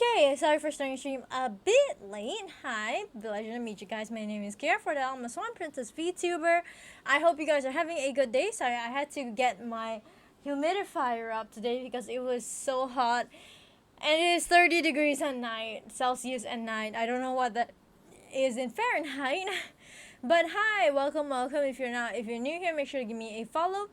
Okay, sorry for starting the stream a bit late. Hi, pleasure to meet you guys. My name is Kira Fordell. I'm a Swan Princess VTuber. I hope you guys are having a good day. Sorry, I had to get my humidifier up today because it was so hot. And it is 30 degrees at night, Celsius at night. I don't know what that is in Fahrenheit. But hi, welcome. If you're new here, make sure to give me a follow.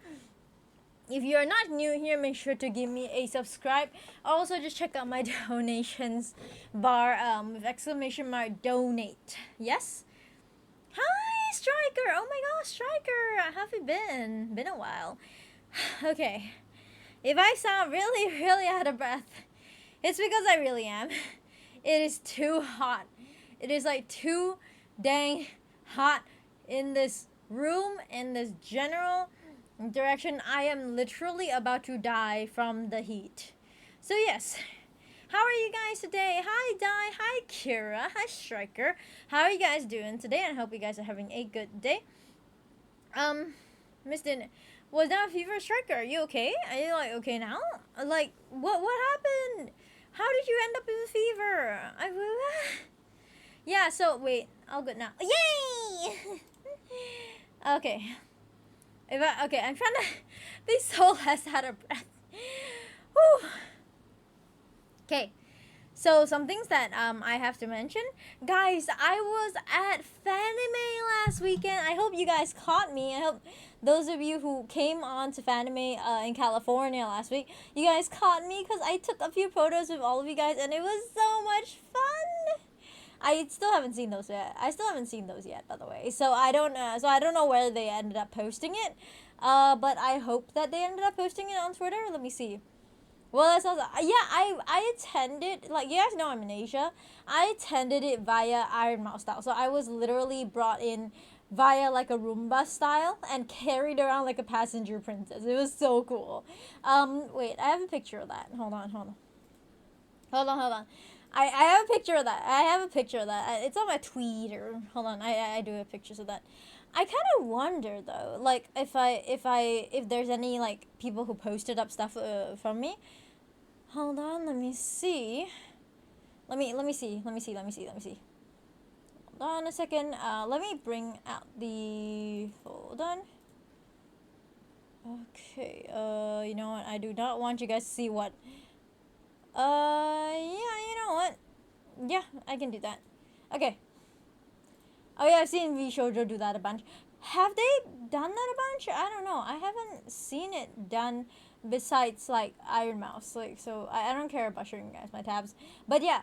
If you are not new here, make sure to give me a subscribe. Also, just check out my donations bar with exclamation mark donate. Yes? Hi, Striker! Oh my gosh, Striker! How have you been? Been a while. Okay. If I sound really, really out of breath, it's because I really am. It is too hot. It is like too dang hot in this room, in this general direction. I am literally about to die from the heat. So yes, how are you guys today? Hi Di, hi Kira, hi Striker. How are you guys doing today? And I hope you guys are having a good day. Miss Din, was that a fever? Striker, are you okay? Are you like okay now? Like what happened? How did you end up with a fever? Yeah, so wait, all good now. Yay! Okay. Okay, I'm trying to be so less out of breath. Whew. Okay, so some things that I have to mention. Guys, I was at Fanime last weekend. I hope you guys caught me. I hope those of you who came on to Fanime in California last week, you guys caught me because I took a few photos with all of you guys and it was so much fun. I still haven't seen those yet. By the way. So I don't know where they ended up posting it. But I hope that they ended up posting it on Twitter. Let me see. Well, that's also I attended, like, you guys know I'm in Asia. I attended it via Iron Mouse style. So I was literally brought in via like a Roomba style and carried around like a passenger princess. It was so cool. Wait, I have a picture of that. Hold on. I have a picture of that. It's on my Twitter. Hold on. I do have pictures of that. I kind of wonder though, like if there's any like people who posted up stuff from me. Hold on. Let me see. Let me see. Hold on a second. Let me bring out the. Hold on. Okay. You know what? I do not want you guys to see what. Yeah, you know what? Yeah, I can do that. Okay. Oh yeah, I've seen V Shoujo do that a bunch. Have they done that a bunch? I don't know. I haven't seen it done besides like Iron Mouse. Like, so I don't care about showing you guys my tabs. But yeah.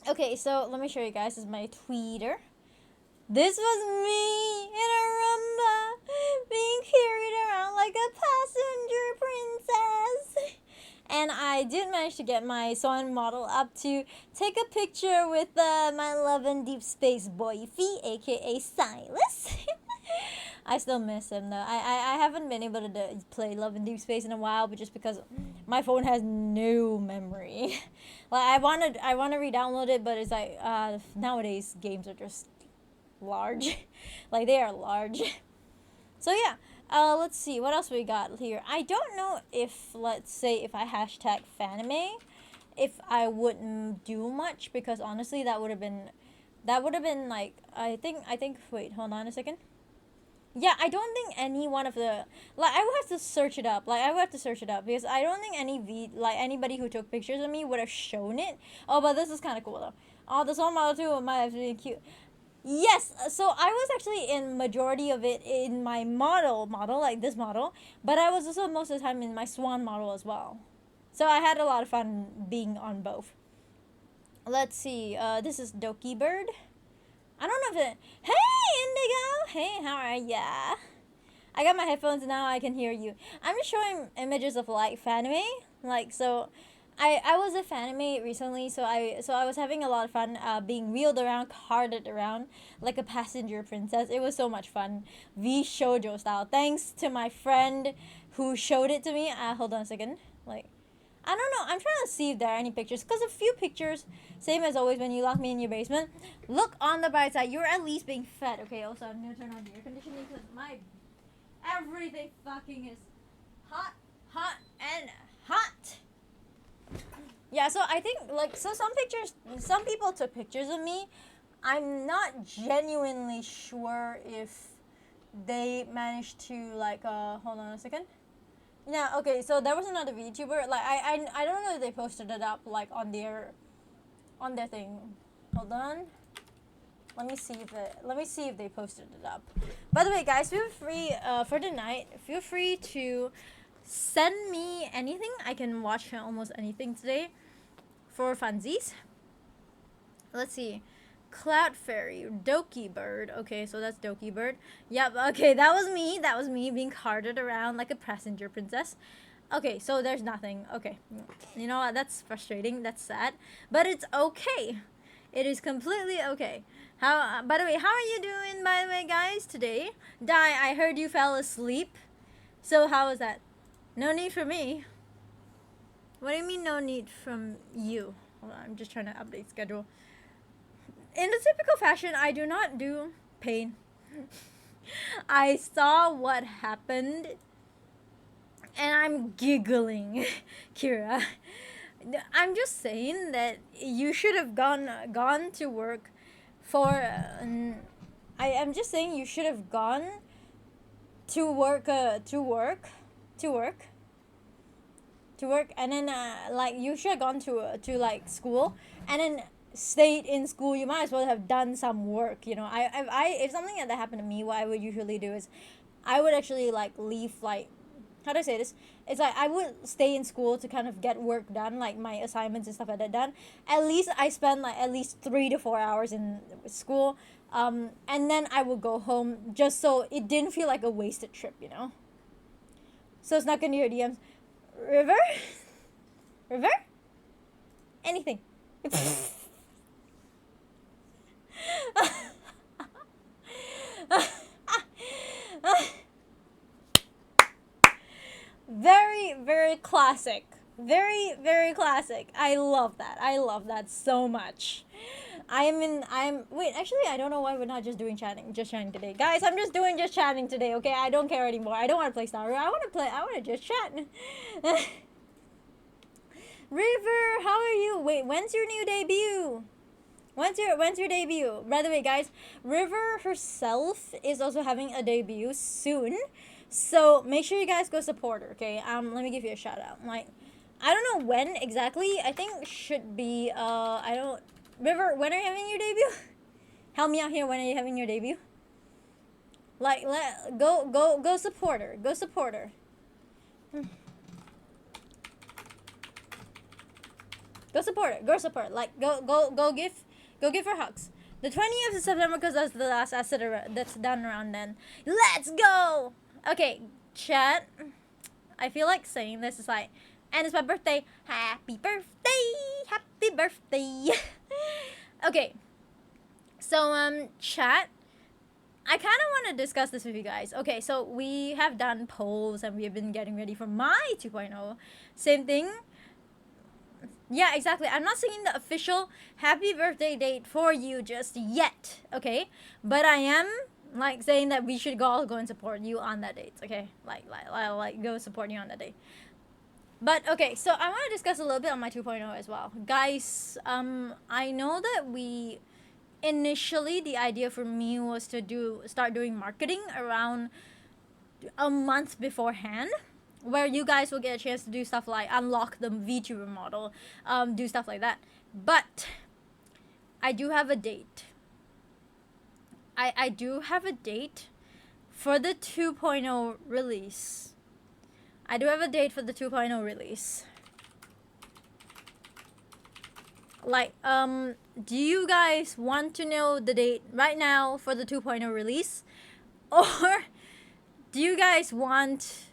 Okay, so let me show you guys. This is my Twitter. This was me in a Roomba being carried around like a passenger princess. And I did manage to get my Swan model up to take a picture with my Love and Deep Space boyfie, aka Silas. I still miss him though. I haven't been able to play Love and Deep Space in a while, but just because my phone has no memory. Like I want to re-download it, but it's like nowadays games are just large. Like they are large. So yeah. Let's see what else we got here. I don't know if, let's say, if I hashtag Fanime, if I wouldn't do much, because honestly that would have been like I think wait, hold on a second. Yeah, I don't think any one of the, like, I would have to search it up. Because I don't think anybody who took pictures of me would have shown it. Oh, but this is kind of cool though. Oh, this one model too might have been cute. Yes, so I was actually in majority of it in my model, like this model, but I was also most of the time in my Swan model as well. So I had a lot of fun being on both. Let's see, this is Doki Bird. I don't know if it, hey Indigo! Hey, how are ya? I got my headphones now, I can hear you. I'm just showing images of like Fanime, like, so I was a Fanime recently, so I was having a lot of fun being wheeled around, carted around like a passenger princess. It was so much fun. V Shoujo style. Thanks to my friend who showed it to me. Hold on a second. Like, I don't know. I'm trying to see if there are any pictures. Because a few pictures, same as always when you lock me in your basement. Look on the bright side. You're at least being fed. Okay, also, I'm going to turn on the air conditioning because my everything fucking is hot, and hot. Yeah, so I think like so some people took pictures of me. I'm not genuinely sure if they managed to like hold on a second. Yeah, okay, so there was another VTuber. Like I don't know if they posted it up like on their thing. Hold on. Let me see if they posted it up. By the way, guys, feel free for tonight. Feel free to send me anything. I can watch almost anything today for funsies. Let's see. Cloud Fairy, Doki Bird. Okay, so that's Doki Bird. Yep, okay, that was me. That was me being carted around like a passenger princess. Okay, so there's nothing. Okay. You know what? That's frustrating. That's sad. But it's okay. It is completely okay. How by the way, how are you doing by the way, guys, today? I heard you fell asleep. So how was that? No need for me. What do you mean no need from you? Hold on, I'm just trying to update schedule. In the typical fashion, I do not do pain. I saw what happened and I'm giggling, Kira. I'm just saying that you should have gone to work for I am just saying you should have gone to work and then like you should have gone to like school and then stayed in school. You might as well have done some work, you know. If something like that happened to me, what I would usually do is I would actually like leave like how do I say this? It's like I would stay in school to kind of get work done, like my assignments and stuff like that done. At least I spend like at least 3 to 4 hours in school, and then I would go home just so it didn't feel like a wasted trip, you know. So it's not gonna your DMs, River, River, anything. Very, very classic. Very, very classic. I love that. I love that so much. Wait, actually, I don't know why we're not just doing just chatting today. Guys, I'm just doing just chatting today, okay? I don't care anymore. I don't want to play Star Wars. I want to just chat. River, how are you? Wait, when's your new debut? When's your debut? By the way, guys, River herself is also having a debut soon. So make sure you guys go support her, okay? Let me give you a shout out. Like, I don't know when exactly. I think should be River, when are you having your debut? Help me out here. When are you having your debut? Like, go support her. Go support her. Go support her. Go support her. Like, go give her hugs. The 20th of September, because that's the last asset that's done around then. Let's go! Okay, chat. I feel like saying this is like, and it's my birthday. Happy birthday! Happy birthday! Okay. So, chat. I kind of want to discuss this with you guys. Okay, so we have done polls and we have been getting ready for my 2.0. Same thing. Yeah, exactly. I'm not singing the official happy birthday date for you just yet, okay? But I am like saying that we should all go and support you on that date, okay? Like go support you on that date. But okay, so I want to discuss a little bit on my 2.0 as well, guys. I know that we initially the idea for me was to start doing marketing around a month beforehand, where you guys will get a chance to do stuff like unlock the VTuber model, do stuff like that. But I do have a date. I do have a date for the 2.0 release. I do have a date for the 2.0 release. Like, do you guys want to know the date right now for the 2.0 release? Or do you guys want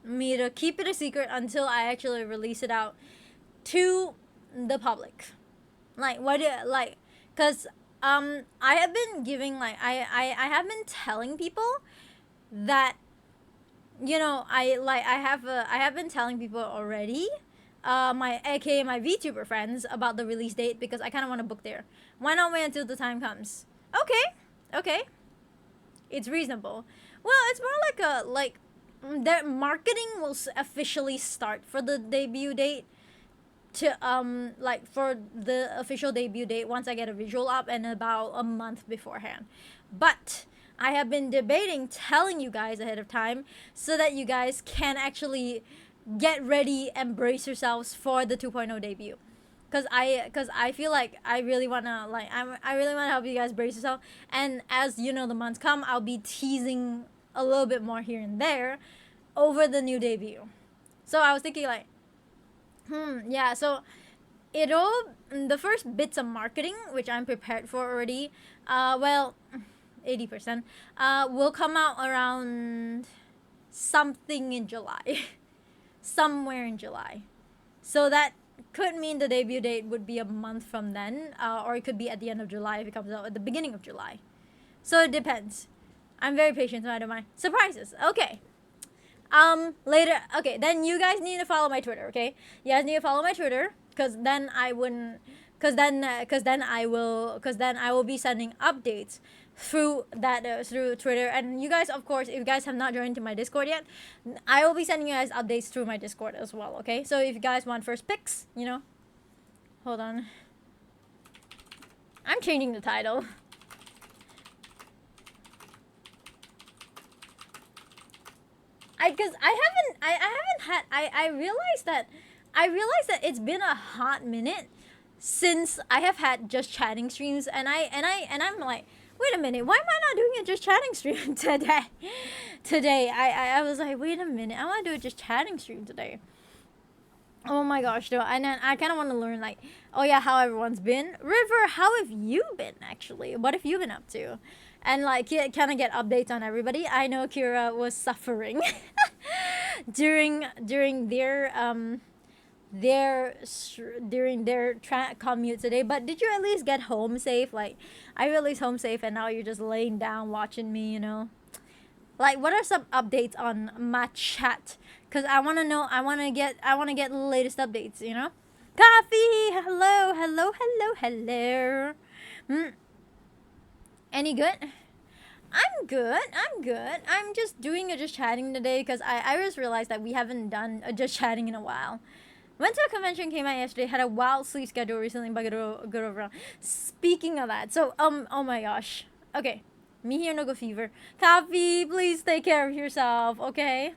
me to keep it a secret until I actually release it out to the public? Like, what do like, cause I have been giving like I have been telling people that, you know, I have been telling people already, my aka my VTuber friends, about the release date, because I kind of want to book there. Why not wait until the time comes? Okay, it's reasonable. Well, it's more like the marketing will officially start for the debut date to like for the official debut date once I get a visual up and about a month beforehand. But I have been debating telling you guys ahead of time so that you guys can actually get ready and brace yourselves for the 2.0 debut. Cause I feel like I really wanna I really wanna help you guys brace yourself. And as you know, the months come, I'll be teasing a little bit more here and there over the new debut. So I was thinking like, yeah. So it'll the first bits of marketing, which I'm prepared for already. Well, 80%. Will come out around something in July, somewhere in July. So that could mean the debut date would be a month from then, or it could be at the end of July if it comes out at the beginning of July. So it depends. I'm very patient, so I don't mind surprises. Okay. Later. Okay, then you guys need to follow my Twitter. Okay, you guys need to follow my Twitter, cause then I wouldn't. Cause then I will be sending updates through that through Twitter. And you guys, of course, if you guys have not joined to my Discord yet, I will be sending you guys updates through my Discord as well. Okay, so if you guys want first picks, you know, hold on, I'm changing the title. I realized that it's been a hot minute since I have had just chatting streams, and I'm like, wait a minute, why am I not doing a just chatting stream today? I was like, wait a minute, I want to do a just chatting stream today. Oh my gosh, though. And then I kind of want to learn, like, oh yeah, how everyone's been. River, how have you been, actually? What have you been up to? And, like, kind of get updates on everybody. I know Kira was suffering during their commute today. But did you at least get home safe? Like, are you at least home safe and now you're just laying down watching me, you know? Like, what are some updates on my chat? Cause I wanna know. I wanna get the latest updates. You know. Coffee. Hello. Hello. Hello. Hello. Any good? I'm good. I'm good. I'm just doing a just chatting today because I just realized that we haven't done a just chatting in a while. Went to a convention, came out yesterday, had a wild sleep schedule recently, but good overall. Speaking of that, so oh my gosh. Okay. Me here, no go fever. Coffee, please take care of yourself, okay?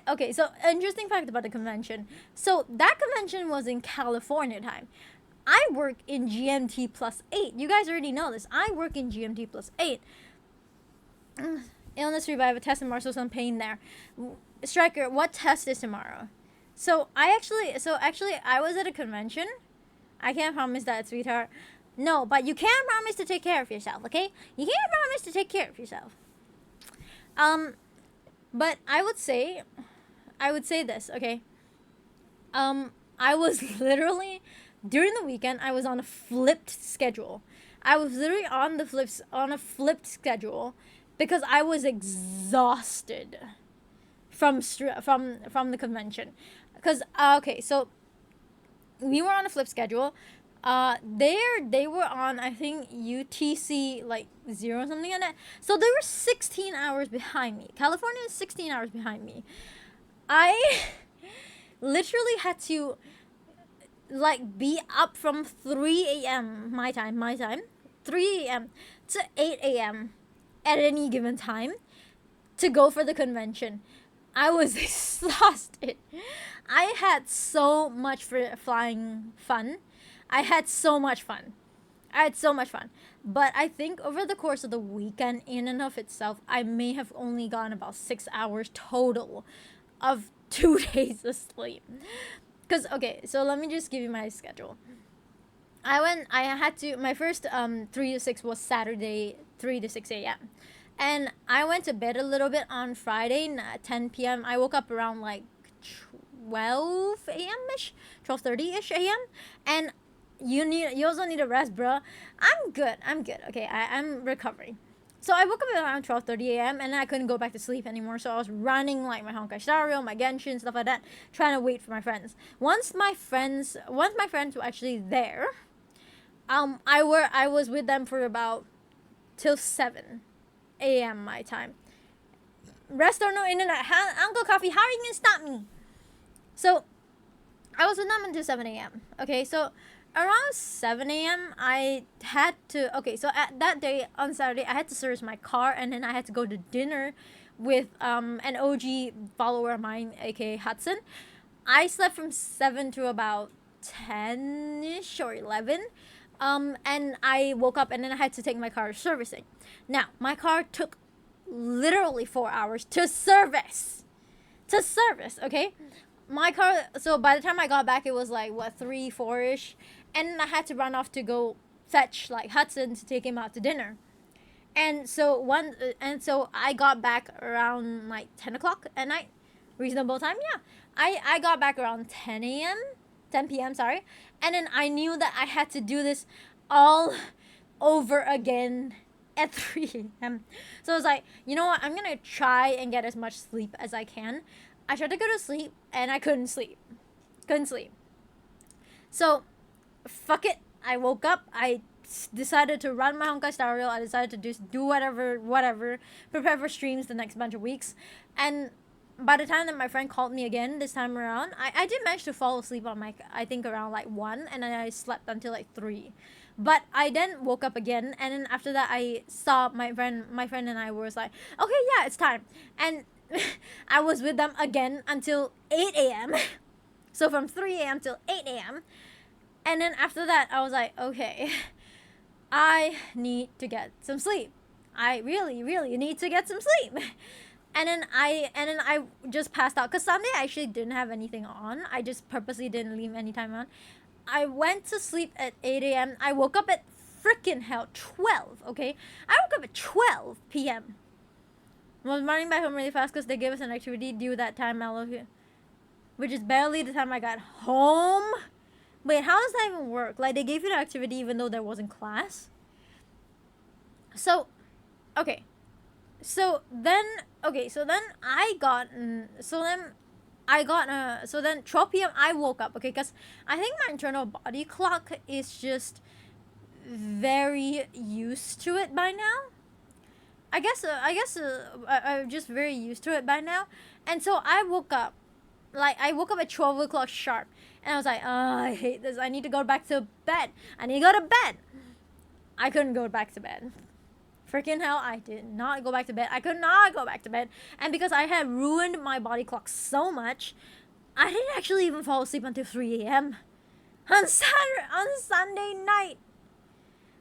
Okay, so interesting fact about the convention. So that convention was in California time. I work in GMT plus 8. You guys already know this. I work in GMT plus 8. Illness revive a test tomorrow, so some pain there. Striker, what test is tomorrow? So actually I was at a convention. I can't promise that, sweetheart. No, but you can promise to take care of yourself, okay? You can promise to take care of yourself. But I would say this, okay? I was literally during the weekend. I was on a flipped schedule. I was literally on a flipped schedule because I was exhausted from the convention. Because okay, so we were on a flipped schedule. They were on, I think, UTC like 0 something like that. So they were 16 hours behind me. California is 16 hours behind me. I literally had to like be up from 3 a.m. my time, 3 a.m. to 8 a.m. at any given time to go for the convention. I was exhausted. I had so much flying fun. I had so much fun. But I think over the course of the weekend, in and of itself, I may have only gotten about 6 hours total of 2 days of sleep. Because, okay, so let me just give you my schedule. My first 3 to 6 was Saturday, 3 to 6 a.m. And I went to bed a little bit on Friday, 10 p.m. I woke up around like 12 a.m.-ish, 12:30-ish a.m. And you also need a rest, bro. I'm good. Okay, I'm recovering. So I woke up around 12:30 a.m. and I couldn't go back to sleep anymore. So I was running like my Honkai Star Rail, my Genshin, stuff like that, trying to wait for my friends. Once my friends were actually there, I was with them for about till 7 a.m. my time. Rest or no internet. Uncle Coffee, how are you gonna stop me? So I was with them until 7 a.m. Okay, so around 7 a.m. I had to, okay, so at that day on Saturday, I had to service my car, and then I had to go to dinner with an OG follower of mine, aka Hudson. I slept from 7 to about 10ish or 11. And I woke up, and then I had to take my car servicing. Now, my car took literally 4 hours to service. Okay? My car, so by the time I got back, it was like, what, 3, 4ish? And I had to run off to go fetch, like, Hudson to take him out to dinner. And so I got back around like 10 o'clock at night. Reasonable time, yeah. I got back around 10 p.m., sorry. And then I knew that I had to do this all over again at 3 a.m. So I was like, you know what? I'm going to try and get as much sleep as I can. I tried to go to sleep, and I couldn't sleep. So, fuck it. I woke up. I decided to run my Honkai Star Rail. I decided to just do whatever, prepare for streams the next bunch of weeks. And by the time that my friend called me again this time around, I did manage to fall asleep on my, I think around like 1, and then I slept until like 3. But I then woke up again, and then after that I saw my friend and I was like, okay, yeah, it's time. And I was with them again until 8 a.m. So from 3 a.m. till 8 a.m. And then after that, I was like, okay, I need to get some sleep. I really, really need to get some sleep. And then I just passed out. Because Sunday I actually didn't have anything on. I just purposely didn't leave any time on. I went to sleep at 8 a.m. I woke up at freaking hell 12, okay? I woke up at 12 p.m. I was running back home really fast because they gave us an activity due that time, which is barely the time I got home. Wait, how does that even work? Like, they gave you the activity even though there wasn't class? So, okay. So then 12 p.m. I woke up, okay? Because I think my internal body clock is just very used to it by now. I'm just very used to it by now. And so I woke up at 12 o'clock sharp. And I was like, oh, I hate this. I need to go back to bed. I couldn't go back to bed. Freaking hell, I did not go back to bed. I could not go back to bed. And because I had ruined my body clock so much, I didn't actually even fall asleep until 3 a.m. on Sunday night.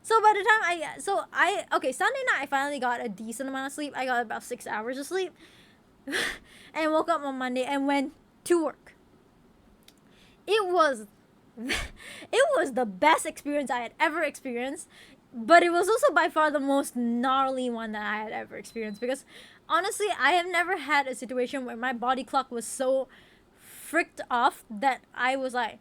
So by the time Sunday night I finally got a decent amount of sleep. I got about 6 hours of sleep. And woke up on Monday and went to work. It was the best experience I had ever experienced, but it was also by far the most gnarly one that I had ever experienced, because honestly, I have never had a situation where my body clock was so fricked off that I was like,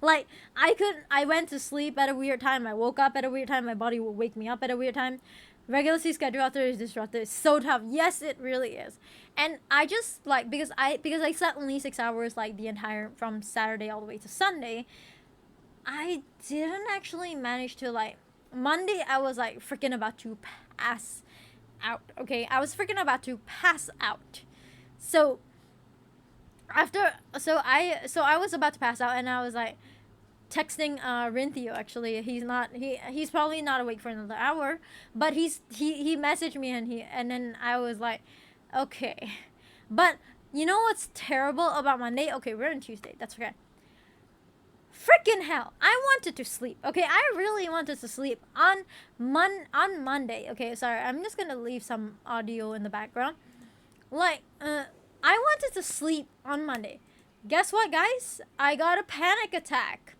like, I went to sleep at a weird time, I woke up at a weird time, my body will wake me up at a weird time. Regular sleep schedule after is disrupted. It's so tough. Yes, it really is. And I just, like, because I slept only 6 hours, like, the entire, from Saturday all the way to Sunday, I didn't actually manage to, like, Monday I was, like, freaking about to pass out, okay? I was freaking about to pass out. So, I was about to pass out, and I was, like, texting Rinthio. Actually, he's probably not awake for another hour, but he messaged me, and then I was like, okay. But you know what's terrible about Monday? Okay, we're on Tuesday. That's okay. Freaking hell, I wanted to sleep. Okay, I really wanted to sleep on Monday. Okay, sorry, I'm just gonna leave some audio in the background. Like, I wanted to sleep on Monday. Guess what, guys? I got a panic attack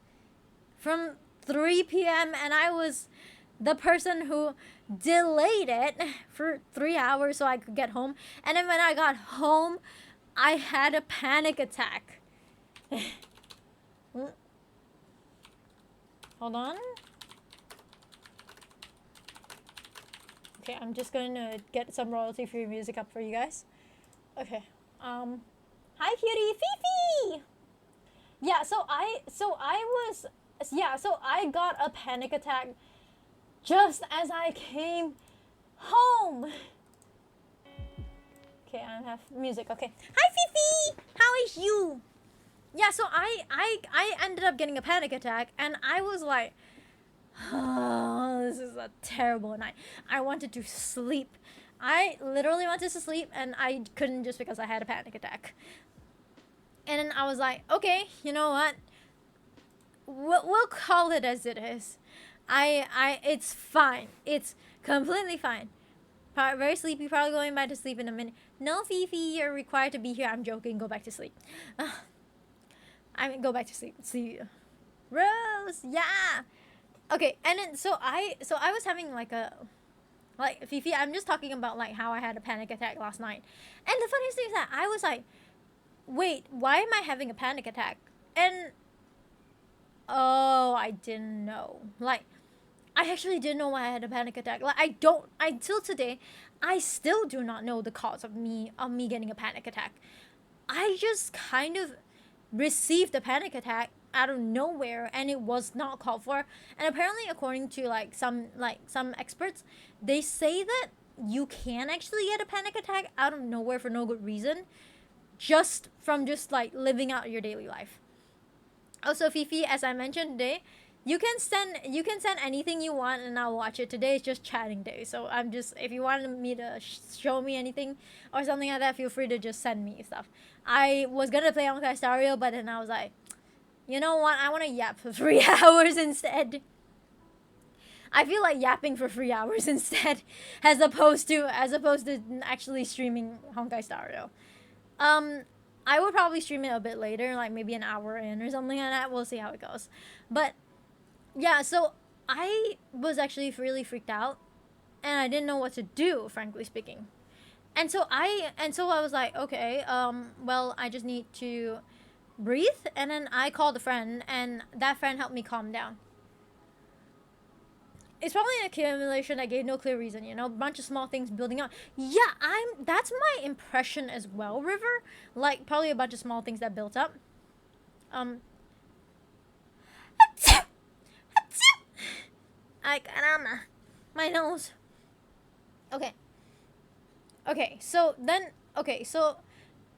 from 3 p.m. and I was the person who delayed it for 3 hours so I could get home. And then when I got home, I had a panic attack. Hold on. Okay, I'm just gonna get some royalty-free music up for you guys. Okay. Hi, cutie, Fifi. Yeah. So I got a panic attack just as I came home. Okay, I have music. Okay. Hi, Fifi. How is you? Yeah. So I ended up getting a panic attack, and I was like, oh, this is a terrible night. I wanted to sleep. I literally wanted to sleep, and I couldn't just because I had a panic attack. And then I was like, okay, you know what? We'll call it as it is. It's fine. It's completely fine. Very sleepy, probably going back to sleep in a minute. No, Fifi, you're required to be here. I'm joking. Go back to sleep. I mean, go back to sleep. See you. Rose, yeah. Okay, and then so I was having like Fifi, I'm just talking about like how I had a panic attack last night. And the funniest thing is that I was like, wait, why am I having a panic attack? And oh, I didn't know. Like, I actually didn't know why I had a panic attack. Like, till today, I still do not know the cause of me getting a panic attack. I just kind of received a panic attack out of nowhere, and it was not called for. And apparently, according to some experts, they say that you can actually get a panic attack out of nowhere for no good reason, just from like living out your daily life. Also, Fifi, as I mentioned today, you can send anything you want and I'll watch it. Today is just chatting day, so I'm just, if you wanted me to show me anything or something like that, feel free to just send me stuff. I was gonna play Honkai Star Rail, but then I was like, you know what, I want to yap for 3 hours instead. I feel like yapping for 3 hours instead, as opposed to actually streaming Honkai Star Rail. I would probably stream it a bit later, like maybe an hour in or something like that. We'll see how it goes. But yeah, so I was actually really freaked out, and I didn't know what to do, frankly speaking. And so I was like, okay, well, I just need to breathe. And then I called a friend, and that friend helped me calm down. It's probably an accumulation that gave no clear reason, a bunch of small things building up. Yeah, that's my impression as well, River. Like, probably a bunch of small things that built up. Ay, caramba. My nose. Okay, so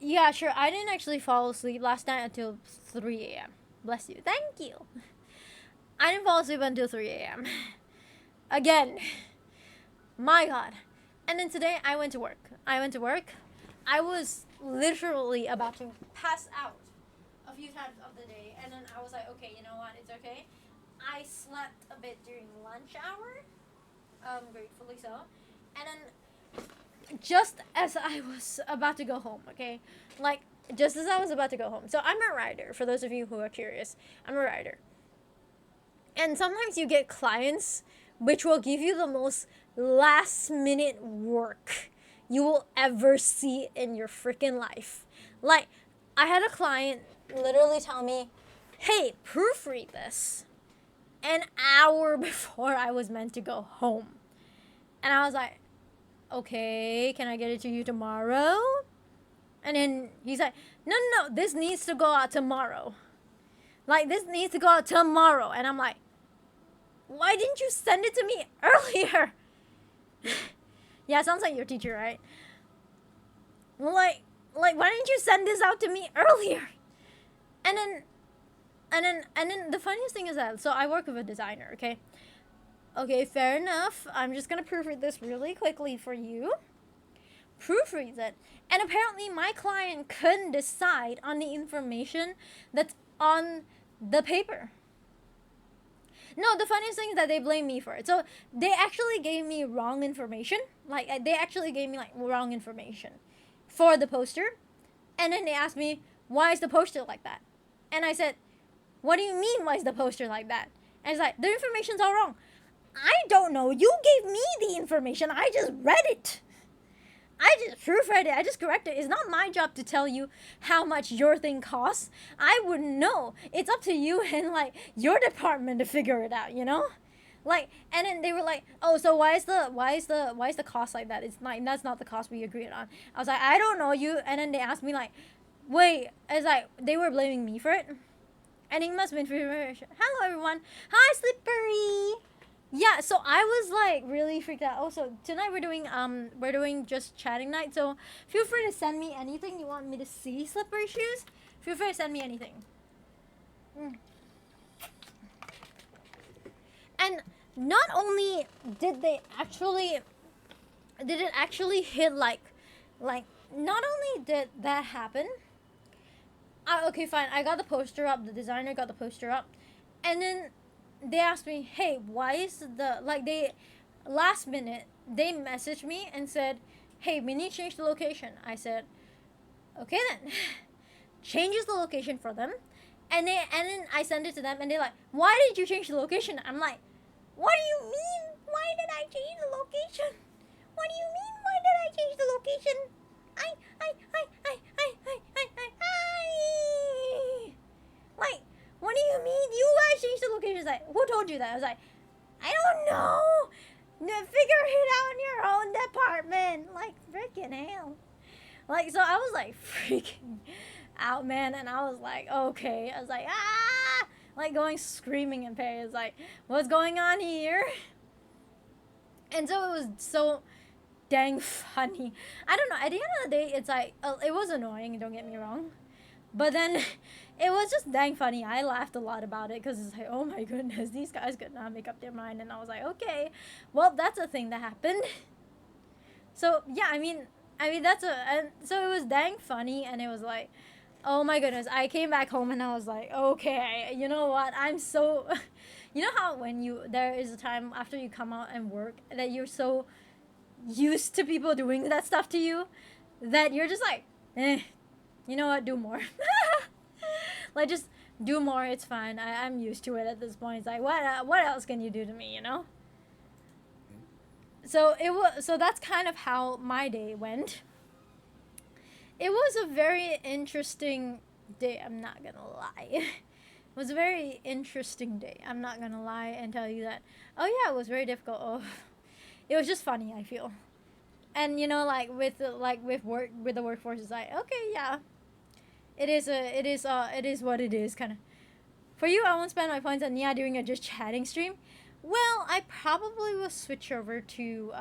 yeah, sure, I didn't actually fall asleep last night until 3 a.m. Bless you. Thank you. I didn't fall asleep until 3 a.m. Again. My God. And then today I went to work. I was literally about to pass out a few times of the day. And then I was like, okay, you know what? It's okay. I slept a bit during lunch hour. Gratefully so. And then just as I was about to go home, okay? Like, just as I was about to go home. So I'm a writer, for those of you who are curious. I'm a writer. And sometimes you get clients which will give you the most last minute work you will ever see in your freaking life. Like, I had a client literally tell me, hey, proofread this, an hour before I was meant to go home. And I was like, okay, can I get it to you tomorrow? And then he's like, no, this needs to go out tomorrow. Like, this needs to go out tomorrow. And I'm like, why didn't you send it to me earlier? Yeah, sounds like your teacher, right? Like, why didn't you send this out to me earlier? And then the funniest thing is that, so I work with a designer, okay? Okay, fair enough. I'm just gonna proofread this really quickly for you. Proofreads it. And apparently my client couldn't decide on the information that's on the paper. No, the funniest thing is that they blame me for it. So they actually gave me wrong information. Like, they actually gave me, like, wrong information for the poster. And then they asked me, why is the poster like that? And I said, what do you mean, why is the poster like that? And it's like, the information's all wrong. I don't know. You gave me the information. I just read it. I just proofread it. I just corrected it. It's not my job to tell you how much your thing costs. I wouldn't know. It's up to you and, like, your department to figure it out, Like, and then they were like, oh, so why is the cost like that? It's like, that's not the cost we agreed on. I was like, I don't know you. And then they asked me, like, wait, it's like, they were blaming me for it. And it must have been for, hello everyone. Hi, Slippery. Yeah, yeah, so I was like really freaked out. Also, tonight we're doing just chatting night. So feel free to send me anything you want me to see. Slippery shoes. Feel free to send me anything. Mm. And not only did it actually hit like not only did that happen. Okay, fine. I got the poster up. The designer got the poster up, and then they asked me, "Hey, why is the like they last minute they messaged me and said, "Hey, we need to change the location." I said, "Okay then." Changes the location for them, and then I send it to them, and they're like, "Why did you change the location?" I'm like, "What do you mean? Why did I change the location? What do you mean? Why did I change the location? I like, what do you mean? You guys changed the location." It's like, who told you that? I was like, I don't know. Figure it out in your own department. Like, freaking hell. Like, so I was like freaking out, man, and I was like, okay. I was like, like going screaming in pain. It's like, what's going on here? And so it was so dang funny. I don't know. At the end of the day, it's like, it was annoying. Don't get me wrong, but then it was just dang funny. I laughed a lot about it because it's like, oh my goodness, these guys could not make up their mind, and I was like, okay, well, that's a thing that happened. So yeah, I mean and so it was dang funny, and it was like, oh my goodness, I came back home and I was like, okay, you know what? I'm so, you know how when there is a time after you come out and work that you're so used to people doing that stuff to you that you're just like, you know what? Do more. Like, just do more. It's fine. I'm used to it at this point. It's like, what else can you do to me, you know? So that's kind of how my day went. It was a very interesting day, I'm not gonna lie. It was a very interesting day. I'm not gonna lie and tell you that. Oh yeah, it was very difficult. Oh, it was just funny, I feel. And you know, like with the workforce, it's like, okay, yeah, it is what it is, kind of. For you, I won't spend my points on Nia doing a just chatting stream. Well, I probably will switch over to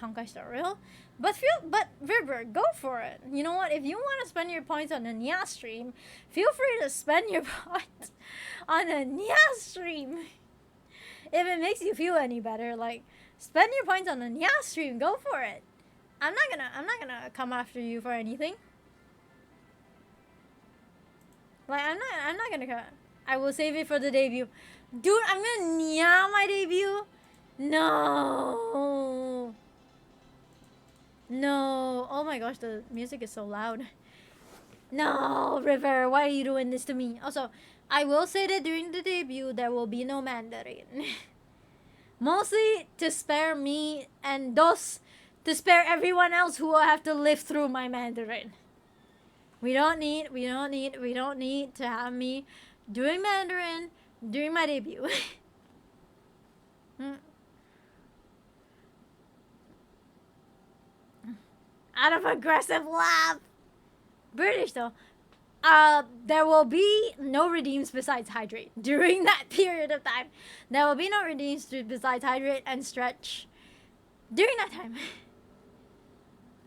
Honkai Star Rail. But River, go for it. You know what? If you want to spend your points on a Nia stream, feel free to spend your points on a Nia stream. If it makes you feel any better, like, spend your points on a Nia stream. Go for it. I'm not gonna come after you for anything. Like, I'm not gonna come. I will save it for the debut. Dude, I'm gonna Nia my debut? No. No. Oh my gosh, the music is so loud. No, River, why are you doing this to me? Also, I will say that during the debut, there will be no Mandarin. Mostly to spare me and thus to spare everyone else who will have to live through my Mandarin. We don't need to have me doing Mandarin during my debut. Out of aggressive laugh. British though. There will be no redeems besides hydrate during that period of time. There will be no redeems besides hydrate and stretch during that time.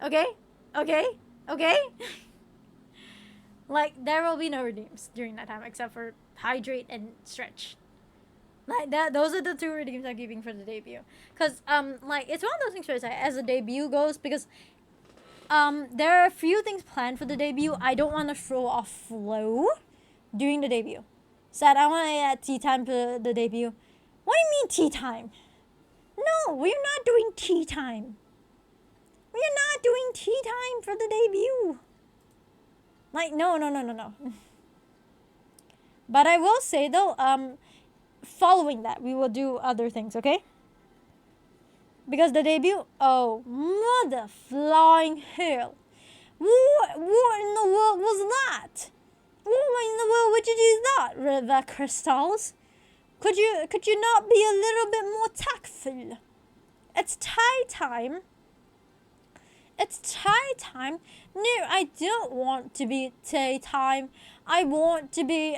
Okay. Like, there will be no redeems during that time except for hydrate and stretch. Like that, those are the two redeems I'm keeping for the debut. Cause like, it's one of those things where it's like, as the debut goes, because there are a few things planned for the debut. I don't want to throw off flow during the debut. Said I want to add tea time for the debut. What do you mean tea time? No, we're not doing tea time. We're not doing tea time for the debut. Like, no. But I will say though, following that, we will do other things, okay? Because the debut, oh, mother flying hell. What in the world was that? What in the world would you do that, River Crystals? Could you not be a little bit more tactful? It's tie time. It's tie time. No, I don't want to be tie time. I want to be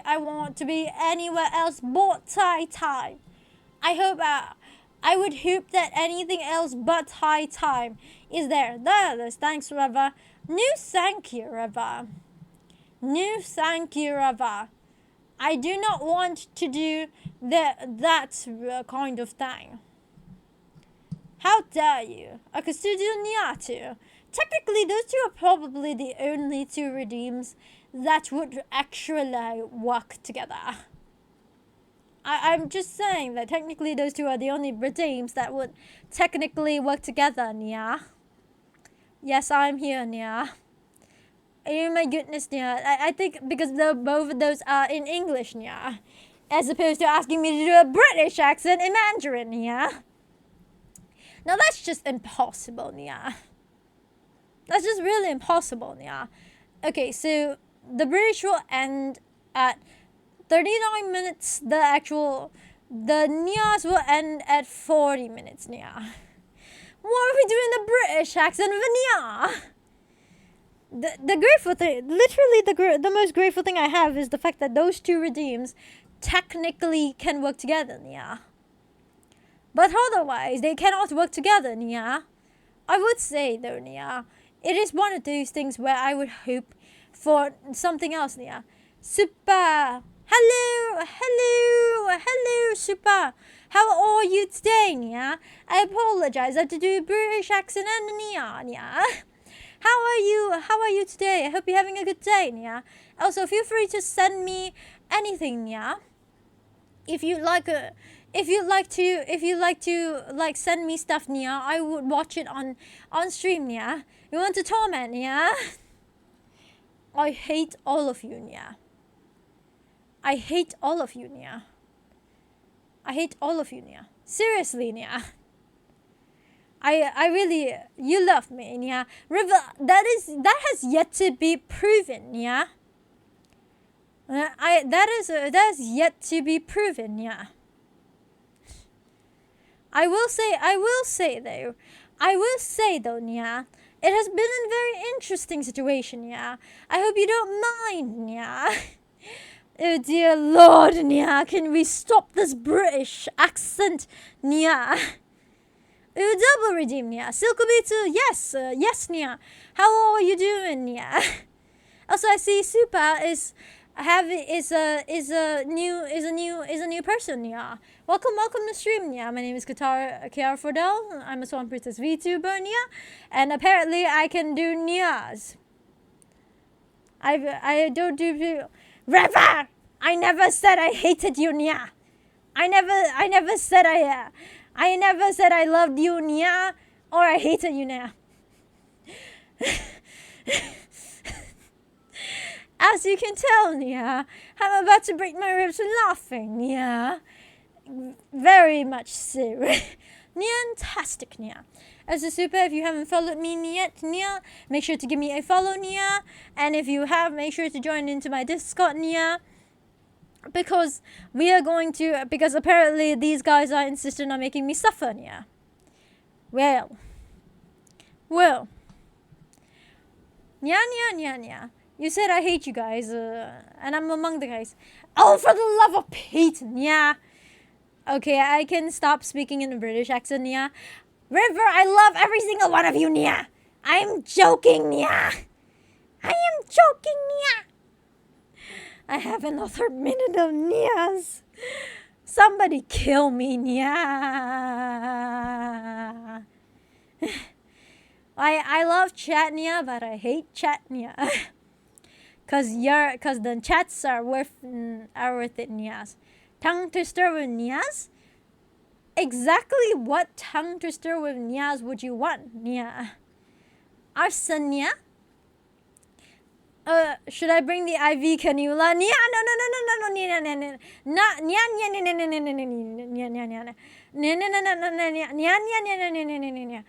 anywhere else but tie time. I hope I would hope that anything else but high time is there. There, thanks, Reva. No, thank you, Reva. No, thank you, Reva. I do not want to do that kind of thing. How dare you? I could still do Nyatu. Technically, those two are probably the only two redeems that would actually work together. I'm just saying that technically those two are the only redeems that would technically work together, Nia. Yes, I'm here, Nia. Oh my goodness, Nia. I think because both of those are in English, Nia. As opposed to asking me to do a British accent in Mandarin, Nia. Now that's just impossible, Nia. That's just really impossible, Nia. Okay, so the British will end at 39 minutes. The Nias will end at 40 minutes, Nia. Why are we doing the British accent of Nia? The grateful thing, literally the most grateful thing I have is the fact that those two redeems technically can work together, Nia. But otherwise, they cannot work together, Nia. I would say, though, Nia, it is one of those things where I would hope for something else, Nia. Super! Hello, Super! How are you today, Nia? I apologize, I have to do a British accent and Nia. How are you today? I hope you're having a good day, Nia. Also, feel free to send me anything, Nia. If you'd like to like send me stuff, Nia, I would watch it on stream, Nia. You want to torment, Nia? I hate all of you, Nia. I hate all of you, Nia. I hate all of you, Nia. Seriously, Nia. I really, you love me, Nia. River, that has yet to be proven, Nia. That is yet to be proven, Nia. I will say though, Nia, it has been a very interesting situation, Nia. I hope you don't mind, Nia. Oh dear Lord, Nia, can we stop this British accent, Nia? Double redeem, Nia. Silkobitsu, yes, Nia. How are you doing, Nia? Also, I see Super is a new person, Nia. Welcome to stream, Nia. My name is Kiara Fordell. I'm a Swan Princess VTuber, Nia, and apparently I can do Nias. I don't do River. I never said I hated you, Nia. I never said I loved you, Nia, or I hated you, Nia. As you can tell, Nia, I'm about to break my ribs from laughing, Nia. Very much so. Fantastic, Nia. As a super, if you haven't followed me yet, Nia, make sure to give me a follow, Nia. And if you have, make sure to join into my Discord, Nia. Because apparently these guys are insistent on making me suffer, Nia. Well. Nia. You said I hate you guys, and I'm among the guys. Oh, for the love of Pete, Nia. Okay, I can stop speaking in a British accent, Nia. River, I love every single one of you, Nia. I'm joking, Nia. I have another minute of Nias. Somebody kill me, Nia. I love chat, Nia, but I hate chat, Nia. Cause the chats are worth it, Nias. Tongue twister with Nias? Exactly what tongue twister with Nias would you want, Nia? Arson, Nia? Should I bring the IV cannula? Nia, no, Nia, Nia.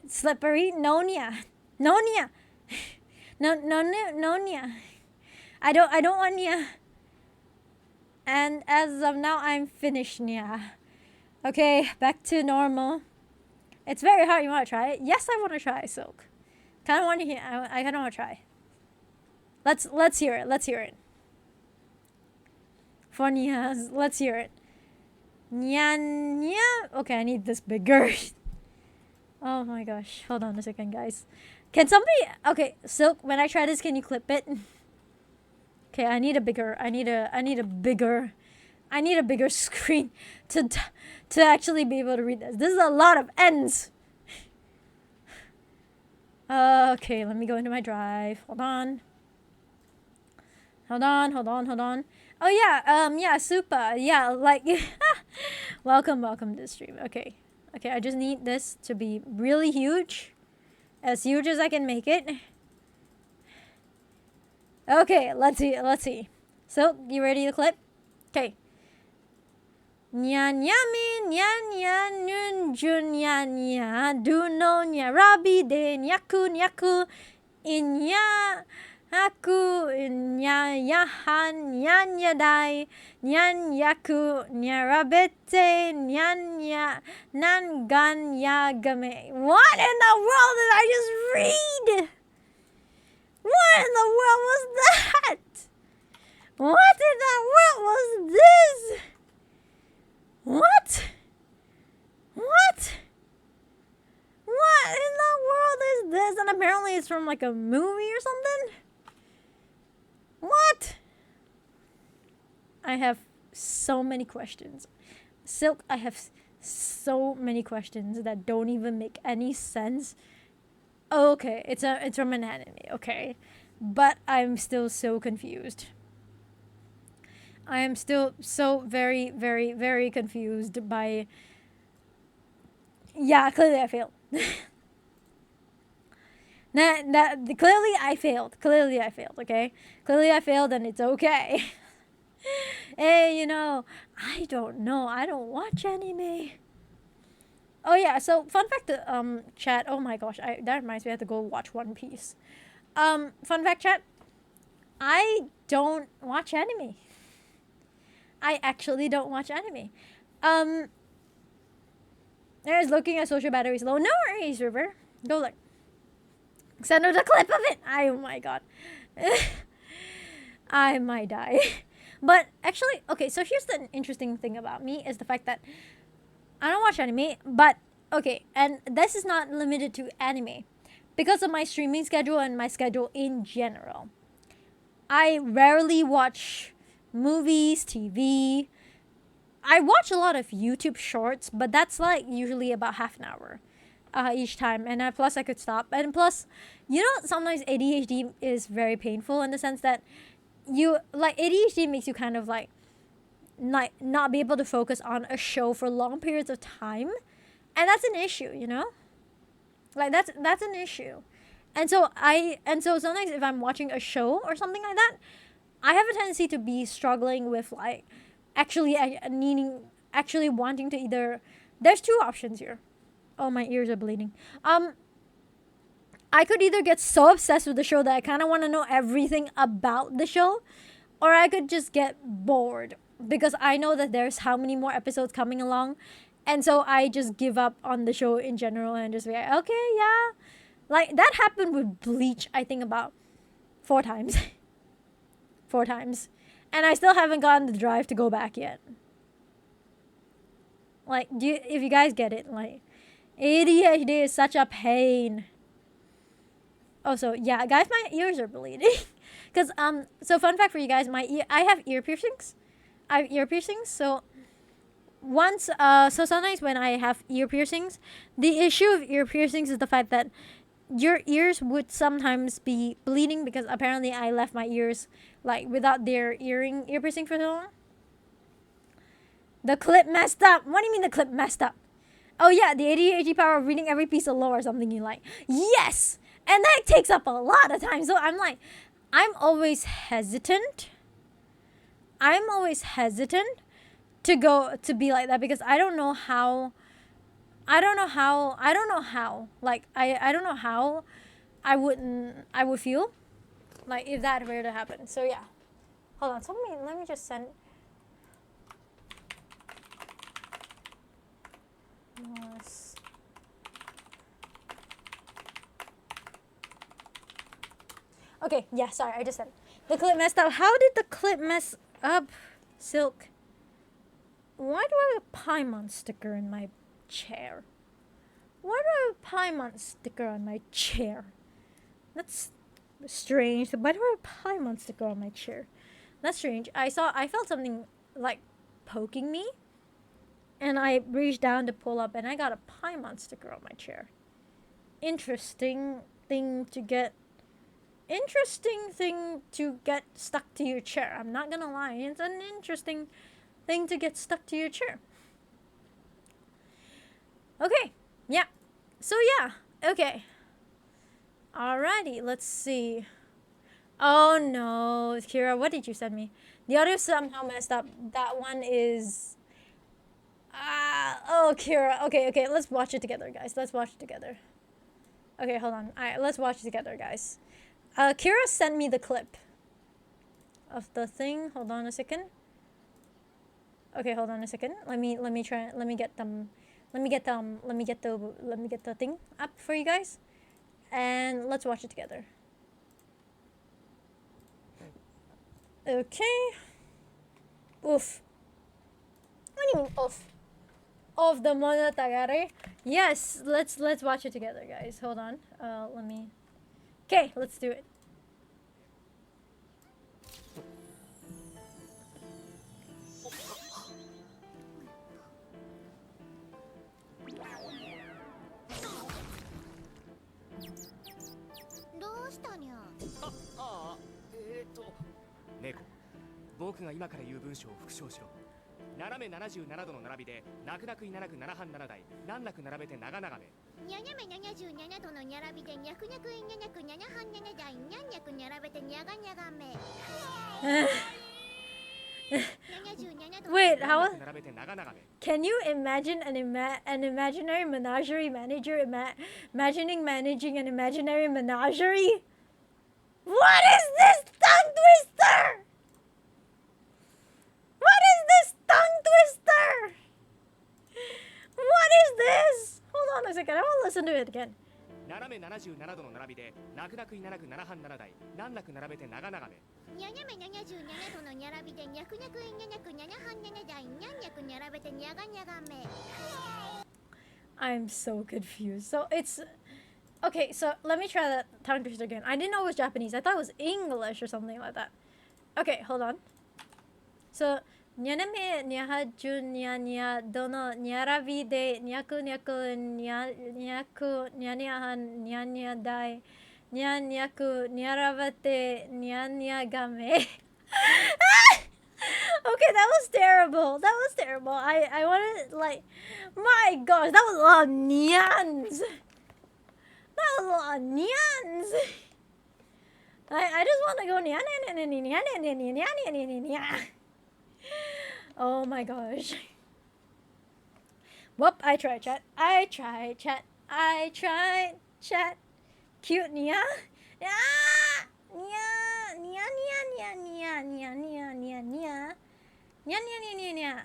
Slippery, no, Nia. No, Nia. No, Nia. I don't want Nia. And as of now, I'm finished, Nia. Okay, back to normal. It's very hard. You want to try it? Yes, I want to try, Silk. Kind of want to hear. I kind of want to try. Let's hear it. For Nias, let's hear it. Nyan, nya. Okay, I need this bigger. Oh my gosh. Hold on a second, guys. Can somebody... Okay, Silk, when I try this, can you clip it? Okay, I need a bigger... I need a bigger screen to actually be able to read this. This is a lot of N's. Okay, let me go into my drive. Hold on. Oh yeah, super. Yeah, like welcome to the stream. Okay, I just need this to be really huge. As huge as I can make it. Okay, let's see. So, you ready to clip? Okay. Nya nya mi nya nya nun jun nya nya do no nya rabi de nyaku nyaku inya aku nya yahan nya nya dai nyan yaku nya rabete nyan nya nan gan ya game. What in the world did I just read? What in the world was that? What in the world was this? What? What? What in the world is this? And apparently it's from like a movie or something? What? I have so many questions. Silk, I have so many questions that don't even make any sense. Okay, it's from an anime, okay. But I'm still so confused. I am still so very, very, very confused by... Yeah, clearly I failed. Clearly I failed, okay? Clearly I failed and it's okay. Hey, you know, I don't know. I don't watch anime. Oh yeah, so fun fact, chat. Oh my gosh, that reminds me, I have to go watch One Piece. Fun fact, chat. I don't watch anime. I actually don't watch anime. There's looking at social batteries low. No worries, River. Go look. Send her the clip of it. Oh my god. I might die. But actually, okay, so here's the interesting thing about me is the fact that I don't watch anime, but okay, and this is not limited to anime. Because of my streaming schedule and my schedule in general, I rarely watch movies, TV. I watch a lot of YouTube shorts, but that's like usually about half an hour each time. And plus I could stop. And plus, you know, sometimes ADHD is very painful in the sense that ADHD makes you kind of like not be able to focus on a show for long periods of time. And that's an issue, you know? Like that's an issue. And so sometimes if I'm watching a show or something like that, I have a tendency to be struggling with like actually wanting to either... There's two options here. Oh, my ears are bleeding. I could either get so obsessed with the show that I kind of want to know everything about the show, or I could just get bored because I know that there's how many more episodes coming along, and so I just give up on the show in general and just be like, okay, yeah. Like, that happened with Bleach, I think about 4 times. 4 times. And I still haven't gotten the drive to go back yet. Like, if you guys get it, like, ADHD is such a pain. Oh, so, yeah, guys, my ears are bleeding. Because, so fun fact for you guys, I have ear piercings. So so sometimes when I have ear piercings, the issue of ear piercings is the fact that your ears would sometimes be bleeding because apparently I left my ears like without their ear piercing for so long. The clip messed up. What do you mean the clip messed up? Oh yeah, the ADHD power of reading every piece of lore or something you like. Yes! And that takes up a lot of time. So I'm always hesitant. To be like that because I don't know how I don't know how like I don't know how I would feel like if that were to happen. So yeah, hold on, let me just send yes. Okay, yeah, sorry, I just said the clip messed up. How did the clip mess up, Silk? Why do I have a Paimon sticker in my chair? Why do I have a Paimon sticker on my chair? That's strange. Why do I have a Paimon sticker on my chair? That's strange. I felt something like poking me, and I reached down to pull up, and I got a Paimon sticker on my chair. Interesting thing to get stuck to your chair. I'm not gonna lie, it's an interesting thing to get stuck to your chair. Okay, yeah. So yeah, okay. Alrighty, let's see. Oh no, Kira, what did you send me? The audio somehow messed up. That one is... oh, Kira. Okay, let's watch it together, guys. Let's watch it together. Okay, hold on. Alright, let's watch it together, guys. Kira sent me the clip of the thing. Hold on a second. Okay, hold on a second. Let me get the thing up for you guys. And let's watch it together. Okay. Oof. What do you mean oof? Of the Monogatari? Yes, let's watch it together, guys. Hold on. Let me... Okay, let's do it. Neko, 僕が今から言う文章を復唱しろ。斜め77度の並びで、泣く泣くいななく7半7台、難なく並べて長々め。斜め77度の並びで、にゃくにゃくいななく7半7台、にゃんにゃく並べてにゃがにゃがめ。Wait, how? Can you imagine an imaginary menagerie manager imagining managing an imaginary menagerie? What is this tongue twister? What is this tongue twister? What is this? Hold on a second, I want to listen to it again. 斜め77度の並びで、泣く泣くいななく7半7台、難なく並べて長々め。斜め77度の並びで、にゃくにゃくいななく7半7台、にゃんにゃく並べてにゃがにゃがめ。I'm so confused. So it's... Okay, so let me try that tongue twister again. I didn't know it was Japanese. I thought it was English or something like that. Okay, hold on. So, 斜め78度の並びで、にゃくにゃくにゃにゃはんにゃにゃ台、にゃにゃく並べてにゃにゃがめ。Okay, that was terrible. That was terrible. I wanted, like, my gosh, that was a lot of nyans. That was a lot of nyans. I just want to go nya nya nya nya nya nya nya nya nya nya nya. Oh my gosh. Whoop, I tried chat. I tried chat. I tried chat. Cute nya. Ah! Nya nya nya nya nya nya nya nya nya. Nya nya nya nya nya.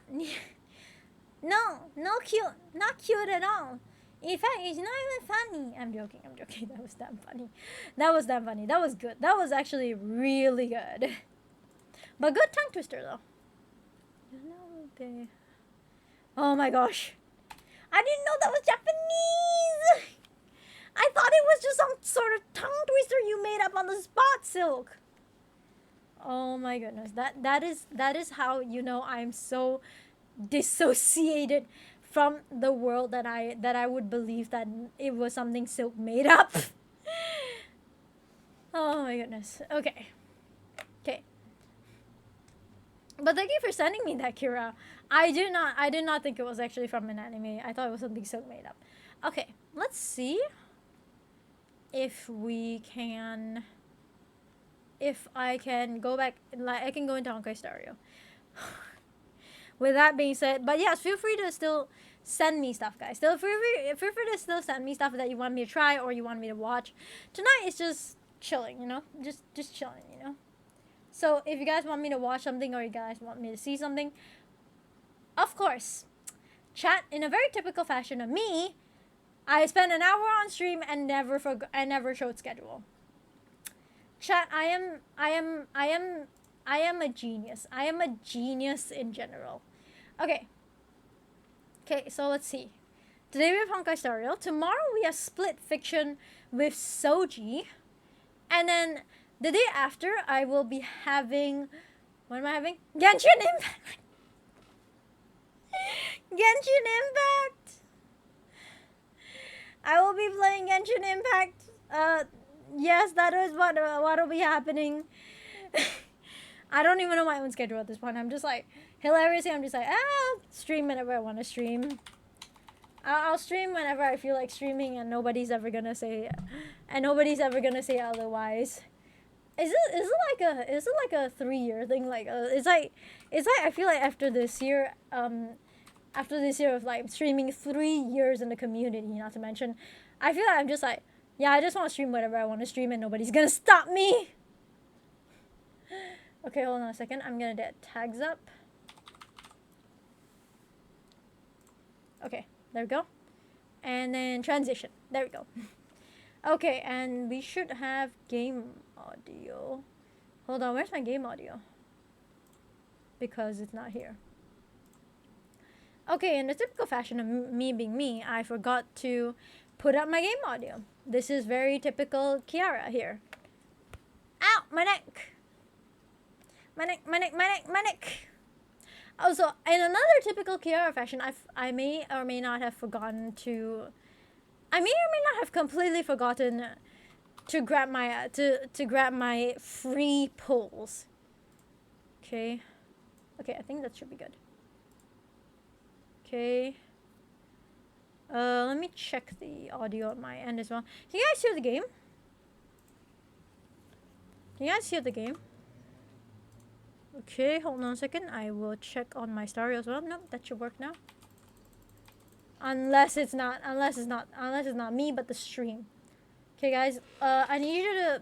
No cute. Not cute at all. In fact, it's not even funny. I'm joking. That was damn funny. That was good. That was actually really good. But good tongue twister though. Oh my gosh. I didn't know that was Japanese. I thought it was just some sort of tongue twister you made up on the spot, Silk. Oh my goodness. That is how you know I'm so dissociated from the world that I would believe that it was something Silk made up. Oh my goodness. Okay. But thank you for sending me that, Kira. I did not think it was actually from an anime. I thought it was something Silk made up. Okay, let's see if I can go back, like I can go into Honkai Stereo. With that being said, but yes, feel free to still send me stuff, guys. Feel free to still send me stuff that you want me to try or you want me to watch. Tonight is just chilling, you know, just chilling, you know. So if you guys want me to watch something or you guys want me to see something, of course, chat in a very typical fashion of me. I spent an hour on stream and never showed schedule. Chat, I am a genius. I am a genius in general. Okay, Okay, so let's see. Today we have Honkai Star Rail. Tomorrow we have Split Fiction with Soji. And then the day after I will be having... What am I having? Genshin Impact! Genshin Impact! I will be playing Genshin Impact. Yes, that is what will be happening. I don't even know my own schedule at this point. I'm just like, hilariously, I'm just like, I'll stream whenever I want to stream. I'll stream whenever I feel like streaming, and nobody's ever gonna say otherwise. Is it like a 3-year thing? Like, it's like I feel like after this year of like streaming 3 years in the community, not to mention, I feel like I'm just like, yeah, I just want to stream whatever I want to stream, and nobody's gonna stop me. Okay, hold on a second. I'm gonna get tags up. Okay, there we go. And then transition. There we go. Okay, and we should have game audio. Hold on, where's my game audio? Because it's not here. Okay, in the typical fashion of me being me, I forgot to put up my game audio. This is very typical Kiara here. Ow, my neck! My neck. Also, in another typical Kiara fashion, I may or may not have forgotten to... I may or may not have completely forgotten to grab my to grab my free pulls. Okay. Okay, I think that should be good. Okay. Let me check the audio at my end as well. Can you guys hear the game? Can you guys hear the game? Okay, hold on a second. I will check on my stereo as well. Nope, that should work now. Unless it's not me, but the stream. Okay, guys. I need you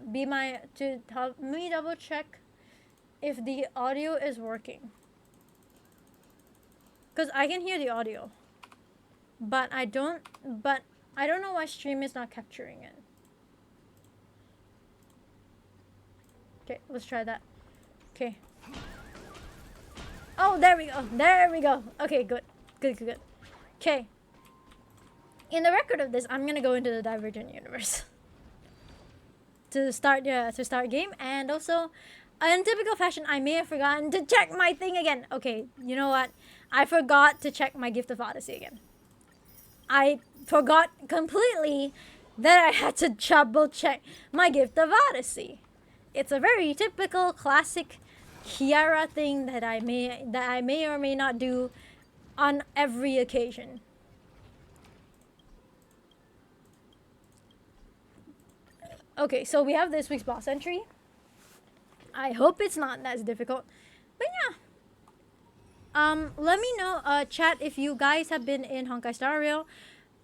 to help me double check if the audio is working. Cause I can hear the audio, but I don't know why stream is not capturing it. Okay, let's try that. Okay. Oh, there we go. There we go. Okay, good. Good. Okay. In the record of this, I'm gonna go into the Divergent universe to start game, and also, in typical fashion, I may have forgotten to check my thing again. Okay, you know what? I forgot to check my Gift of Odyssey again. I forgot completely that I had to double check my Gift of Odyssey. It's a very typical classic Kiara thing that I may or may not do on every occasion. Okay, so we have this week's boss entry. I hope it's not as difficult, but yeah. Let me know, chat, if you guys have been in Honkai Star Rail.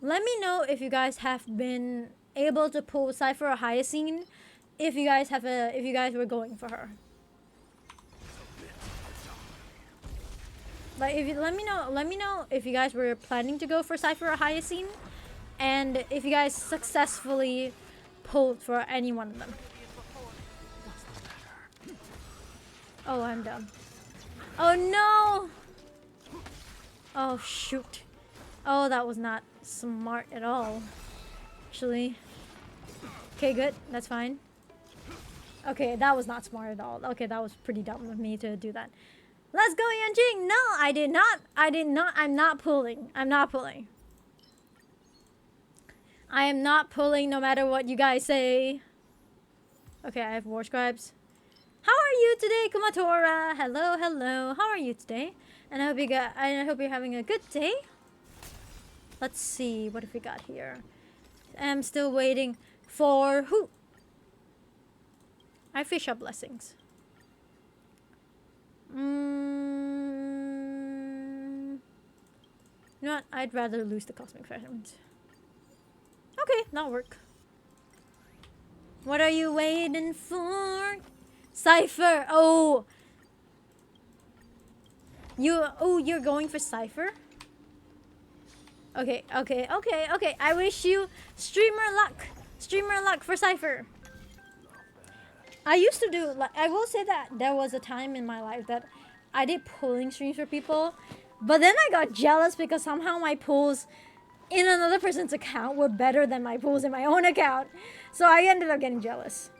Let me know if you guys have been able to pull Cypher or Hyacine. If you guys were going for her. Like, let me know if you guys were planning to go for Cypher or Hyacine, and if you guys successfully pulled for any one of them. Oh, I'm dumb. Oh no! Oh shoot. Oh, that was not smart at all. Actually. Okay, good. That's fine. Okay, that was not smart at all. Okay, that was pretty dumb of me to do that. Let's go, Yanjing! No, I did not. I'm not pulling. I am not pulling no matter what you guys say. Okay, I have War Scribes. How are you today, Kumatora? Hello. How are you today? And I hope you're having a good day. Let's see, what have we got here? I'm still waiting for who? I fish up blessings. You know what? I'd rather lose the cosmic fragments. Okay, that'll work. What are you waiting for? Cypher! Oh! You're going for Cypher? Okay. I wish you streamer luck for Cypher. I used to do, like, I will say that there was a time in my life that I did pulling streams for people, But then I got jealous because somehow my pulls in another person's account were better than my pulls in my own account. So I ended up getting jealous.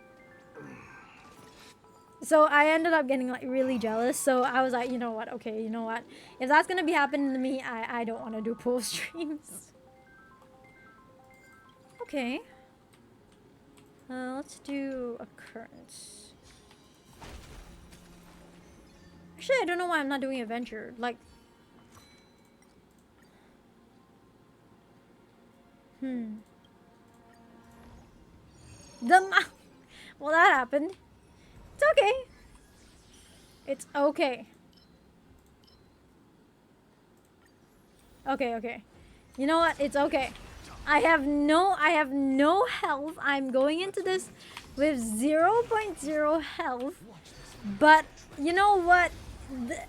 So I ended up getting like really jealous. So I was like, you know what? Okay, you know what? If that's gonna be happening to me, I don't want to do pool streams. Okay. Let's do occurrence. Actually, I don't know why I'm not doing adventure. Like, well, that happened. It's okay. It's okay. Okay. You know what? It's okay. I have no health. I'm going into this with 0.0 health. But you know what?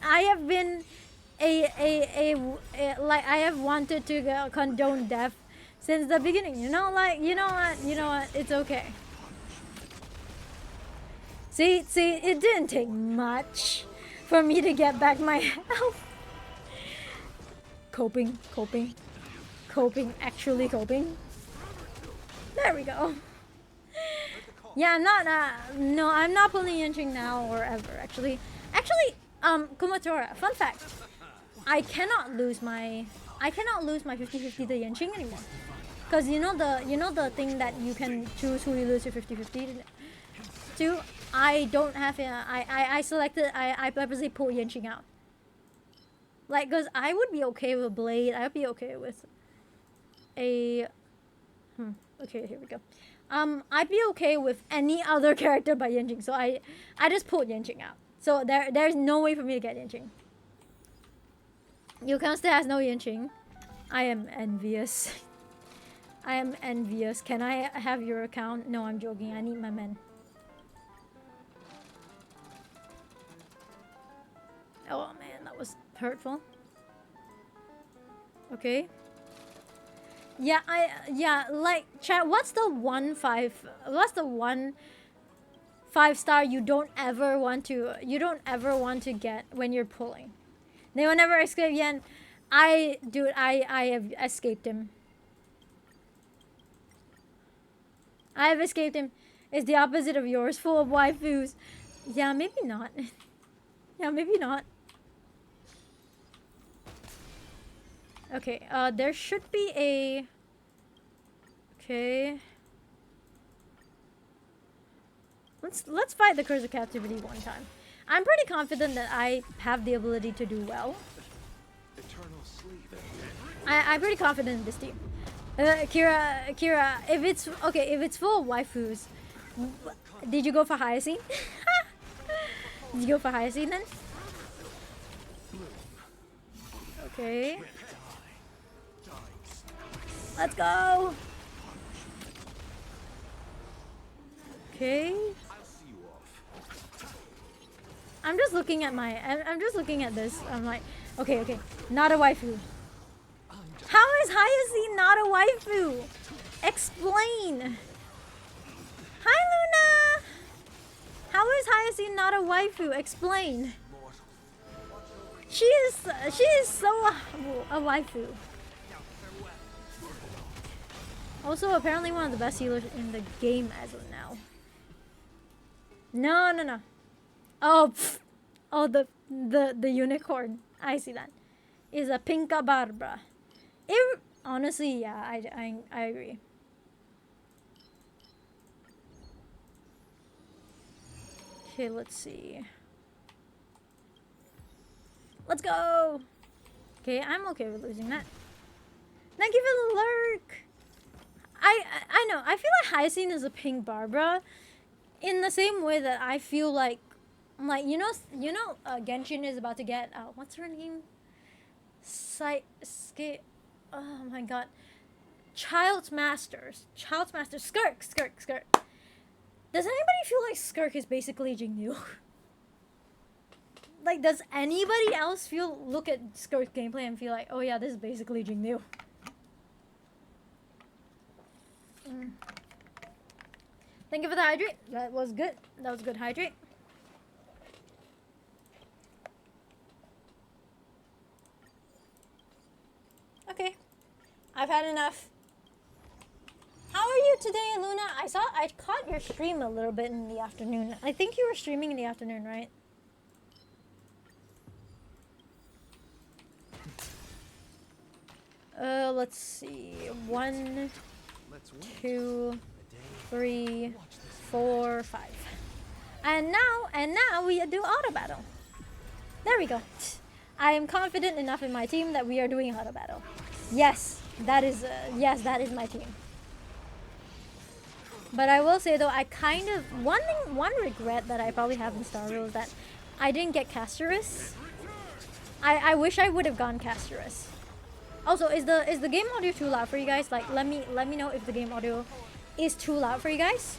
I have been like I have wanted to condone death since the beginning. You know, like you know what? It's okay. See, it didn't take much for me to get back my health. Coping, actually coping. There we go. Yeah, I'm not, no, I'm not pulling inching now or ever, actually. Kumatora, fun fact. I cannot lose my 50-50 to inching anymore. Cause you know the thing that you can choose who you lose your 50-50 to? I don't have it. I selected, I purposely pulled inching out. Like, cause I would be okay with a blade. I would be okay with a, okay, here we go. I'd be okay with any other character but Yanjing, so I just pulled Yanjing out. So there's no way for me to get Yanjing. Yukon still has no Yanjing. I am envious. I am envious. Can I have your account? No, I'm joking. I need my men. Oh man, that was hurtful. Okay. Yeah, like chat, what's the one 5-star you don't ever want to get when you're pulling? They will never escape Yen. I have escaped him. I have escaped him. It's the opposite of yours, full of waifus. Yeah, maybe not. Yeah, maybe not. Okay, there should be a... Okay. Let's fight the Curse of Captivity one time. I'm pretty confident that I have the ability to do well. I'm pretty confident in this team. Kira, if it's full of waifus, did you go for Hyacinth? Did you go for Hyacinth then? Okay. Let's go. Okay. I'm just looking at this. I'm like, okay. Not a waifu. How is Hyacinth not a waifu? Explain. Hi, Luna. How is Hyacinth not a waifu? Explain. She is so a waifu. Also, apparently one of the best healers in the game as of now. No. Oh, oh, the unicorn. I see that. Is a Pinka Barbara. Honestly, yeah, I agree. Okay, let's see. Let's go. Okay, I'm okay with losing that. Thank you for the lurk. I know. I feel like Hyacinth is a pink Barbara, in the same way that I feel like Genshin is about to get what's her name? Oh my god. Child's Masters. Skirk. Does anybody feel like Skirk is basically Jingyu? Like, does anybody else look at Skirk's gameplay and feel like, oh yeah, this is basically Jingyu? Thank you for the hydrate. That was good. That was good hydrate. I've had enough. How are you today, Luna? I caught your stream a little bit in the afternoon. I think you were streaming in the afternoon, right? Let's see. 1, 2, 3, 4, 5. And now we do auto battle. There we go. I am confident enough in my team that we are doing auto battle. Yes, that is my team. But I will say though, I kind of one regret that I probably have in Starville is that I didn't get Casterus. I wish I would have gone Casterus. Also, is the game audio too loud for you guys? Like, let me know if the game audio is too loud for you guys.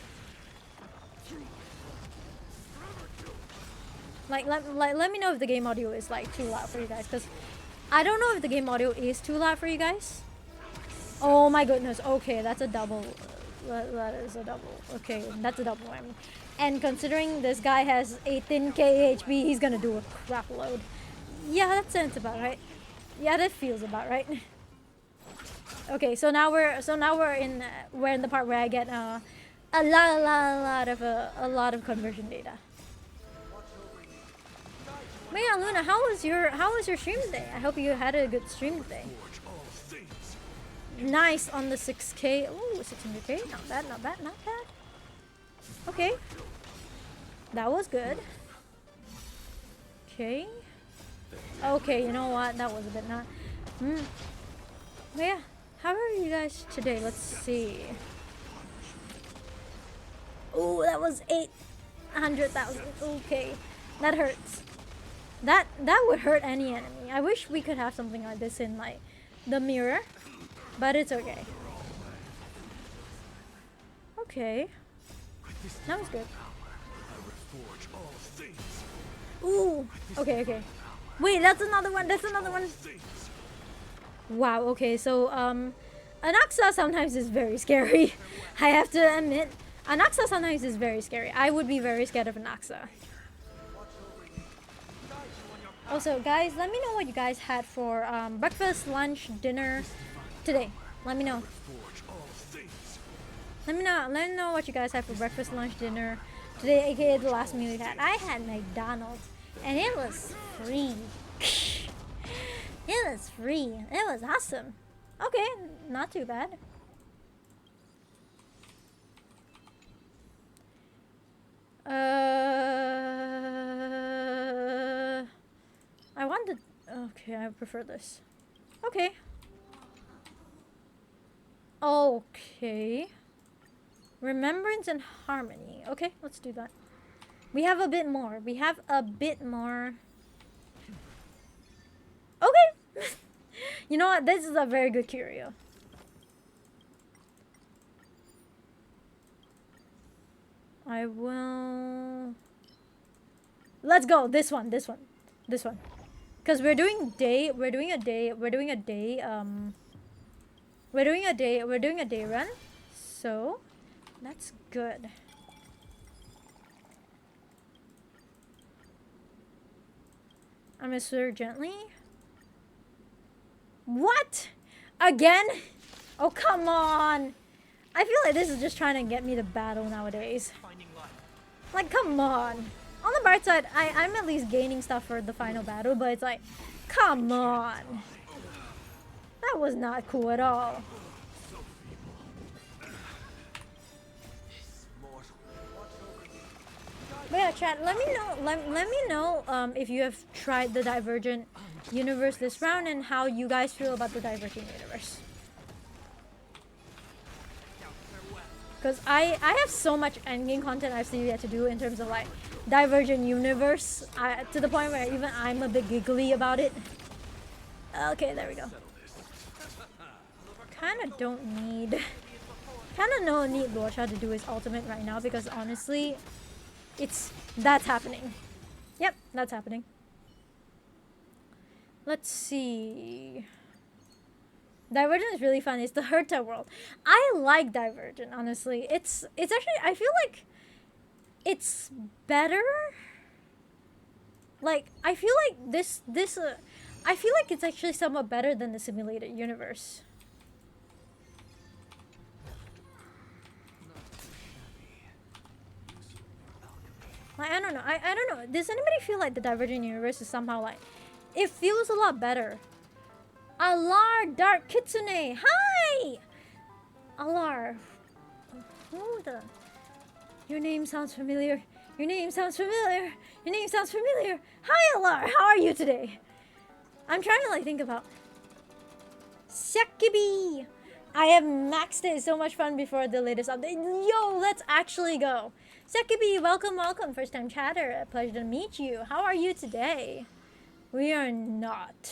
Like, let me know if the game audio is like too loud for you guys, because I don't know if the game audio is too loud for you guys. Oh my goodness. Okay, that's a double. That is a double. Okay, that's a double whammy. And considering this guy has 18k HP, he's gonna do a crap load. Yeah, that sounds about right. Yeah, that feels about right. Okay, so now we're in the part where I get a lot of conversion data. But yeah, Luna, how was your stream today? I hope you had a good stream today. Nice on the 6k. Oh, 600k. Not bad, not bad, not bad. Okay. That was good. Okay. Okay, you know what? That was a bit not. But yeah, how are you guys today? Let's see. Oh, that was 800,000. Okay. That hurts. That would hurt any enemy. I wish we could have something like this in like the mirror. But it's okay. Okay. That was good. Ooh. Okay, okay. Wait, that's another one. That's another one. Wow, okay. So, Anaxa sometimes is very scary. I have to admit. Anaxa sometimes is very scary. I would be very scared of Anaxa. Also, guys, let me know what you guys had for breakfast, lunch, dinner today. Let me know. Let me know what you guys had for breakfast, lunch, dinner today, aka the last meal you had. I had McDonald's and it was free. It was free. It was awesome. Okay, not too bad. I wanted. Okay, I prefer this. Okay. Okay. Remembrance and harmony. Okay, let's do that. We have a bit more. We have a bit more. Okay. You know what? This is a very good curio. I will. Let's go. This one. Because we're doing a day run. So that's good. I'm gonna swear gently. What? Again? Oh, come on. I feel like this is just trying to get me to battle nowadays. Like, come on. On the bright side, I'm at least gaining stuff for the final battle, but it's like, come on. That was not cool at all. But yeah, chat, let me know if you have tried the Divergent universe this round and how you guys feel about the Divergent universe. Because I have so much endgame content I've still yet to do in terms of like Divergent universe, to the point where even I'm a bit giggly about it. Okay, there we go. Kinda don't need Luocha to do his ultimate right now, because honestly, that's happening. Yep, that's happening. Let's see. Divergent is really fun. It's the Herta world. I like Divergent, honestly. It's actually, I feel like it's better. Like, I feel like I feel like it's actually somewhat better than the simulated universe. I don't know. I don't know. Does anybody feel like the Divergent Universe is somehow like... It feels a lot better. Alar Dark Kitsune! Hi! Alar. Who the... Your name sounds familiar. Your name sounds familiar. Your name sounds familiar. Hi, Alar. How are you today? I'm trying to like think about... Sakibi! I have maxed it. It's so much fun before the latest update. Yo, let's actually go. Sakibi, welcome, welcome. First time chatter. A pleasure to meet you. How are you today? We are not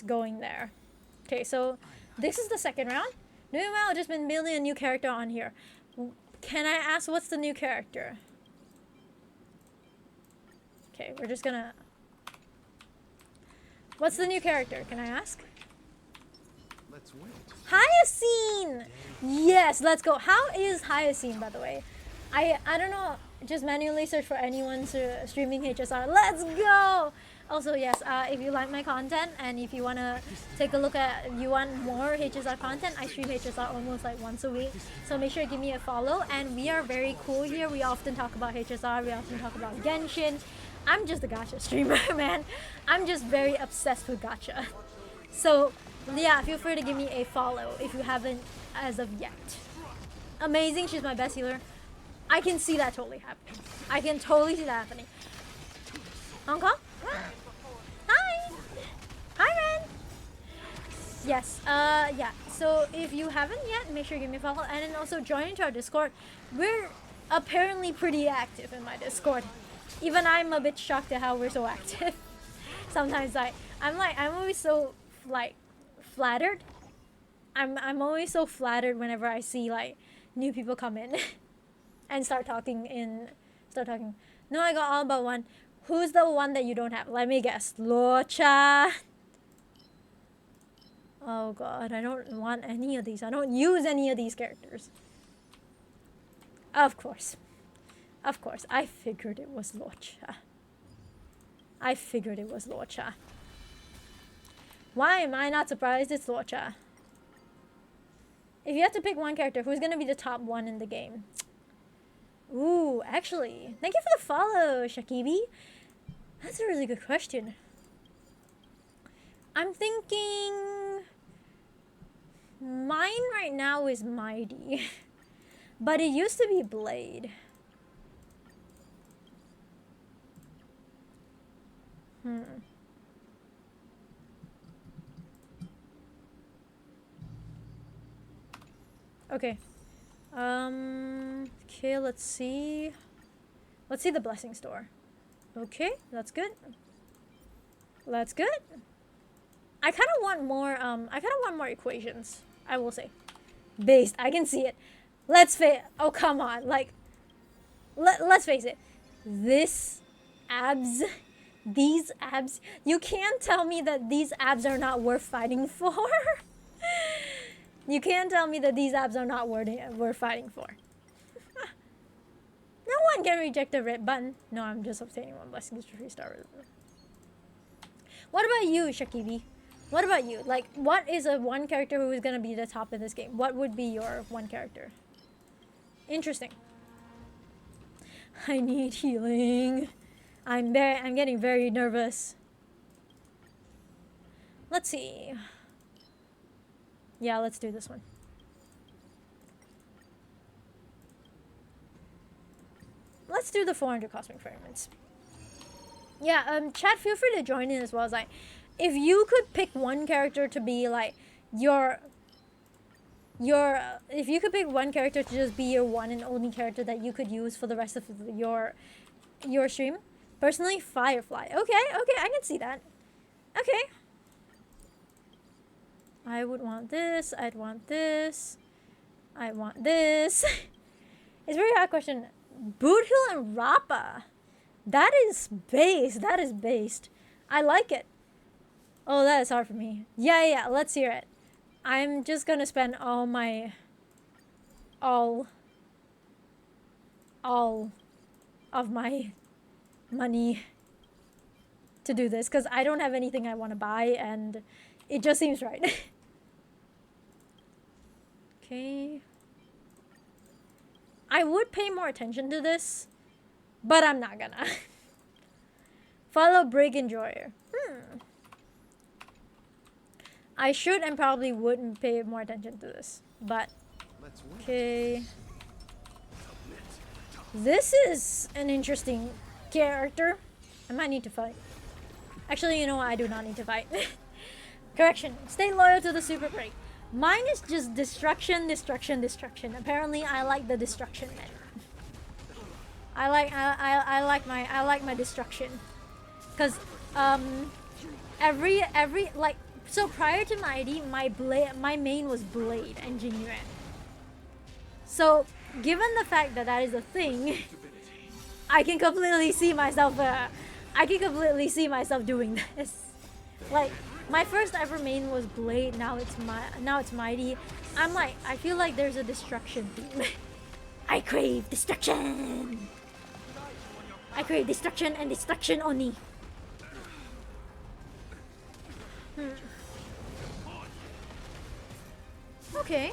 going there. Okay, so this is the second round. Doing well, just been building a new character on here. Can I ask what's the new character? Okay, we're just gonna... What's the new character? Can I ask? Let's wait. Hyacine! Yes, let's go. How is Hyacine, by the way? I don't know. Just manually search for anyone streaming HSR. Let's go! Also, yes, if you like my content and if you want to take a look at, if you want more HSR content, I stream HSR almost like once a week. So make sure to give me a follow. And we are very cool here. We often talk about HSR. We often talk about Genshin. I'm just a gacha streamer, man. I'm just very obsessed with gacha. So, yeah, feel free to give me a follow if you haven't as of yet. Amazing. She's my best healer. I can see that totally happening. I can totally see that happening. Honkai? Hi! Hi, Ren! Yes, yeah. So if you haven't yet, make sure you give me a follow. And then also join into our Discord. We're apparently pretty active in my Discord. Even I'm a bit shocked at how we're so active. Sometimes I'm always so, like, flattered. I'm always so flattered whenever I see, like, new people come in. And start talking. No, I got all but one. Who's the one that you don't have? Let me guess. Locha. Oh god, I don't want any of these. I don't use any of these characters. Of course. Of course. I figured it was Locha. Why am I not surprised it's Locha? If you have to pick one character, who's gonna be the top one in the game? Ooh, actually, thank you for the follow, Shakibi. That's a really good question. I'm thinking... Mine right now is Mighty. But it used to be Blade. Okay. Okay, let's see. Let's see the blessing store. Okay, that's good. That's good. I kind of want more equations, I will say. Based, I can see it. Let's face, oh come on, like, let's face it. These abs, you can't tell me that these abs are not worth fighting for. You can't tell me that these abs are not worth fighting for. No one can reject the red button. No, I'm just obtaining one blessing to 3-star. What about you, Shakibi? What about you? Like, what is a one character who is gonna be the top in this game? What would be your one character? Interesting. I need healing. I'm getting very nervous. Let's see. Yeah, let's do this one. Let's do the 400 cosmic fragments. Yeah, chat, feel free to join in as well. As like, if you could pick one character to be like if you could pick one character to just be your one and only character that you could use for the rest of your stream. Personally, Firefly. Okay, I can see that. Okay. I would want this. I'd want this. I want this. It's a very hard question. Boothill and Rappa. That is based. I like it. Oh, that is hard for me. Yeah, let's hear it. I'm just gonna spend all of my money to do this because I don't have anything I want to buy and it just seems right. Okay. I would pay more attention to this But I'm not gonna. Follow Break Enjoyer. I should and probably wouldn't pay more attention to this. But, Let's win. okay. This is an interesting character. I might need to fight. Actually, you know what? I do not need to fight. Correction. Stay loyal to the super break. Mine is just destruction, destruction, destruction. Apparently, I like the destruction man. I like my destruction. Cause every like so prior to my ID, my main was Blade and Jinyuan. So given the fact that that is a thing, I can completely see myself. Doing this. Like my first ever main was Blade. Now it's Mighty. I'm like, I feel like there's a destruction theme. I crave destruction. I crave destruction and destruction only. Okay.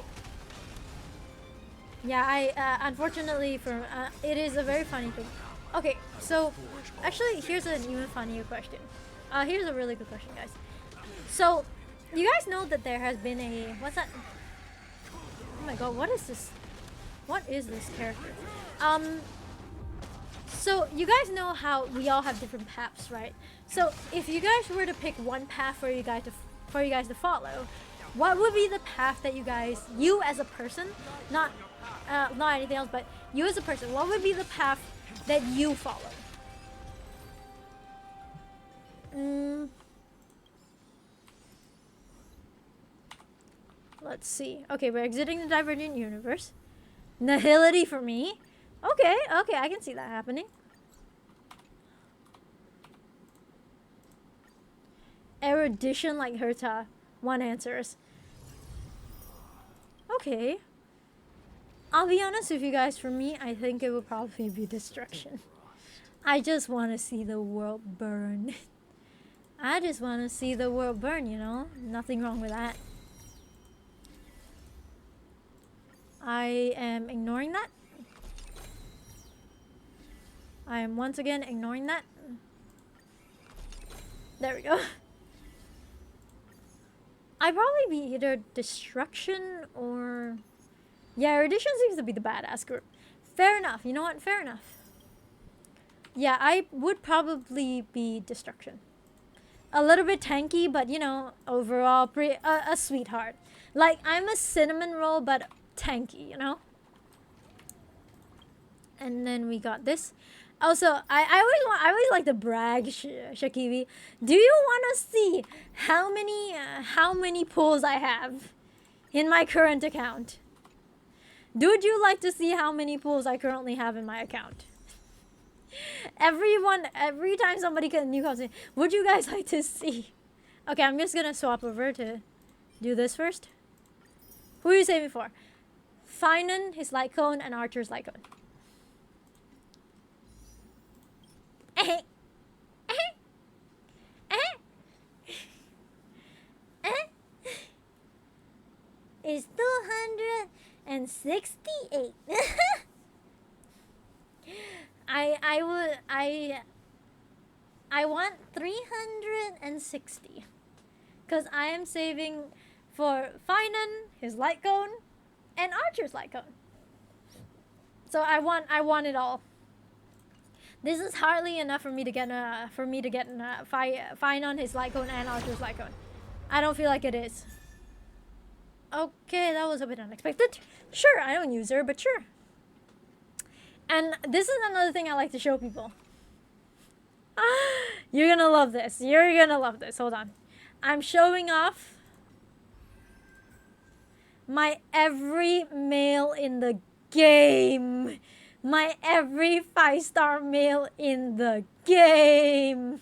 Yeah, I unfortunately for it is a very funny thing. Okay, so actually here's an even funnier question. Here's a really good question, guys. So, you guys know that there has been a what's that? Oh my god, what is this? What is this character? So you guys know how we all have different paths, right? So if you guys were to pick one path for you guys to follow, what would be the path that you as a person, not anything else, but you as a person, what would be the path that you follow? Let's see. Okay, we're exiting the Divergent Universe. Nihility for me. Okay, I can see that happening. Erudition like Herta. One answers. Okay. I'll be honest with you guys, for me, I think it would probably be destruction. I just want to see the world burn. I just want to see the world burn, you know? Nothing wrong with that. I am ignoring that. I am once again ignoring that. There we go. I'd probably be either destruction or... Yeah, Erudition seems to be the badass group. Fair enough. You know what? Fair enough. Yeah, I would probably be destruction. A little bit tanky, but you know, overall, a sweetheart. Like, I'm a cinnamon roll, but tanky, you know? And then we got this. Also, I always like to brag, Shakibi. Do you want to see how many pulls I have in my current account? Would you like to see how many pulls I currently have in my account? Every time somebody new comes in, would you guys like to see? Okay, I'm just gonna swap over to do this first. Who are you saving for? Finan, his light cone, and Archer's light cone. It's 268. I want 360. Cause I am saving for Finan, his light cone, and Archer's light cone. So I want it all. This is hardly enough for me to get Finan, his light cone, and Archer's light cone. I don't feel like it is. Okay, that was a bit unexpected. Sure, I don't use her, but sure. And this is another thing I like to show people. You're gonna love this. You're gonna love this. Hold on. I'm showing off my every male in the game. My every 5-star male in the game.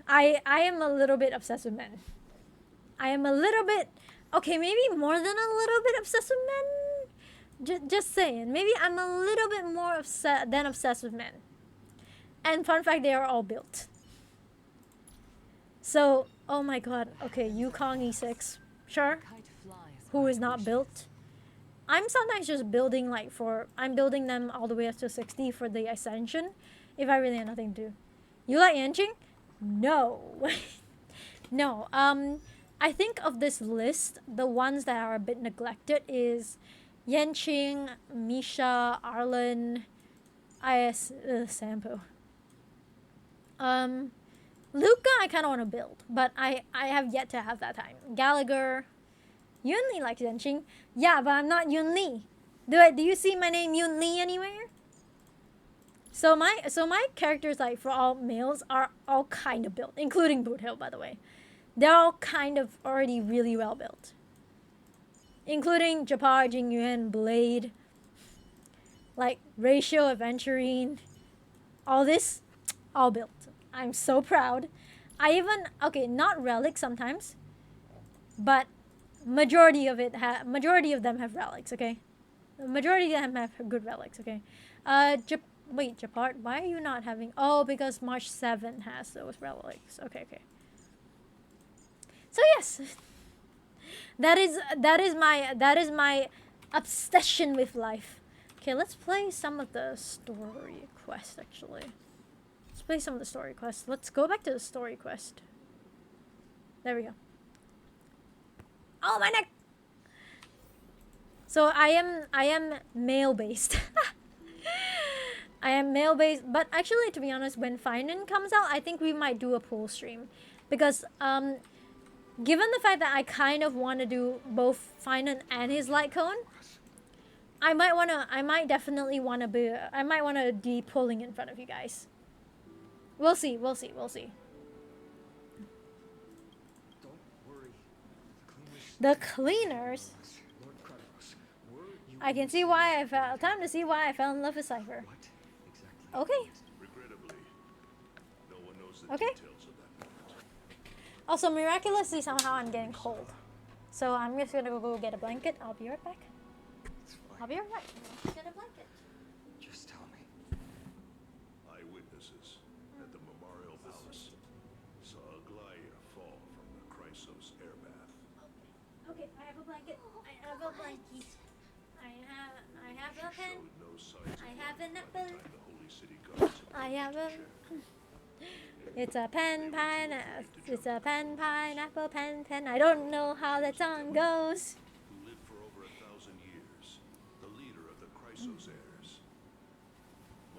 I am a little bit obsessed with men. I am a little bit, okay, maybe more than a little bit obsessed with men. Just saying, maybe I'm a little bit more obsessed with men. And fun fact, they are all built. So, oh my god, okay, Yukong E6, sure. Who is not built? I'm sometimes just building I'm building them all the way up to 60 for the ascension if I really have nothing to do. You like Yanqing? No. No. I think of this list, the ones that are a bit neglected is Yanqing, Misha, Arlen, Sampo. Luca I kind of want to build, but I have yet to have that time. Gallagher, Yunli likes Yanqing. Yeah, but I'm not Yunli. Do you see my name Yunli anywhere? So my characters, like for all males, are all kind of built, including Boothill, by the way. They're all kind of already really well built, including Japar, Jingyuan, Blade, like Ratio, Aventurine, all this, all built. I'm so proud. I even not relics sometimes, but majority of them have relics. Okay, the majority of them have good relics. Okay, wait, Japar, why are you not having? Oh, because March 7 has those relics. Okay. So yes, that is my obsession with life. Okay, let's play some of the story quest actually. Let's play some of the story quests. Let's go back to the story quest. There we go. Oh, my neck! So I am male based. I am male based, but actually to be honest, when Finan comes out, I think we might do a pool stream. Because given the fact that I kind of want to do both Finan and his light cone, I might definitely want to be pulling in front of you guys. We'll see. Don't worry. The cleaners. Lord Kratos, were you I can see why I fell. Time to see why I fell in love with Cypher. what exactly? Okay. Regrettably, no one knows the Okay. details of that moment. Also, miraculously somehow I'm getting cold, so I'm just gonna go get a blanket. I'll be right back. It's fine. I'll be right back. Let's get a blanket. Just tell me. Eyewitnesses at the Memorial Palace saw Aglaya fall from the Chrysos air bath. Okay, I have a blanket. I have a blanket. I have a pen. Showed no signs of I have life an by apple. the time the holy city guards I have approached a. the chair. It's a pineapple, pen. I don't know how that song goes. Who lived for over 1,000 years, the leader of the Chrysos heirs.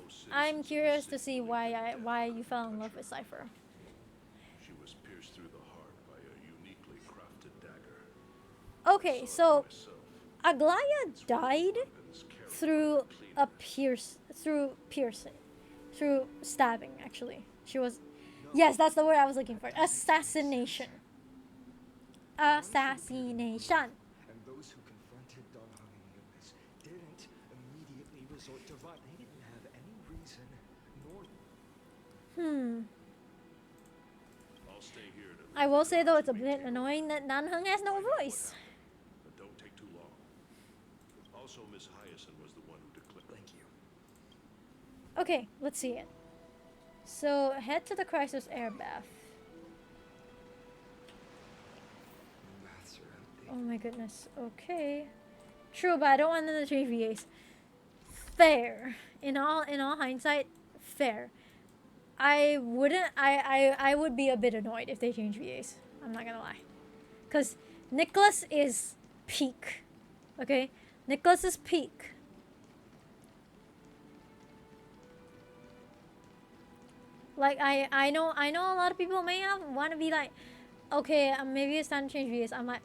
Most I'm citizens curious to were see why you fell in love with Cypher. She was pierced through the heart by a uniquely crafted dagger. Okay, so Myself, Aglaya died weapons carried through clean through stabbing. Actually, she was. Yes, that's the word I was looking for. Assassination. Assassination. And those who confronted Don Hung and Eunice didn't immediately resort to violence. They didn't have any reason, nor I'll stay here to I will say though, it's a bit annoying that Nanhung has no voice. but don't take too long. Also, Miss Hyacinth was the one who declared. Thank you. Okay, let's see it. So head to the Chrysos air bath. Baths are empty. Oh my goodness. Okay. True, but I don't want them to change VAs. Fair. In all hindsight, fair. I would be a bit annoyed if they change VAs. I'm not gonna lie. Cause Nicholas is peak. Okay? Nicholas is peak. Like I know a lot of people may want to be like, okay, maybe it's time to change VAs. I'm like,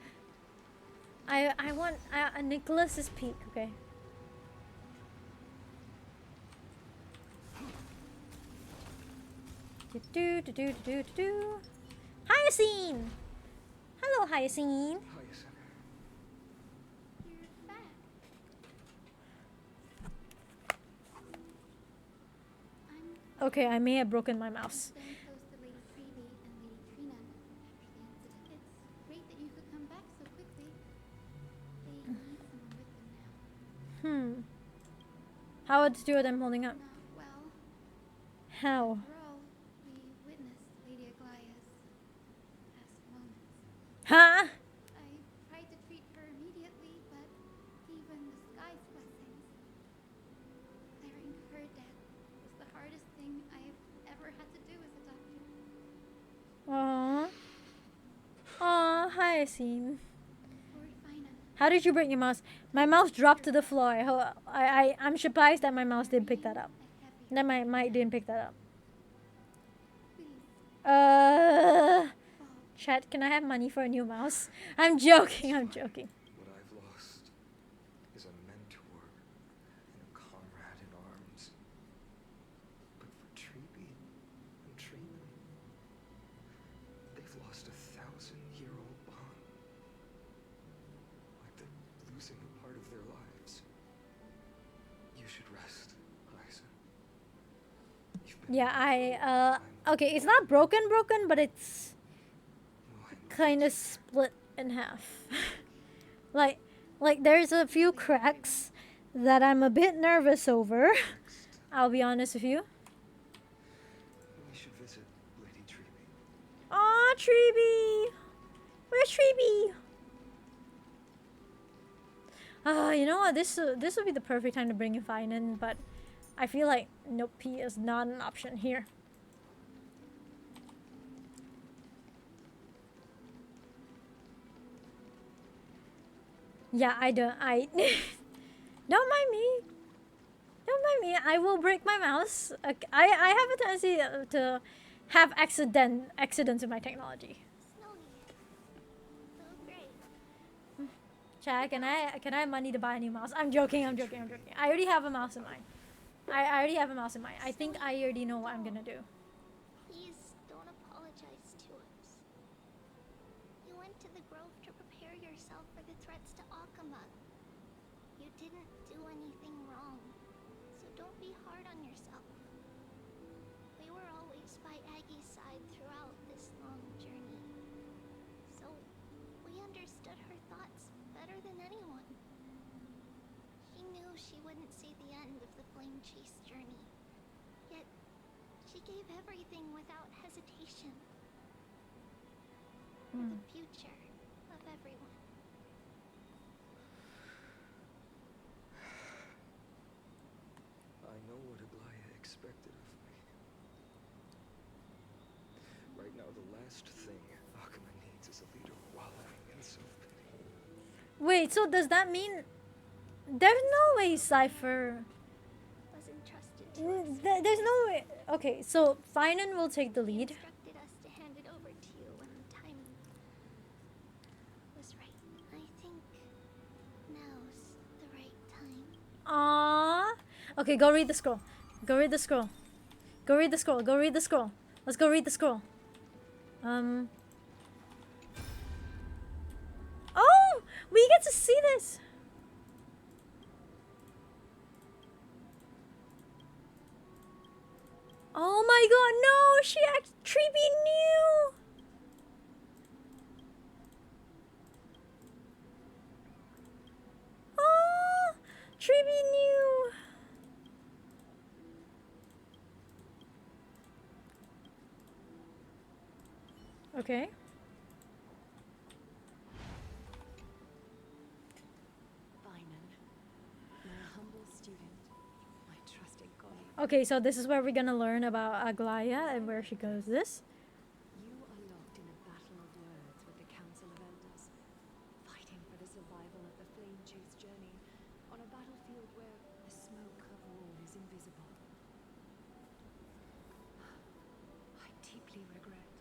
I want Nicholas is peak. Okay. Do. Hyacinth. Hello, Hyacinth. Hyacinth. You're back. I'm Okay, I may have broken my mouse. staying close to Lady Treevey and Lady Trina after the incident. It's great that you could come back so quickly. They need someone with them now. How are the two of them holding up? Not well. How? Overall, we witnessed Lady Aglaya's last moments. Huh? I tried to treat her immediately, but even the Honkai scene. Or Fina. How did you break your mouse? My mouse dropped to the floor. I'm surprised that my mouse didn't pick that up. That my mic didn't pick that up. Please. Chat, can I have money for a new mouse? I'm joking, I'm joking. What I've lost is a mentor and a comrade in arms. But for Treeby and Trina, they've lost a 1,000-year-old bond. Like they're losing a part of their lives. You should rest, Liza. You've been Yeah, okay, it's not broken, but it's kind of split in half. like there's a few cracks that I'm a bit nervous over. I'll be honest with you. We should visit Lady Treeby. Aw, Treeby! Where's Treeby? You know what? This would be the perfect time to bring in Finan, but I feel like nope, P is not an option here. Yeah, I don't don't mind me. Don't mind me. I will break my mouse. I have a tendency to have accidents in my technology. Snowy. So great. Chad, can I have money to buy a new mouse? I'm joking. I already have a mouse in mind. I already have a mouse in mind. I think I already know what I'm gonna do. Please don't apologize to us. You went to the grove to prepare yourself for the threats to Akama. You didn't do anything wrong, so don't be hard on yourself. We were always by Aggie's side throughout this long journey, so we understood her thoughts better than anyone. She knew she wouldn't see the end of the Flame Chase journey, yet she gave everything without hesitation. For the future of everyone. I know what Aglaya expected of me. Right now, the last thing Akuma needs is a leader wallowing in self-pity. Wait, so does that mean there's no way Cypher? Was entrusted to us. There's no way. Okay, so Finan will take the He lead. instructed us to hand it over to you when the time was right. I think now's the right time. Aww. Okay, go read the scroll. Go read the scroll. Go read the scroll. Go read the scroll. Let's go read the scroll. Oh, we get to see this. Oh my god, no! Treeby knew! Oh! Treeby knew! Okay. Okay, so this is where we're gonna learn about Aglaya and where she goes this. You are locked in a battle of words with the Council of Elders, fighting for the survival of the Flame Chase journey on a battlefield where the smoke of war is invisible. I deeply regret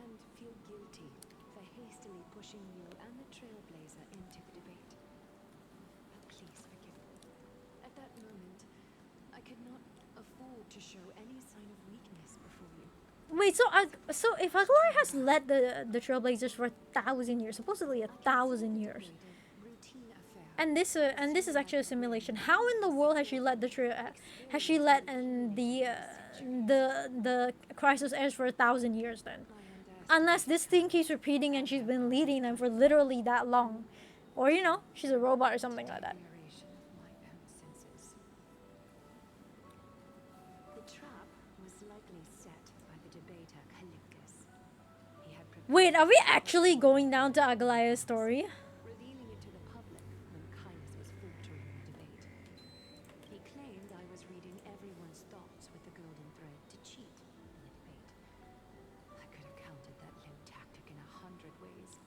and feel guilty for hastily pushing you and the Trailblazer into the debate. But please forgive me. At that moment, I could not afford to show any sign of weakness before you. Wait, so if Aglaya has led the Trailblazers for 1,000 years, supposedly 1,000 years, and this is actually a simulation, how in the world has she led the Crisis Heirs for 1,000 years then? Unless this thing keeps repeating and she's been leading them for literally that long, or you know, she's a robot or something like that. Wait, are we actually going down to Aglaya's story? Revealing it to the public when Kindness was faltering in the debate. He claimed I was reading everyone's thoughts with the golden thread to cheat in the debate. I could have countered that limp tactic in 100 ways.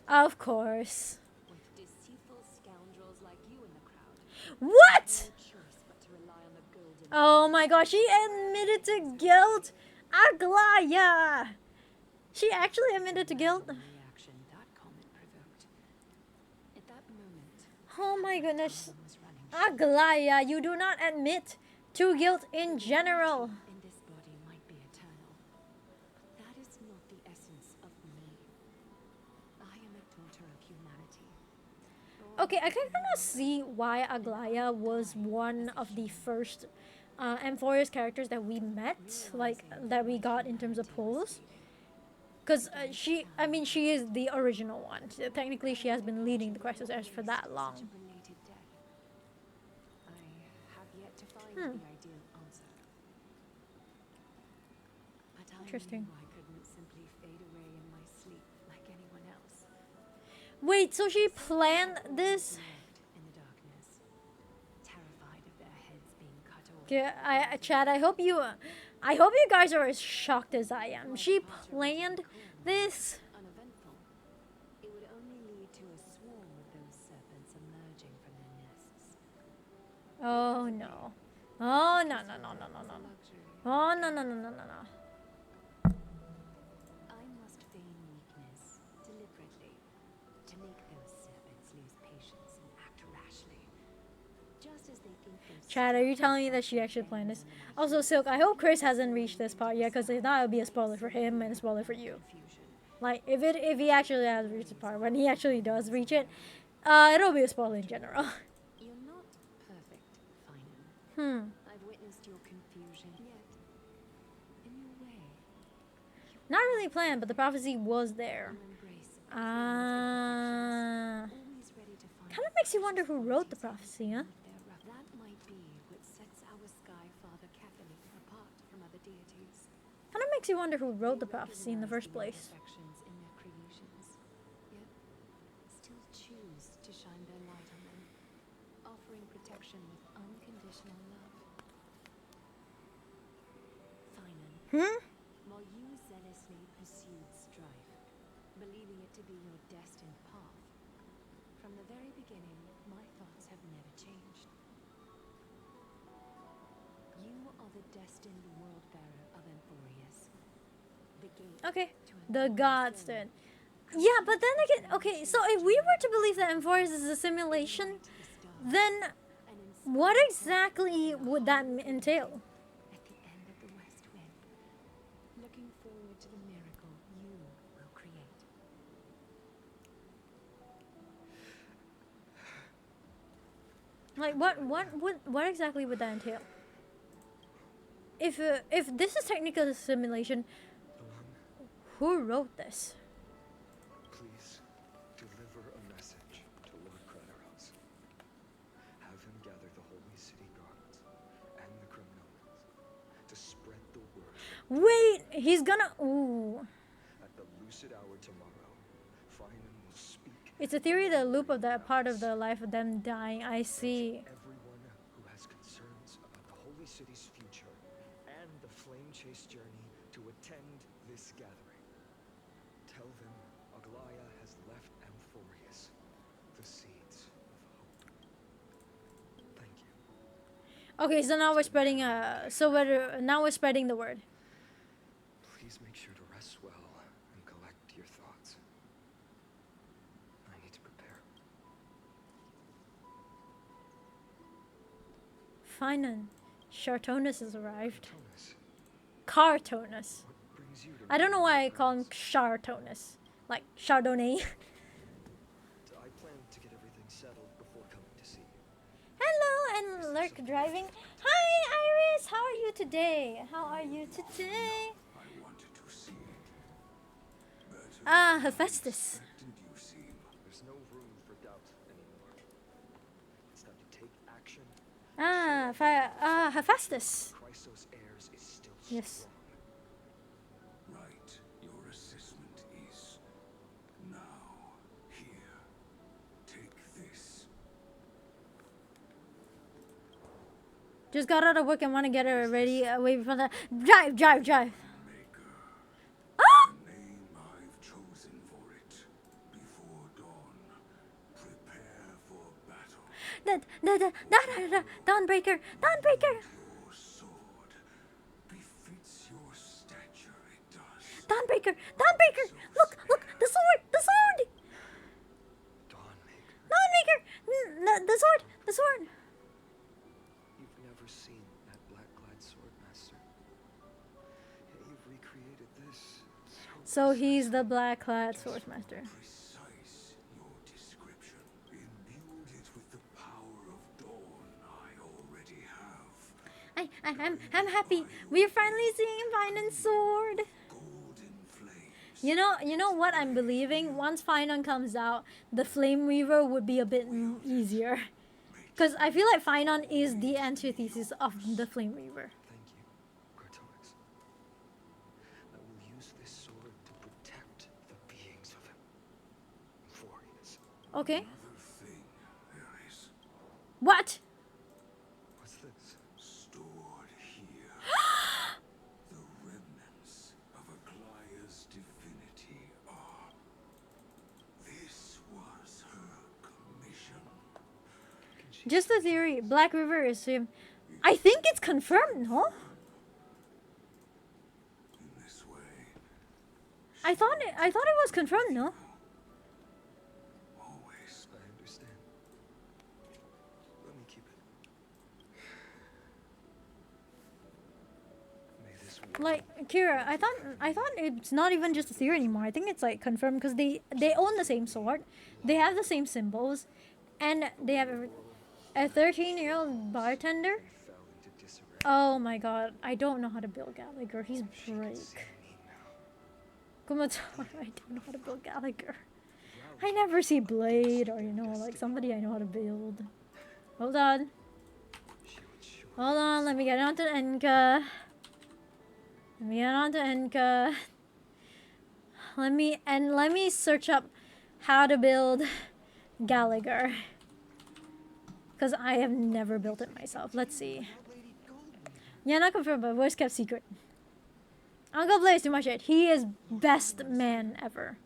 Of course. With deceitful scoundrels like you in the crowd, What? no choice but to rely on the golden. Oh my gosh, she admitted to guilt. Aglaya. She actually admitted to guilt. The reaction that comment provoked. At that moment, Oh my goodness. time was running short, Aglaya, you do not admit to guilt in general. and this body might be eternal. But that is not the essence of me. I am a daughter of humanity. Okay, I can kind of see why Aglaya was one of the first Amphorius characters that we met, like, that we got in terms of pulls. Because she is the original one. So technically, she has been leading the Crisis Heirs for that long. Such a related death. I have yet to find the ideal answer. But I Interesting. knew I couldn't simply fade away in my sleep like anyone else. Wait, so she planned this? Left in the darkness, terrified of their heads being cut off. Yeah, Chad, I hope you guys are as shocked as I am. She planned this. Uneventful. It would only lead to a swarm of those serpents emerging from their nests. Oh no. Oh no no no no no no. Luxury. Oh no no no no no no. I must feign weakness deliberately to make those serpents lose patience and act rashly. Just as they think they're Chad, are you telling me that she actually planned this? Also, Silk, I hope Chris hasn't reached this part yet, because if not, it'll be a spoiler for him and a spoiler for you. confusion. Like, if he actually has reached the part, when he actually does reach it, it'll be a spoiler in general. You're not perfect, Finan. I've witnessed your confusion, yet, in your way, Not really planned, but the prophecy was there. you embrace Ah. always ready to find Kind of makes you wonder who wrote the prophecy, huh? That might be what sets our Sky Father Catholic apart from other deities. Kind of makes you wonder who wrote the prophecy in the first place. Imperfections in their creations, yet still choose to shine their light on them, offering protection with unconditional love. Finan, while you zealously pursued strife, believing it to be your destined path, from the very beginning, my thoughts have never changed. You are the destined world-bearer of Amphorius. The gate Okay. to The another gods throne. did. Yeah, but then again, okay, so if we were to believe that Amphorius is a simulation, To the stars, then and in what exactly would that entail? at the end of the west wind, looking forward to the miracle you will create. Like, what exactly would that entail? If this is technically a simulation, who wrote this? Please deliver a message to Lord Kratos. Have him gather the holy city guards and the criminals to spread the word. Wait, he's gonna. Ooh. At the lucid hour tomorrow, Finan will speak. It's a theory, the loop of that part of the life of them dying. I see. Everyone who has concerns about the holy city's future and the flame chase journey to attend this gathering. Tell them Aglaya has left Amphorius the seeds of hope. Thank you. Okay, so now we're spreading. Now we're spreading the word. Please make sure to rest well and collect your thoughts. I need to prepare. Finan, Shartonus has arrived. Tonus, Cartonus. what brings you to I don't know why I call him Friends? Shartonus, like Chardonnay. I plan to get everything settled before coming to see you. Hello, and Lurk driving. Hi, Iris. How are you today? How are you today? I wanted to see. Better Ah, Hephaestus. did you seem? There's no room for doubt anymore. It's time to take action. Hephaestus. Chrysos heirs is still Yes. strong. Right. Your assessment is now. Here. Take this. Just got out of work and want to get her ready away from the drive. Maker. Ah! The name I've chosen for it. Before Dawnbreaker. Dawnbreaker. Your sword befits your stature, it does. Dawnbreaker. Dawnbreaker. Look, the sword. The sword. Dawnmaker, Dawnbreaker. The sword. The sword. you've never seen that black-clad sword master. Yet you've recreated this. So he's the black-clad swordsmaster. Precise your description. Imbued it with the power of dawn I already have. I'm happy. We're finally seeing Finance sword. Golden flames. You know what I'm believing? Once Finon comes out, the Flame Weaver would be a bit easier. Because I feel like Finon is the antithesis of the Flame Weaver. Thank you, Cartonix. I will use this sword to protect the beings of him. For he is. Okay. Another thing there is What? What's this? stored here. The remnants of Aglaya's divinity are. This was her commission. Just a theory. Black River is him. I think it's confirmed, no? In this way, I thought it was confirmed, no? always. I understand. Let me keep it. May this world Like Kira, I thought it's not even just a theory anymore. I think it's like confirmed because they own the same sword, they have the same symbols, and they have a 13-year-old bartender. fell into disarray. Oh my god, I don't know how to build Gallagher. He's She can break. see me now. Kumatora, I don't know how to build Gallagher. I never see Blade or like somebody I know how to build. Hold on. She would surely Hold on, let me get onto Enka. Let me get onto Enka. Let me search up how to build Gallagher. Because I have never built it myself. Let's see. Yeah, not confirmed, but worst kept secret. Uncle Blaze too much shit. He is best man ever.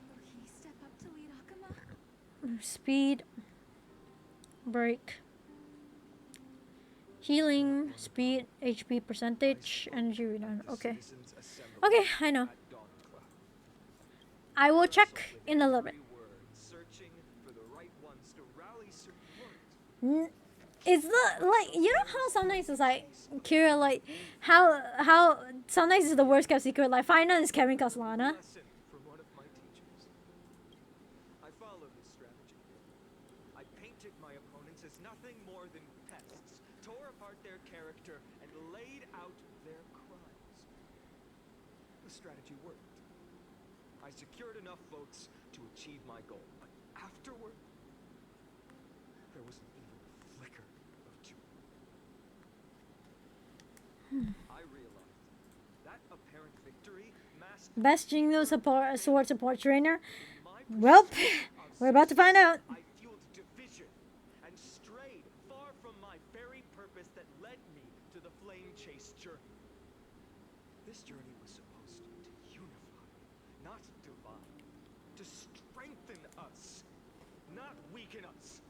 Will he step up to lead Akama? Speed. Break. Healing, speed, HP percentage, energy return. Okay. citizens assemble Okay, I know. at Dawn Cloud. I will check in a little bit. Every word, searching for the right ones to rally support. It's the like how sometimes it's like Kira like how sometimes it's the worst kept secret like Final is carrying Caslana. Lesson from one of my teachers. I followed this strategy. I painted my opponents as nothing more than pests, tore apart their character, and laid out their crimes. The strategy worked. I secured enough votes to achieve my goal, but afterward, there wasn't even a flicker of joy. I realized that apparent victory masked Best Jingo support sword support trainer. my Well, perception of we're about to find out. I fueled division and strayed far from my very purpose that led me to the flame chase journey. This journey was supposed to unify, not divide, to strengthen us, not weaken us.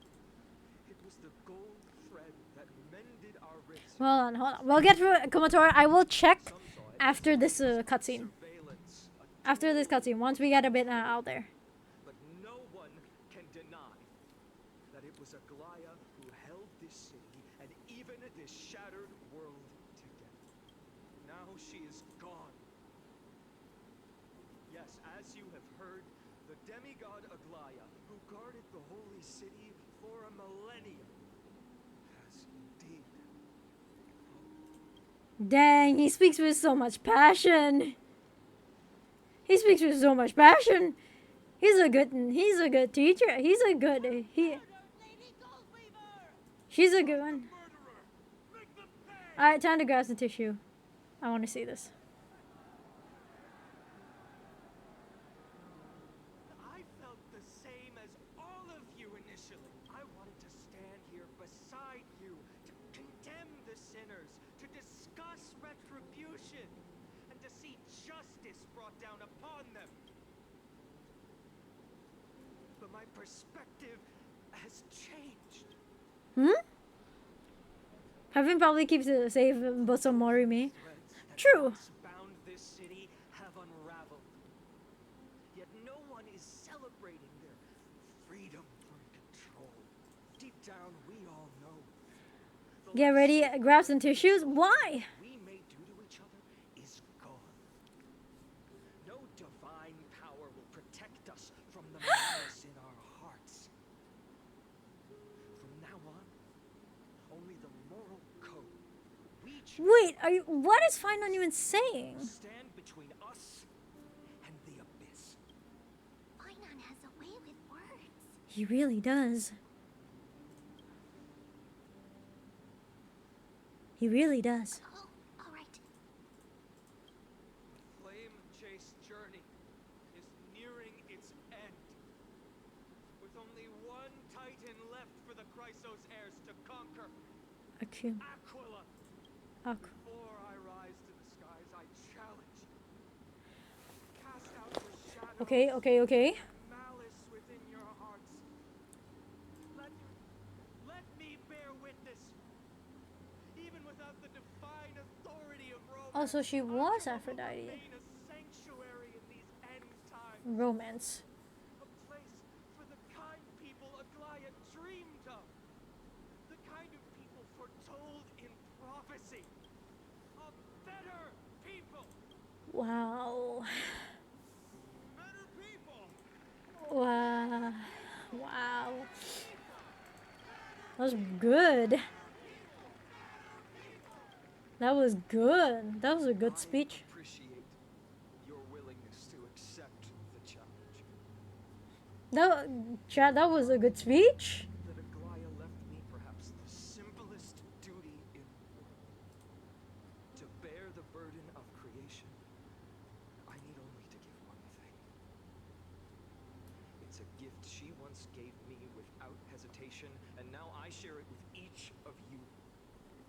It was the gold thread that mended our rifts. Hold on. We'll get through it, Kumatora. I will check Some saw it after this cutscene. surveillance, After this cutscene, once we get a bit out there. but no one can deny that it was Aglaya who held this city and even this shattered world together. Now she is gone. Yes, as you have heard, the demigod Aglaya, who guarded the holy city for a millennium, has indeed. Dang, he speaks with so much passion. He speaks with so much passion. He's a good teacher. She's a good one. Alright, time to grab some tissue. I want to see this. I felt the same as all of you initially. I wanted to stand here beside you, to condemn the sinners, to discuss retribution, and to see justice brought down upon them. My perspective has changed. Hmm? Heaven probably keeps it safe, but so Morimi. Threads that True. once bound this city have unraveled. Yet no one is celebrating their freedom from control. Deep down, we all know. the Get ready, last grab some tissues. Why? we may do to each other is gone. No divine power will protect us from the malice in our hearts. From now on, only the moral code we choose Wait, are you? What is Fine even saying? will stand between us and the abyss. Ainan has a way with words. He really does. He really does. Oh, all right. Flame Chase journey is nearing its end. With only one Titan left for the Chrysos heirs to conquer, Okay. Aquila. Okay. Before I rise to the skies, I challenge you. Cast out the shadows Okay. Okay. Okay. and malice within your hearts. Let me bear witness. Even without the divine authority of Rome. Oh, so she was Aphrodite. Remain a sanctuary in these end times. Romance. A place for the kind people Aglaia dreamed of. The kind of people foretold in prophecy. A better people. Wow. Better people. Wow. Wow. That was good. That was good. That was a good speech. I appreciate your willingness to accept the challenge. That was a good speech. That Aglaia left me perhaps the simplest duty in the world. To bear the burden of creation, I need only to give one thing. It's a gift she once gave me without hesitation, and now I share it with each of you.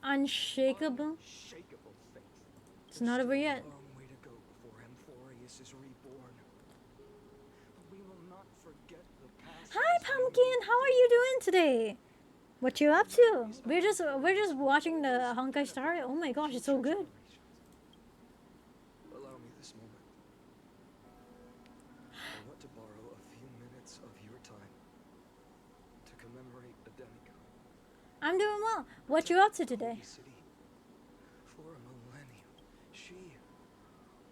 Unshakable. Unshakable faith. It's not over yet. There's still a long way to go before Amphorius is reborn. But we will not forget the past. Hi, Pumpkin. How are you doing today? What you up to? We're just watching the Honkai Star. Oh my gosh, it's so good. Allow me this moment. I want to borrow a few minutes of your time to commemorate a demigod. I'm doing well. What you up to today? City. For a millennium, she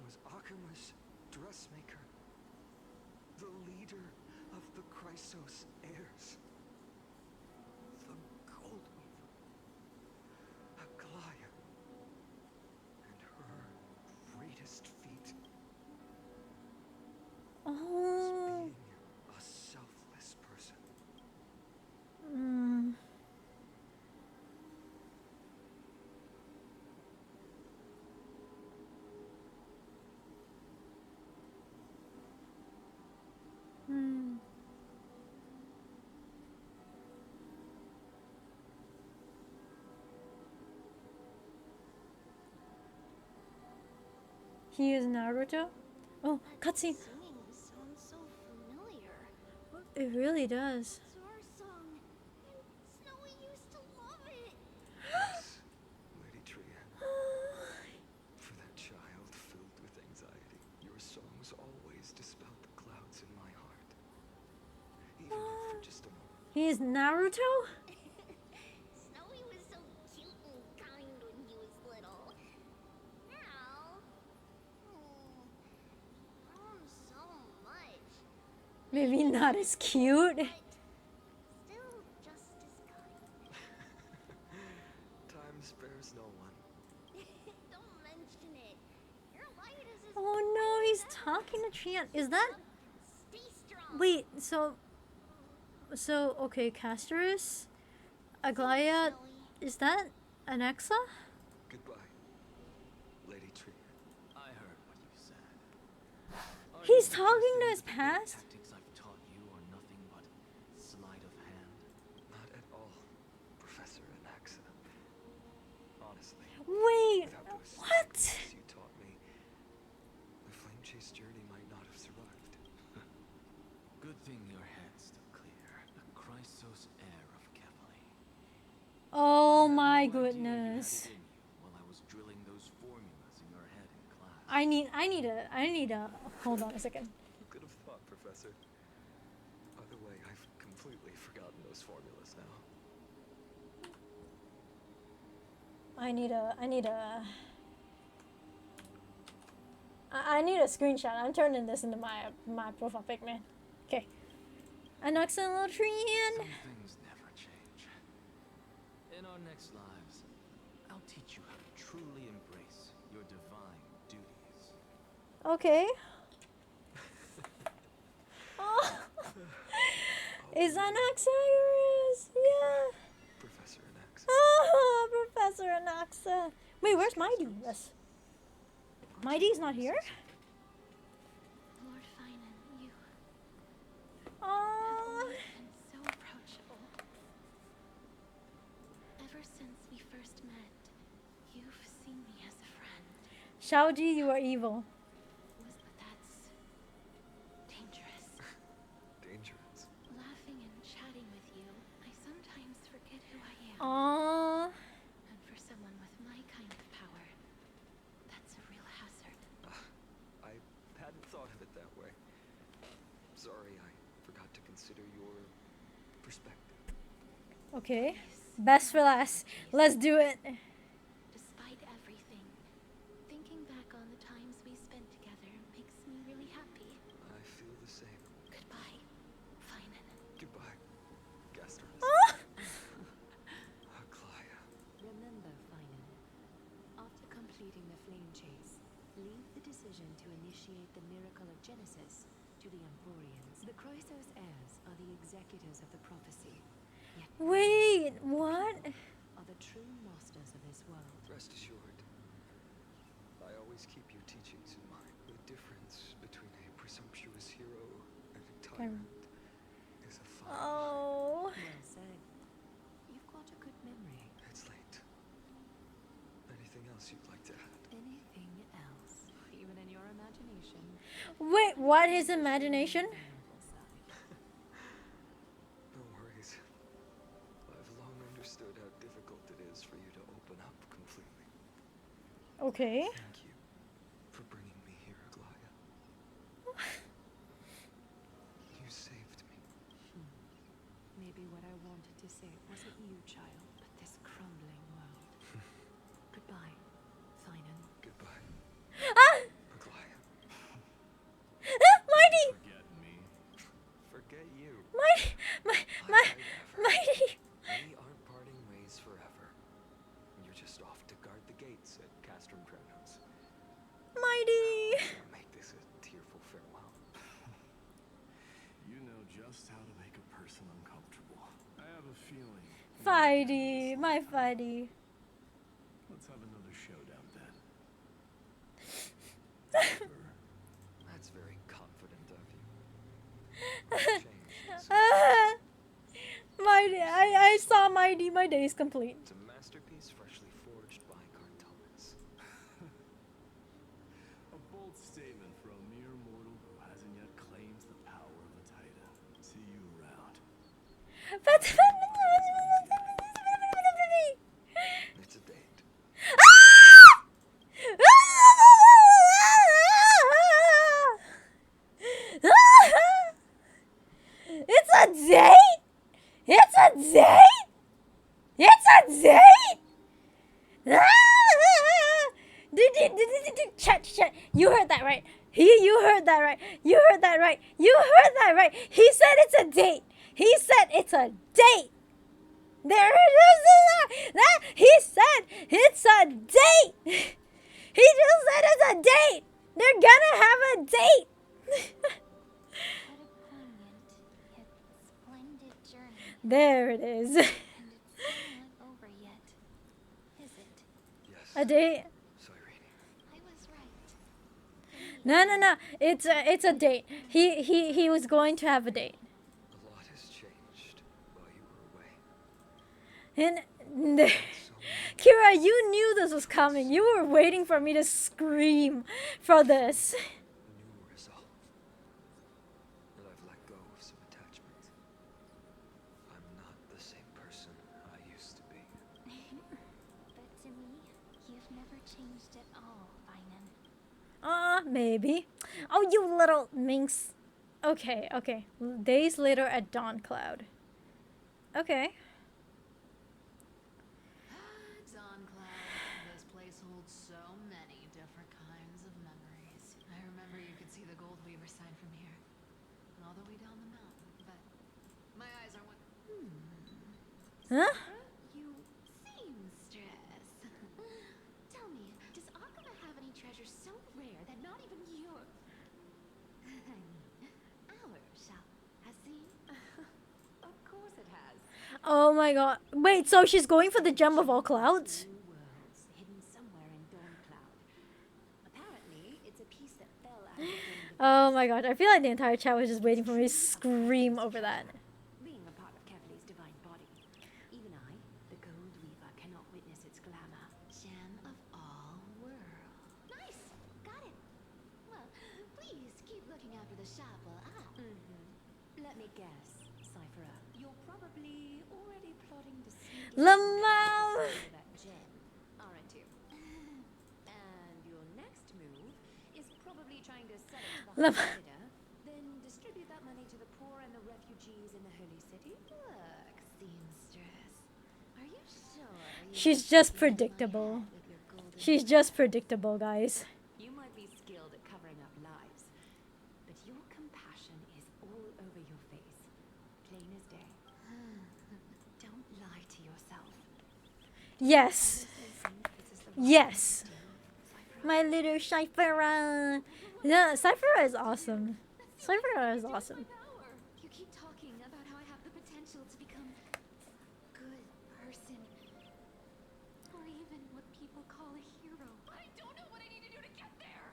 was Akima's dressmaker, the leader of the Chrysos heirs, the gold weaver, Aglaia, and her greatest feat was Oh. being a selfless person. Mm. Hmm. He is Naruto? Oh, That cutscene. singing sounds so familiar. It really does. It's our song, and Snowy used to love it. Yes, Lady Tria. For that child filled with anxiety, your songs always dispelled the clouds in my heart. Even if for just a moment. He is Naruto? Snowy was so cute and kind when he was little. Now, grown so much, Maybe not as cute. but still just as kind. Time spares no one. Don't mention it. Your light is as Oh no, he's talking to Trian. Is that... Stay strong. Wait, so okay, Castorus? Aglaia, Snowy. is that Anexa? Goodbye, Lady Tria. I heard what you said. He's talking to his past? Tactics I've taught you are nothing but sleight of hand. Not at all, Professor Anaxa. Honestly, Wait, without those what? techniques you taught me, the Flame Chase journey might not have survived. Good thing your head's still My idea you had goodness. it in you while I was drilling those formulas in your head in class. I need a, hold on a second. Who could have thought, Professor? By the way, I've completely forgotten those formulas now. I need a screenshot. I'm turning this into my profile pic, man. Okay. An excellent little tree Some hand. things never change. In our next lives, I'll teach you how to truly embrace your divine duties. Okay. Oh. Is that Anaxagoras? Yeah. Professor Anaxa. Oh, Professor Anaxa. Wait, where's Mighty? Yes. Mighty's not here? Lord Finan, you have Oh. always been so approachable. Ever since we first met, you've seen me as a friend. Shaoji, you are evil. That's dangerous. Dangerous. Laughing and chatting with you, I sometimes forget who I am. Aww. And for someone with my kind of power, that's a real hazard. I hadn't thought of it that way. Sorry, I forgot to consider your perspective. Okay. Best for last. Let's do it. Despite everything, thinking back on the times we spent together makes me really happy. I feel the same. Goodbye, Finan. Goodbye, Gasterus. Ah. Aglaya. Remember, Finan, after completing the flame chase, leave the decision to initiate the miracle of Genesis to the Emporians. The Chrysos heirs are the executors of the prophecy. Yet Wait, what? are the true masters of this world. Rest assured, I always keep your teachings in mind. The difference between a presumptuous hero and a tyrant is a fine line. Oh. Well said. You've got a good memory. It's late. Anything else you'd like to add? Anything else, even in your imagination. Wait, what is imagination? Vulnerable side. No worries. I've long understood how difficult it is for you to open up completely. Okay. Thank you for bringing me here, Aglaya. You saved me. Maybe what I wanted to say wasn't you, child, but this crumbling world. Goodbye, Finan. Goodbye, Ah! Aglaya. Mighty! Forget me. Forget you. Mighty! Never. Mighty! We aren't parting ways forever. You're just off to guard the gates at Castrum Crownhouse. Mighty! Make this a tearful farewell. You know just how to make a person uncomfortable. I have a feeling. Fighty, my Fighty. Let's have another showdown then. That's very confident of you. Change is Mighty, I saw Mighty. My day is complete. It's a masterpiece freshly forged by Cartalis. A bold statement for a mere mortal who hasn't yet claimed the power of a titan. See you around. It's a date. It's a date? It's a date? It's a date? Shut. You heard that right. You heard that right. You heard that right. You heard that right. He said it's a date. He said it's a date. There it is. He said it's a date. He just said it's a date. They're gonna have a date. What a poignant, yet splendid journey. There it is. And it's still not over yet, is it? Yes. A date? Cyrene. I was right. No. It's a date. He was going to have a date. A lot has changed while you were away. And So Kira, you knew this was coming. You were waiting for me to scream for this. new resolve. And I've let go of some attachment. I'm not the same person I used to be. Maybe. Oh, you little minx. Okay, okay. Days later at Dawn Cloud. Okay. Dawn Cloud. This place holds so many different kinds of memories. I remember you could see the Gold Weaver sign from here, all the way down the mountain. But my eyes are what. Huh? You seamstress. Tell me, does Akuma have any treasures so rare that not even your our shop has seen? Of course it has. Oh my god. Wait, so she's going for the gem of all clouds? New worlds hidden somewhere in Dawn Cloud. Apparently, it's a piece that fell out of the Oh my god. I feel like the entire chat was just waiting for me to scream over that. Being a part of Kevali's divine body, even I, the Gold Weaver, cannot witness its glamour. Gem of all worlds. Nice! Got it. Well, please keep looking after the shop while I... Let me guess, Cypherer. You're probably already plotting to sneak Lamau! that gem, aren't you? And your next move is probably trying to sell it to the Lam- High Leader, then distribute that money to the poor and the refugees in the Holy City. Look, seamstress. Are you sure you She's want just to be in my predictable. head with your golden She's just predictable, guys. You might be skilled at covering up lies, but your compassion is all over your face, plain as day. Don't lie to yourself. Yes. This is the Yes. Cypherer. My little Cyphera. Yeah, Cyphera is awesome. Cyphera is awesome. power. You keep talking about how I have the potential to become a good person. Or even what people call a hero. I don't know what I need to do to get there.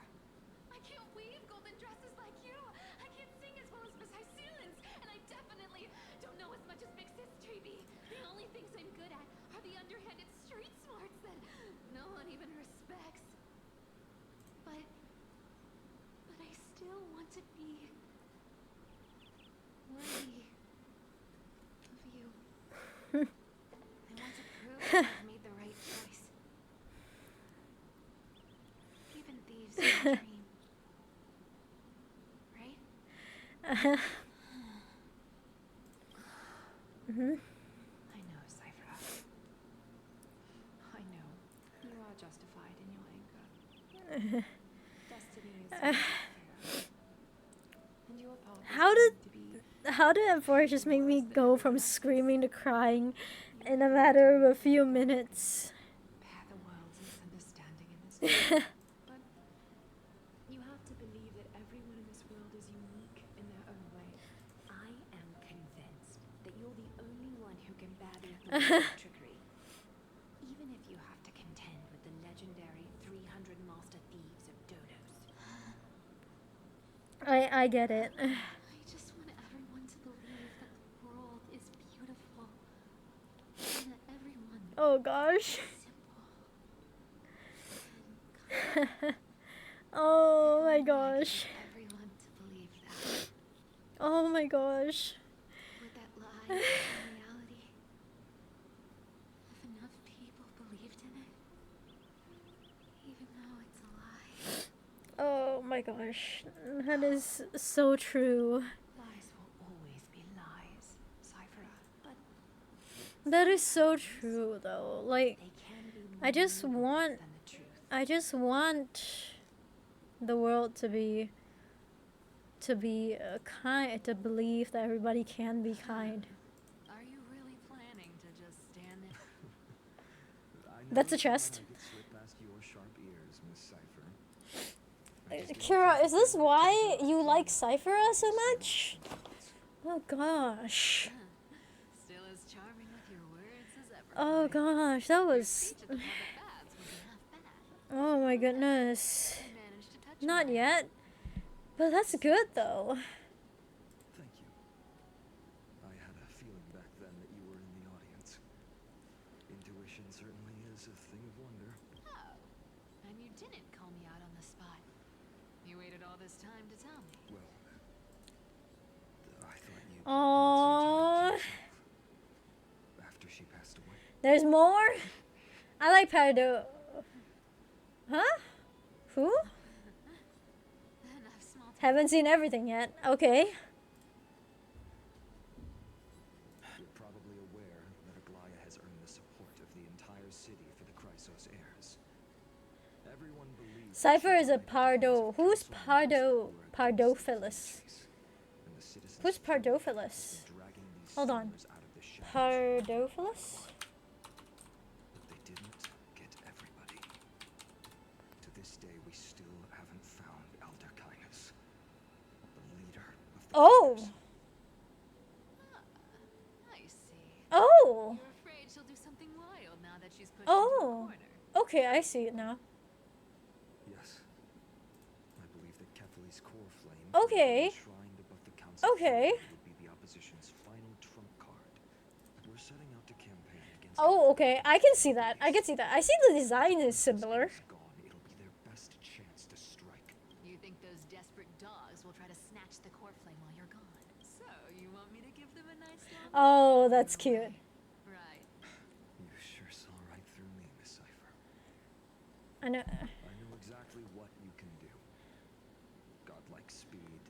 I can't weave golden dresses like you. I can't sing as well as Miss Hysulins. And I definitely don't know as much as Big Sis Treeby. The only things I'm good at are the underhanded street smarts that no one even respects. But I still want to be worthy of you. I want to prove I've made the right choice. Even thieves can dream. Right? I know, Cypherer. I know. You are justified in your anger. Destiny is fair. And your path is How did- going to be How did M4 just make me go from screaming to crying in a matter of a few minutes? bear the world's misunderstanding in this world. But you have to believe that everyone in this world is unique in their own way. I am convinced that you're the only one who can bear the authority of trickery. Even if you have to contend with the legendary 300 master thieves of Dodos. I get it. I just want everyone to believe that the world is beautiful. And that everyone Oh gosh. is simple. Oh my I gosh. want everyone to believe that. Oh my gosh. Would that lie in reality? If enough people believed in it, even though it's a lie. Oh my gosh. That is so true. Lies will always be lies, Cypherer. But That is so true though. Like, they can be more I just noble want- than the truth. I just want the world to be kind, to believe that everybody can be kind. Are you really planning to just stand there? That's a chest. I could slip past your sharp ears, Miss Cypher. Kira, is this why you like Cyphera so much? Oh gosh. Still as charming with your words as ever. Oh gosh, that was. Speech at the public baths wasn't half bad. Oh my goodness. You managed to touch Not me. yet. But that's good though. Thank you. I had a feeling back then that you were in the audience. Intuition certainly is a thing of wonder. Oh, and you didn't call me out on the spot. You waited all this time to tell me. Well, I thought you Aww. had some time to yourself after she passed away. There's more? I like Parado. Huh? Who? Haven't seen everything yet. Okay. You're probably aware that Aglaya has earned the support of the entire city for the Chrysos heirs. Everyone believes Cypher is a Pardo. Who's Pardo? Pardophilus. Who's Pardophilus? Hold on. Pardophilus? But they didn't get everybody. To this day, we still haven't found Elder Kindness, the leader of the Oh! Keepers. I see. Oh! You're afraid she'll do something wild now that she's pushed into Oh! a corner. Okay, I see it now. Yes. I believe that Kethely's core flame, Okay. enshrined above the council Okay. throne, would be the opposition's final trump card. We're setting out to campaign against. Oh, okay. I can see that. I can see that. I see the design is similar. Gone, it'll be their best chance to strike. You think those desperate dogs will try to snatch the core flame while you're gone? So, you want me to give them a nice long Oh, that's cute. Right. You sure saw right through me, Miss Cypher. I know. I know exactly what you can do. Godlike speed,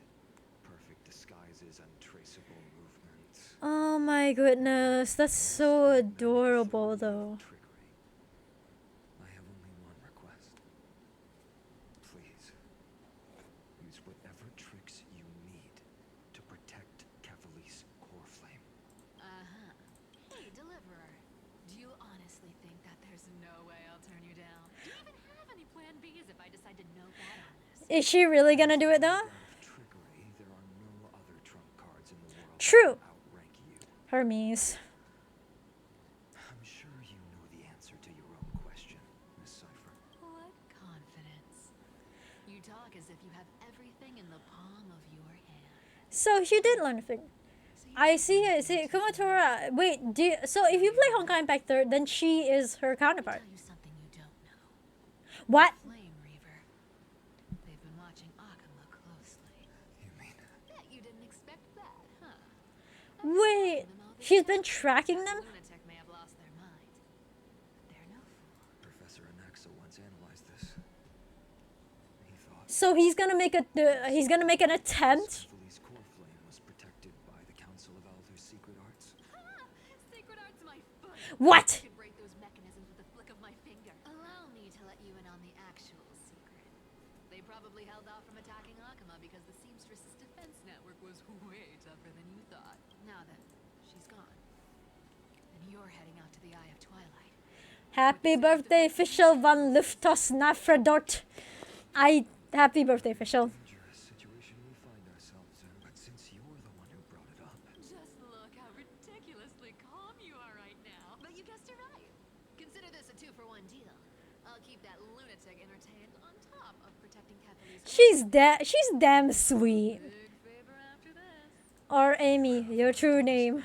perfect disguises, untraceable movements. Oh my goodness. That's so adorable, though. Trickery. I have only one request. Please, use whatever tricks you need to protect Kethely's core flame. Uh-huh. Hey, Deliverer. Do you honestly think that there's no way I'll turn you down? Do you even have any plan Bs if I decide to no bet on this? Is she really gonna do it, though? Out of trickery, there are no other trump cards in the world True. that outrank you. Hermes. I'm sure you know the answer to your own question, Miss Cypher. What confidence. You talk as if you have everything in the palm of your hand. So she did learn a thing. I see it. See, Kumatora. Wait, so if you play Honkai Impact 3rd, then she is her counterpart. Tell you something you don't know. What? Flame Reaver. They've been watching Akama closely. You mean Bet you didn't expect that, huh? Wait, she's been tracking them? Lunatic may have lost their mind. But they're no fool. Professor Anaxa once analyzed this? He thought So he's gonna make an attempt. Kethely's core flame was protected by the Council of Elders' secret arts. Sacred Art's my foot. What? I could break those mechanisms with a flick of my finger. Allow me to let you in on the actual secret. They probably held off from attacking Akama because the Seamstress's defense network was way tougher than you thought. Now then, she's gone. And you're heading out to the Eye of Twilight. Happy birthday, official Van Luftos Nafradort. Happy birthday, official. Dangerous situation we find ourselves in, but since you're the one who brought it up, Just look how ridiculously calm you are right now. But you guessed it right. Consider this a 2-for-1 deal. I'll keep that lunatic entertained on top of protecting Kethely's She's damn sweet. big favor after this. Or Amy, your true name.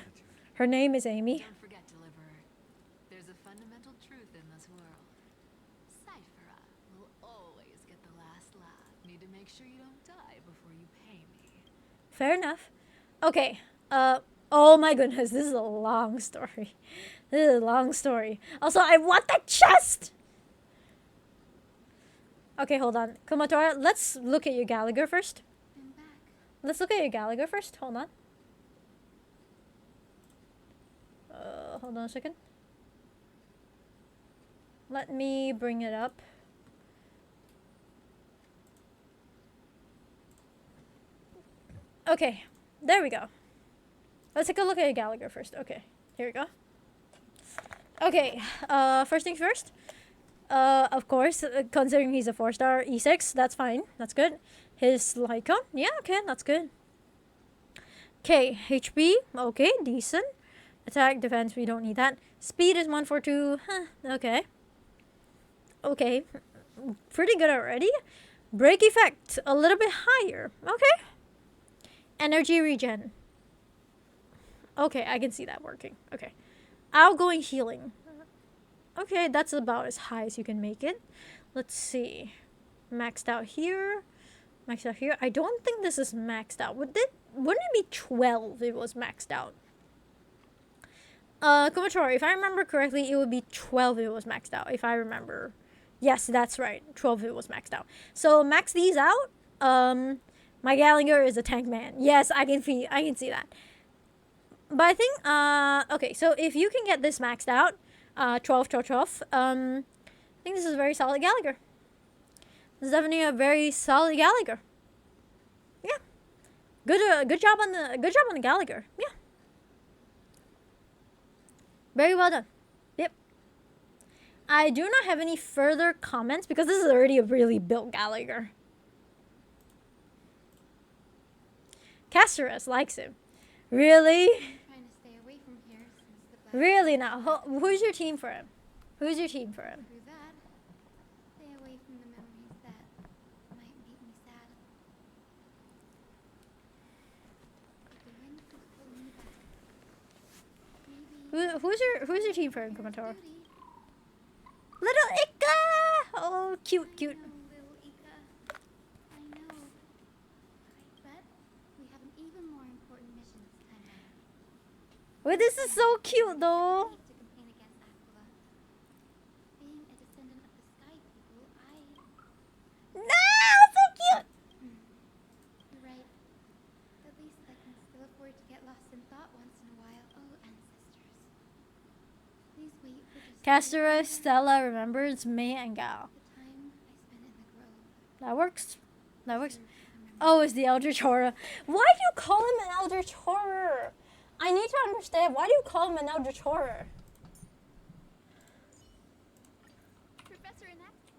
Her name is Amy. Don't forget, Deliverer. There's a fundamental truth in this world. Cyphera will always get the last laugh. Need to make sure you don't die before you pay me. Fair enough. Okay. Oh my goodness, this is a long story. This is a long story. Also, I want the chest! Okay, hold on. Kumatora, let's look at your Gallagher first. I'm back. Let's look at your Gallagher first. Hold on. Hold on a second. Let me bring it up. Okay, there we go. Let's take a look at your Gallagher first. Okay, here we go. Okay, first things first. Of course, considering he's a 4-star E6, that's fine. That's good. His Lycon, yeah, okay, that's good. Okay, HP, okay, decent. Attack, defense, we don't need that. Speed is 142, okay. Okay, pretty good already. Break effect, a little bit higher, okay. Energy regen. Okay, I can see that working, okay. Outgoing healing. Okay, that's about as high as you can make it. Let's see. Maxed out here. Maxed out here. I don't think this is maxed out. Wouldn't it be 12 if it was maxed out? Kumatora, if I remember correctly, it would be 12 if it was maxed out. If I remember. Yes, that's right. 12 if it was maxed out. So max these out. My Gallagher is a tank man. Yes, I can see that. But I think okay, so if you can get this maxed out, 12, 12, 12, I think this is a very solid Gallagher. This is definitely a very solid Gallagher. Yeah. Good job on the Gallagher. Yeah. Very well done. Yep. I do not have any further comments because this is already a really built Gallagher. Casterus likes him. Really? Trying to stay away from here since the black Really now? Who's your team for him? Who's your team for him? through that. Stay away from the memories that might make me sad. The wind could pull me back. Maybe Who's your team for him, there's Komator? beauty. Little Ika! Oh, cute, cute. I know, little Ika. I know. But we have an even more important mission this time around. Wait, this is so cute though. To campaign against Aquila. Being a descendant of the Sky People, No, so cute. You're right. At least I can still afford to get lost in thought once in a while. Oh, ancestors. Please wait for just Casterus, Stella, remembers May and Gal. the time I spent in the grove. That works. That works. Serve the memory. Oh, it's the Eldritch Horror. Why do you call him an Eldritch Horror? I need to understand. Why do you call him an Eldritch Horror? Professor Enact?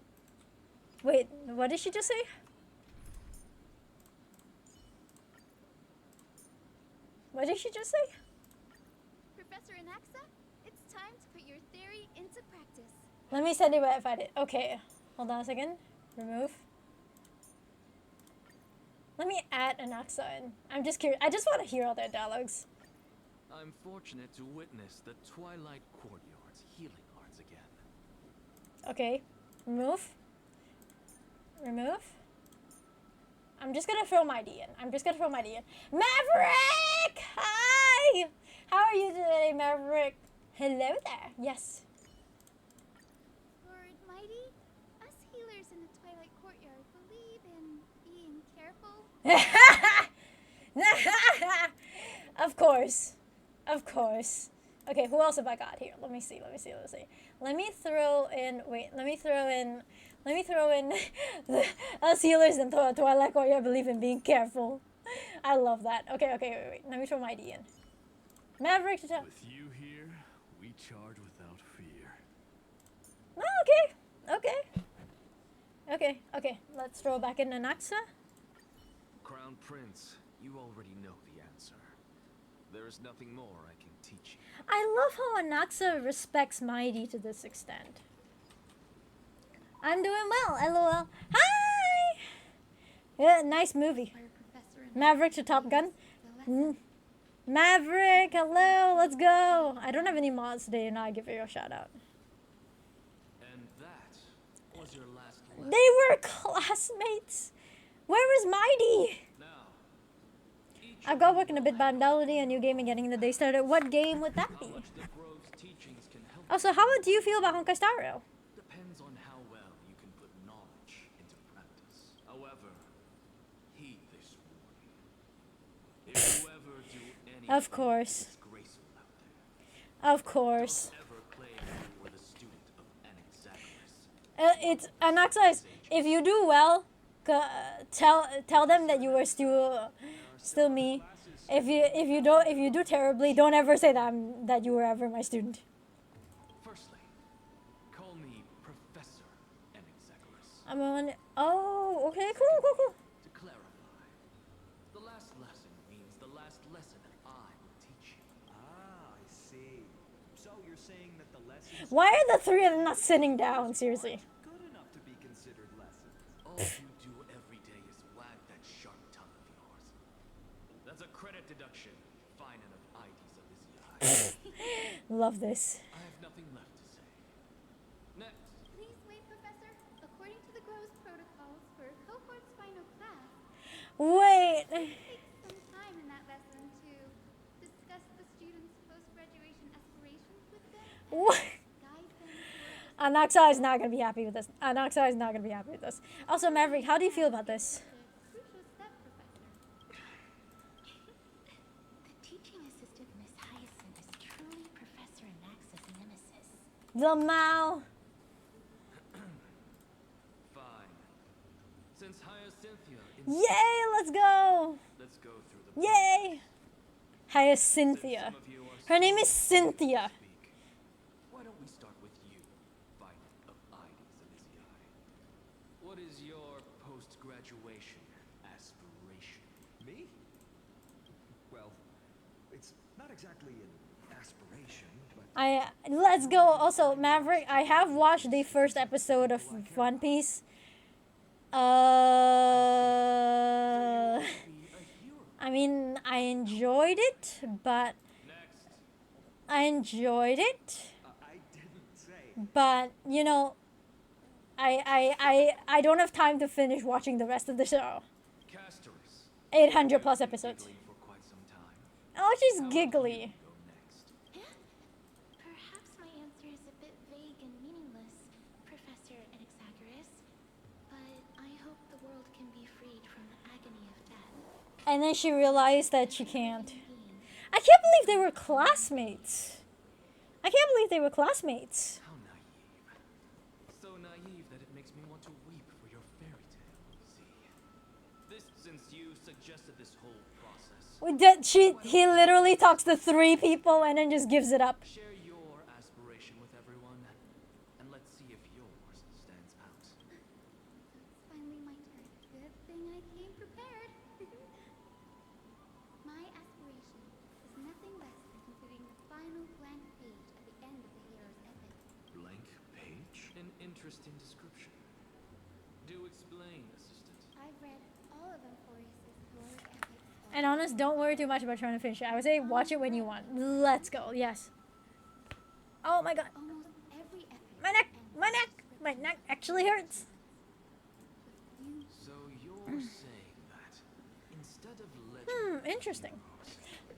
Wait, what did she just say? What did she just say? Professor Enaxa? It's time to put your theory into practice. Let me send it if I did. Okay, hold on a second. Remove. Let me add Anaxa in. I'm just curious. I just want to hear all their dialogues. I'm fortunate to witness the Twilight Courtyard's healing arts again. Okay, remove. Remove. I'm just gonna throw my D in. Maverick! Hi! How are you today, Maverick? Hello there. Yes. Lord Mighty, us healers in the Twilight Courtyard believe in being careful. Of course. Of course. Okay, who else have I got here? Let me see. Let me throw in the, us healers in Twilight Courtyard believe in being careful. I love that. Okay, wait. Let me throw my D in. Maverick to tell. With you here, we charge without fear. Oh, okay. Let's throw back in Anaxa. Crown Prince, you already know the answer. There is nothing more I can teach you. I love how Anaxa respects Mighty to this extent. I'm doing well, LOL. Hi! Yeah, nice movie. Where Professor Enact Maverick to Top Gun. the lesson. Maverick, hello, let's go. I don't have any mods today, and I give you a shout out. And that was your last lesson. They were classmates. Where is Mighty? Now, each I've got working a bit bad melody, a new game and getting the day started. What game would that how be? much the Grove's teachings can help Also, how do you feel about Honkai Star Rail? depends on how well you can put knowledge into practice. However, heed this warning. If you ever do anything Of course. disgraceful out there, Of course. don't ever claim you were the student of Anaxagoras. It's Anaxa is, if you do well, tell them that you were still me. If you do terribly, don't ever say that you were ever my student. Firstly, call me Professor Anaxagoras. I'm on. Oh, okay, cool. To clarify, the last lesson means the last lesson I will teach you. Ah, I see. So you're saying that the lessons Why are the three of them not sitting down? Seriously. good enough to be considered lessons? All you do every day is wag that sharp tongue of yours. That's a credit deduction. Fine enough IDs of this guy. Love this. I have nothing left to say. Next, Please wait, Professor. According to the Grove's protocols for cohort's final class, Wait. take some time in that lesson to discuss the students' post-graduation aspirations with them and What? guide them towards Anaxa is not gonna be happy with this. Also, Maverick, how do you feel about this? the crucial step, Professor. The Mao. Fine. Since Hyacinthia Yay, let's go. let's go through the Yay. Since Hyacinthia. some of you are Her name so is Cynthia. speak, why don't we start with you, Violet of Ides Elysiae? What is your post-graduation aspiration? Me? Well, it's not exactly an aspiration, but Let's go. Also, Maverick, I have watched the first episode of One Piece. I mean, I enjoyed it, but Next. I enjoyed it, I didn't say. but you know, I don't have time to finish watching the rest of the show. Castorus. 800 plus You've been episodes. giggling for quite some time. Oh, she's How about giggly. you go next? Perhaps my answer is a bit vague and meaningless, Professor Anaxagoras, but I hope the world can be freed from the agony of death. And then she realized that she can't. Being. I can't believe they were classmates. I can't believe they were classmates. How naive. So naive that it makes me want to weep for your fairy tale, see? Since you suggested this whole process, He literally talks to 3 people and then just gives it up. share your aspiration with everyone, and let's see if yours stands out. Finally my turn. Good thing I came prepared. My aspiration is nothing less than completing the final blank page at the end of the hero's epic. Blank page? An interesting description. Do explain, assistant. I've read all of Emphorius's heroic epics. And honest, don't worry too much about trying to finish it. I would say watch it when you want. Let's go. Yes. Oh my god. Almost every epic. My neck. ends My with neck. My neck actually hurts. you So you're saying that instead of legend, Interesting.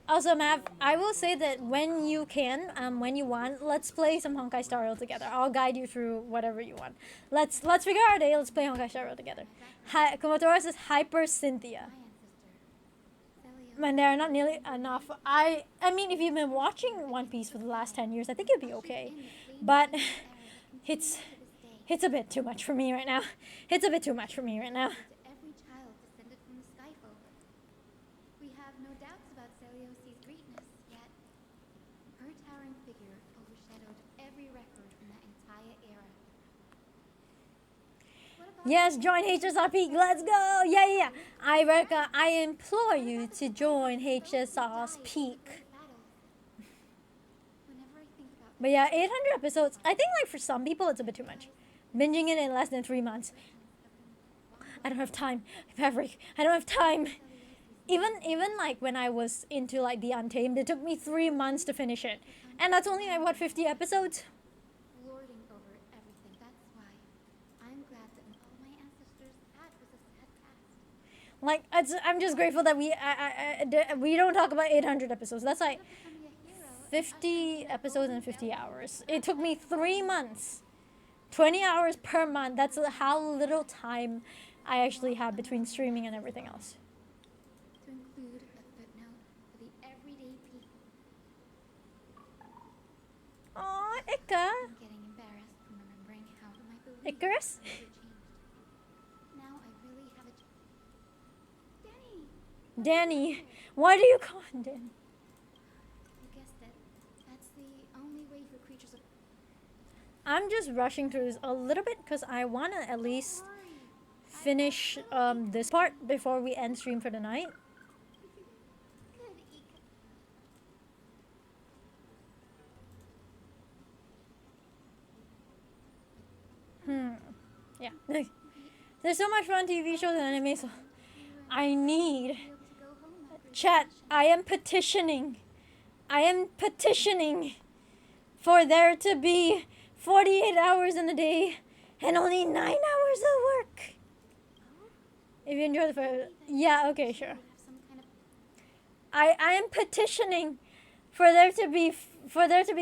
Also, Mav, I will say that when you can, when you want, let's play some Honkai Star Rail together. I'll guide you through whatever you want. Let's figure out a day. Let's play Honkai Star Rail together. Kumatora says Hyper Cynthia. my ancestor. Celio. Man, there are not nearly enough. I mean, if you've been watching One Piece for the last 10 years, I think you'll be okay. But it's a bit too much for me right now. It's a bit too much for me right now. To every child descended from the Skyfolk. We have no doubts about Celios's greatness, yet her towering figure overshadowed every record from that entire era. What about Yes, join HSRP. Let's go. Yeah. I implore you to join HSR's peak. Whenever I think about But yeah, 800 episodes. I think like for some people it's a bit too much. Binging it in less than 3 months. I don't have time, Maverick. I don't have time. Even like when I was into like the Untamed, it took me 3 months to finish it, and that's only like what 50 episodes. lording over everything, that's why I'm glad that all my ancestors had was a sad past. Like I'm just grateful that we don't talk about 800 episodes. That's like Becoming a hero 50 episodes in 50 hours. It took me 3 months. 20 hours per month. That's how little time I actually have between streaming and everything else. to include a footnote for the everyday people. Aw, Ika. I'm getting embarrassed from remembering how my beliefs Icarus? never changed. Now I really have a Danny! Danny. Why do you call him Danny? You guessed it. That's the only way for creatures of I'm just rushing through this a little bit because I want to at least worry. finish this part before we end stream for the night. Good Ika. Yeah. There's so much fun TV shows and anime, so I need Be able to go home after chat. I am petitioning for there to be 48 hours in a day and only 9 hours of work. If you enjoy the photo, yeah, okay, sure. have some kind of I am petitioning for there to be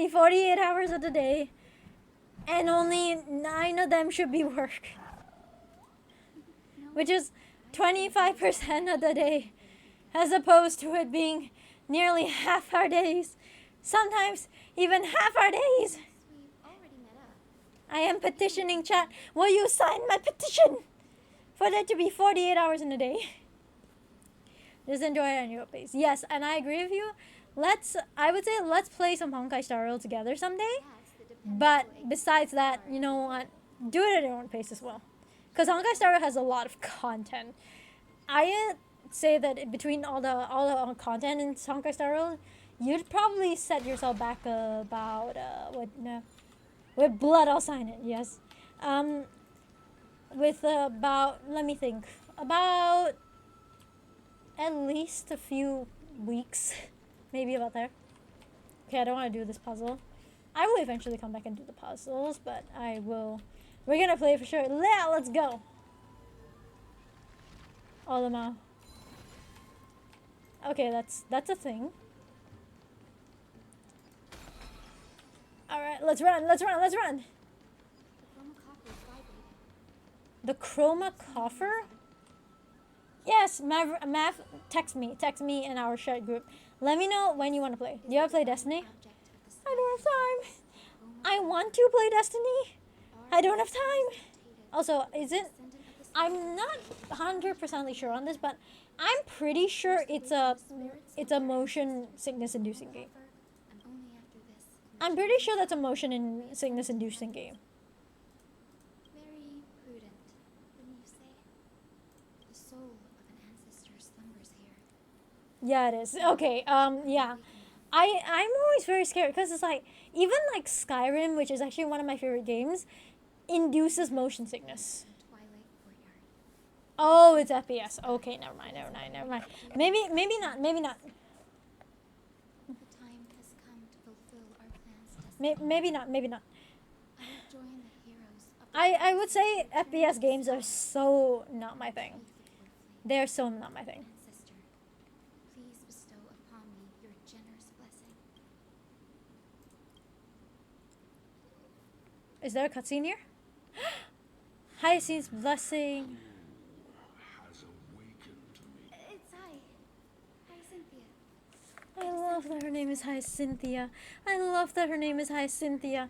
48 hours of the day, and only 9 of them should be work, which is 25% of the day, as opposed to it being nearly half our days, sometimes even half our days. we've already met I am petitioning chat. Will you sign my petition? For there to be 48 hours in a day. Just enjoy it at your pace. Yes, and I agree with you. I would say let's play some Honkai Star Rail together someday. But besides that, you know what? Do it at your own pace as well. Because Honkai Star Rail has a lot of content. I say that between all the content in Honkai Star Rail, you'd probably set yourself back about with blood. I'll sign it. Yes, with about, let me think, about at least a few weeks, maybe about there. Okay, I don't want to do this puzzle. I will eventually come back and do the puzzles, but I will. We're gonna play for sure. Yeah, let's go. All them out. Okay, that's a thing. All right, let's run. Let's run. Let's run. The chroma coffer? Yes, Mav, text me in our shared group. Let me know when you want to play. Do you ever play Destiny? I don't have time. I want to play Destiny. I don't have time. Also, I'm not 100% sure on this, but I'm pretty sure it's a motion sickness inducing game. I'm pretty sure that's a motion sickness inducing game. Very prudent, wouldn't you say? The soul of an ancestor slumbers here. Yeah, it is. Okay, yeah. I'm always very scared because it's like, even like Skyrim, which is actually one of my favorite games, induces motion sickness. Oh, it's FPS. Okay, never mind. Maybe not. The time has come to fulfill our plans. Maybe not. I will join the heroes of the I would say FPS games are so not my thing. They're so not my thing. ancestor. Please bestow upon me your generous blessing. Is there a cutscene here? Hyacinth's blessing. Has awakened me. It's Hi, Cynthia. I love that her name is Hyacinthia. I love that her name is Hyacinthia.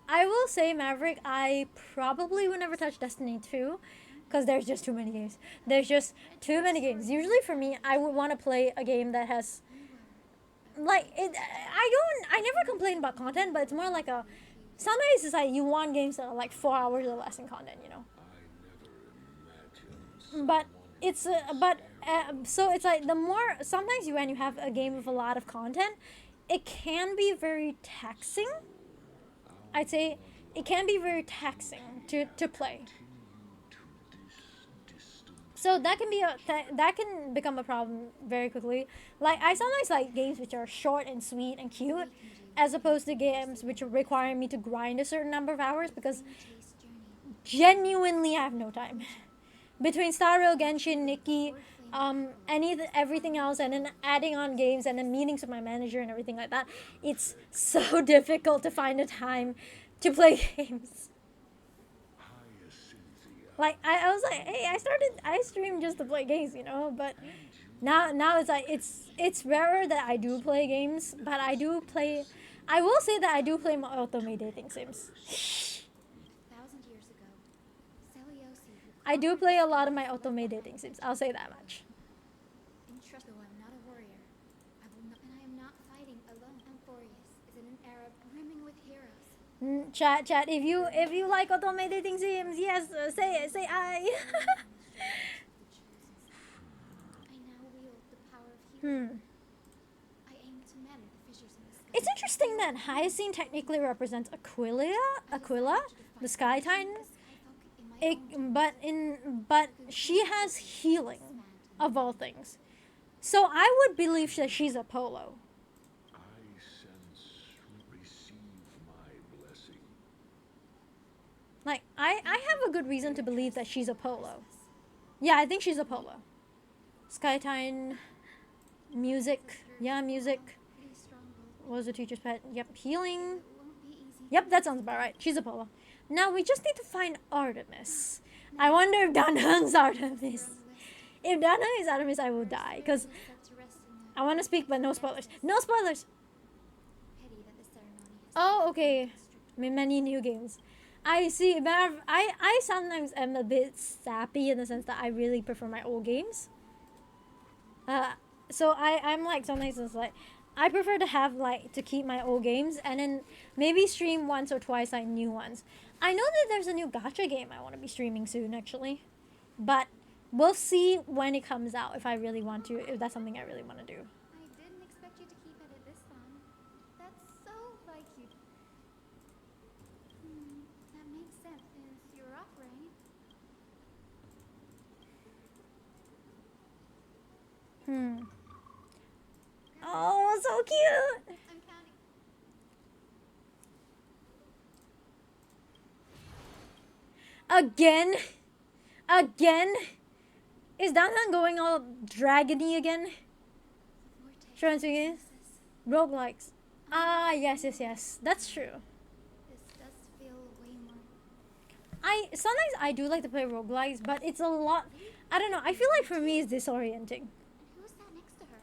I will say, Maverick, I probably would never touch Destiny 2 because there's just too many games. There's just too many games. Usually for me, I would want to play a game that has, like, I never complain about content, but it's more like sometimes it's like you want games that are like 4 hours or less in content, you know. But so it's like sometimes when you have a game with a lot of content, it can be very taxing. I'd say it can be very taxing to play. So that can become a problem very quickly. Like, I sometimes like games which are short and sweet and cute, as opposed to games which require me to grind a certain number of hours, because genuinely I have no time. Between Star Rail, Genshin, Nikki, everything else, and then adding on games and then meetings with my manager and everything like that, it's so difficult to find the time to play games. Like, I was like, hey, I stream just to play games, you know, but now it's like, it's rarer that I do play games, but I will say that I do play my automate dating sims. 1,000 years ago, Seliosi, I do play a lot of my automate dating sims, I'll say that much. though I'm not a warrior, and I am not fighting alone. Amphorius is in an era brimming with heroes. Chat, if you like automate dating sims, yes, say I. I now wield the power of healing. I aim to mend the fissures in the sky. It's interesting that Hyacinth technically represents Aquila, the Sky Titan. But she has healing, of all things. So I would believe that she's Apollo. I receive my blessing. Like, I have a good reason to believe that she's Apollo. Yeah, I think she's Apollo. Sky Titan, music. Yeah, music. What was the teacher's pet? Yep, healing. Yep, that sounds about right. She's Apollo. Now we just need to find Artemis. I wonder if Danhung's Artemis. If Danhung is Artemis, I will die. Because I want to speak, but no spoilers. No spoilers! Oh, okay. Many new games. I see, but I sometimes am a bit sappy in the sense that I really prefer my old games. Uh, so I'm like sometimes it's like I prefer to have like to keep my old games and then maybe stream once or twice like new ones. I know that there's a new gacha game I want to be streaming soon actually, but we'll see when it comes out if I really want to, if that's something I really want to do. I didn't expect you to keep at it this long. That's so like you. That makes sense since you're off, right? Oh, so cute. I'm counting. Again? Again? Is Danhan going all dragony again? Sure, again. Roguelikes. Ah, yes. That's true. This does feel way more. Sometimes I do like to play roguelikes, but it's a lot. I don't know. I feel like for me it's disorienting. And who's that next to her?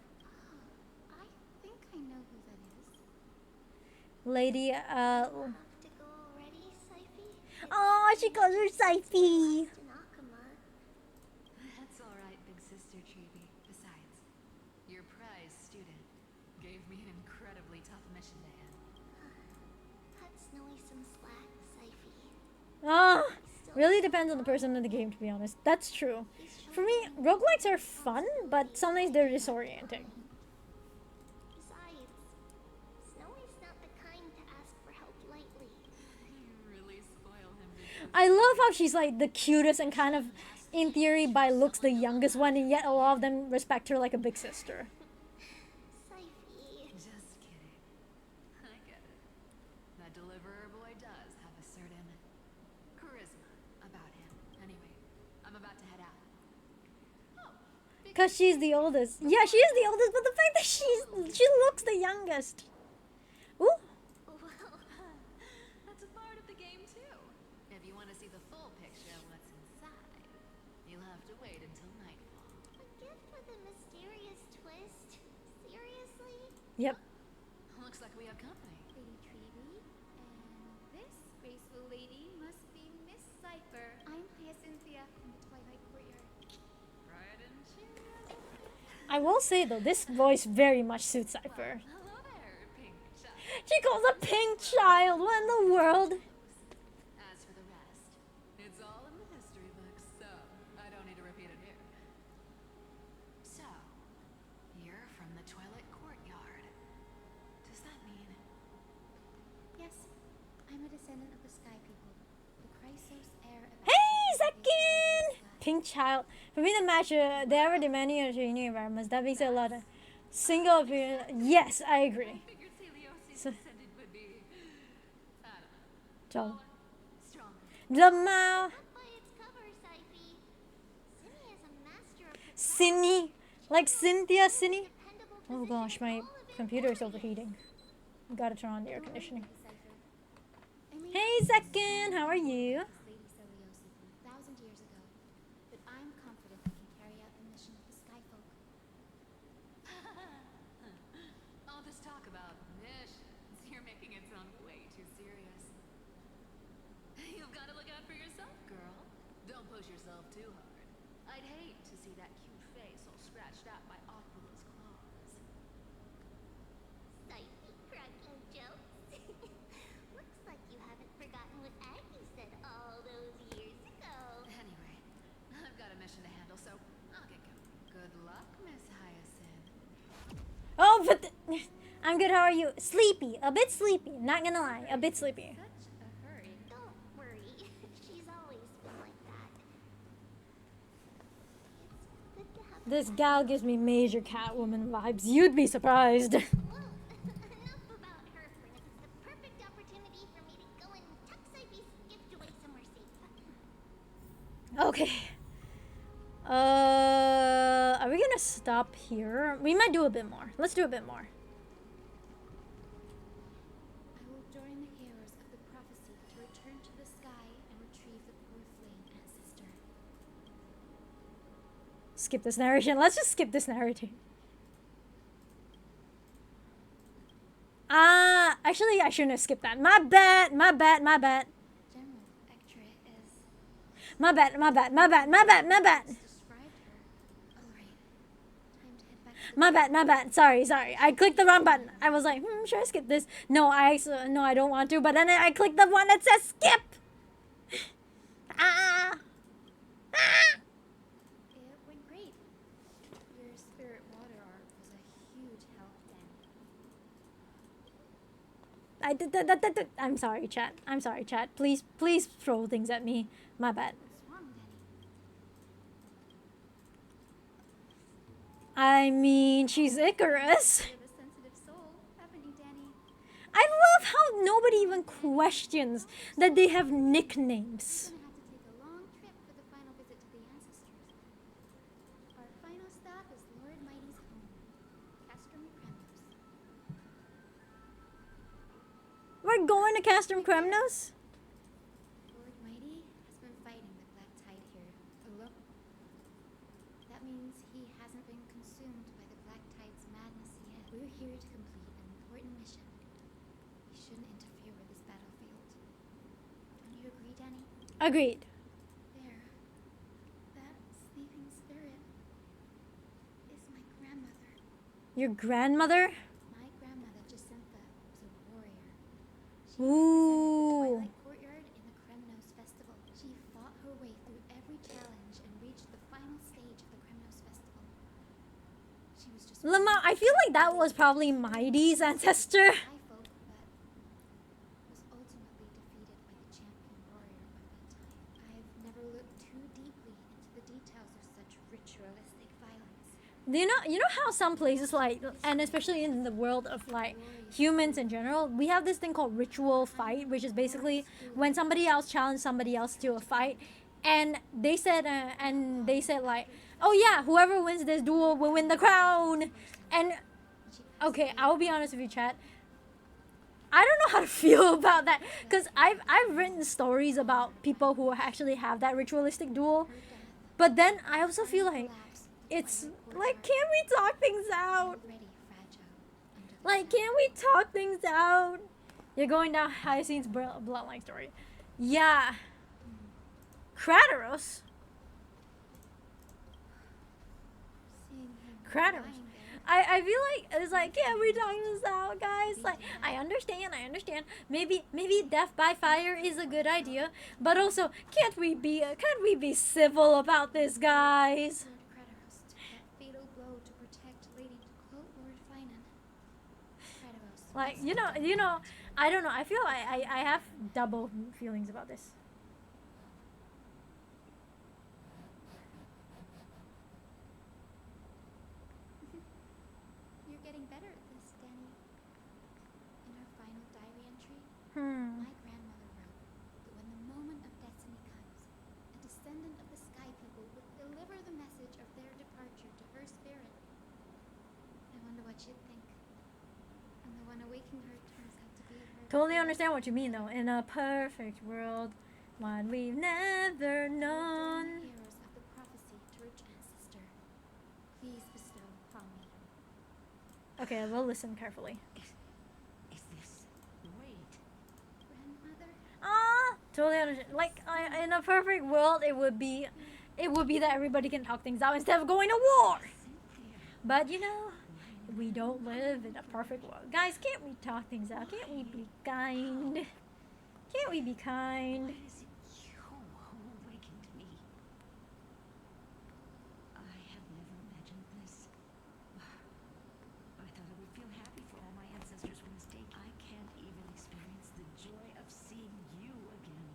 Ah, I think I know who that is. Lady, Have to go already, Saifi? oh, she calls her Saifi. To Nakama. That's all right, big sister Chibi. Besides, your prize student gave me an incredibly tough mission to handle. Cut Snowy some slack, Saifi. Ah, really depends on the person in the game, to be honest. That's true. For me, roguelikes are fun, but sometimes they're disorienting. Besides, Snowy's not the kind to ask for help lightly. You really spoil him, big I love how she's like the cutest and kind of, in theory, by looks, the youngest one, and yet a lot of them respect her like a big sister. Saifi. Just kidding. I get it. That deliverer boy does have a certain charisma about him. Anyway, I'm about to head out. Oh, Because she's the oldest. Yeah, she is the oldest, but the fact that she looks the youngest. Ooh. Well, that's a part of the game too. If you want to see the full picture of what's inside, you'll have to wait until nightfall. a gift with a mysterious twist. Seriously? Yep. Looks like we have company. Lady Treevy, and this graceful lady must be Miss Cipher. I'm Hyacinthia from the Twilight Courtyard. Pride and cheers. I will say though, this voice very much suits Cypher. Hello there, pink child. She calls a pink child. What in the world? As for the rest, it's all in the history books, so I don't need to repeat it here. So, you're from the Twilight Courtyard. Does that mean Yes, I'm a descendant of the Sky People, the Chrysos heir of. Hey, second! Pink child. For me, the match, they ever demanding a training environments. That makes it a lot of single appearance. Yes, I agree. figured Celiosi's So- descendant would be, I don't So, know, stronger. the mouth. Not by its cover, Saifi. Cindy is a master of Cindy. Like Cynthia Cindy. dependable Oh position gosh, my in all of it. computer is overheating. Gotta turn on the air conditioning. I mean, Hey, second. How are you? Lady Celiosi from 1,000 years ago, but I'm confident I can carry out the mission of the Sky Folk. All this talk about missions, you're making it sound way too serious. You've got to look out for yourself, girl. Don't push yourself too hard. I'd hate to see that cute face all scratched out by Aqua's claws. Saifi cracking jokes. Looks like you haven't forgotten what Aggie said all those years ago. Anyway, I've got a mission to handle, so I'll get going. Good luck, Miss Hyacinth. Oh, but I'm good. How are you? Sleepy. A bit sleepy. Not gonna lie. A bit sleepy. Such a hurry. Don't worry. She's always been like that. It's good to have This gal gives me major Catwoman vibes. You'd be surprised. Well, enough about her for now. It's the perfect opportunity for me to go and tuck Saifi's gift away somewhere safe. Okay. Are we gonna stop here? We might do a bit more. Let's do a bit more. I will join the heroes of the prophecy to return to the sky and retrieve the core flame ancestor. Skip this narration. Let's just skip this narrative. Ah, Actually, I shouldn't have skipped that. My bad. My bad. My bad. General Ectorate is My bad. My bad. My bad. My bad. My bad. described her. Alright. Time to head back to the My bad. My bad. Sorry. Sorry. I clicked the wrong button. I was like, should I skip this? No, no, I don't want to. But then I clicked the one that says skip. Ah. Ah. It went great. Your spirit water art was a huge help, Dan. I'm sorry, chat. I'm sorry, chat. Please, please throw things at me. My bad. What's wrong, Danny? I mean, she's Icarus. You have a sensitive soul, haven't you, Danny? I love how nobody even questions that they have nicknames. We're gonna have to take a long trip for the final visit to the ancestors. Our final stop is Lord Mighty's home, Castrum Kremnos. We're going to Castrum Kremnos? Lord Mighty has been fighting the Black Tide here alone. That means he hasn't been consumed by the Black Tide's madness yet. We're here to complete an important mission. We shouldn't interfere with this battlefield. Don't you agree, Danny? Agreed. There. That sleeping spirit is my grandmother. Your grandmother? My grandmother, Jacinta, was a warrior. She Ooh. represented the Twilight Courtyard in the Kremnos Festival. She fought her way through every challenge and reached the final stage of the Kremnos Festival. She was just Lama, I feel like that was probably Mighty's ancestor. high folk, but was ultimately defeated by the champion warrior of that time. I've never looked too deeply into the details of such ritualistic violence. You know how some places like, and especially in the world of like humans in general, we have this thing called ritual fight, which is basically when somebody else challenged somebody else to a fight, and they said like, oh yeah, whoever wins this duel will win the crown. And okay, I will be honest with you, chat. I don't know how to feel about that because I've written stories about people who actually have that ritualistic duel, but then I also feel like it's like, can't we talk things out? Already fragile under the Like, can't we talk things out? You're going down Hyacinth's bloodline story. Yeah. Kratos? seeing him Kratos. lying there. I feel like it's like, can't we talk this out, guys? Like, I understand. Maybe death by fire is a good idea, but also can't we be civil about this, guys? Lord Kratos took that fatal blow to protect Lady Lord Finan. Kratos. Like, you know, I don't know. I feel I have double feelings about this. You're getting better at this, Danny. In her final diary entry, my grandmother wrote that when the moment of destiny comes, a descendant of the Sky People would deliver the message of their departure to her spirit. I wonder what she'd think. And the one awakening her turns out to be her. Totally understand what you mean, though. In a perfect world, one we've never known. Heroes of the prophecy to rich ancestor. Please bestow upon me. Okay, we'll listen carefully. Is this... Wait. Grandmother? Totally understand. Like, in a perfect world, it would be that everybody can talk things out instead of going to war. But you know, we don't live in a perfect world. Guys, can't we talk things out? Can't we be kind? Can't we be kind? Why is it you who awakened me? I have never imagined this. I thought I would feel happy for all my ancestors' mistake. I can't even experience the joy of seeing you again.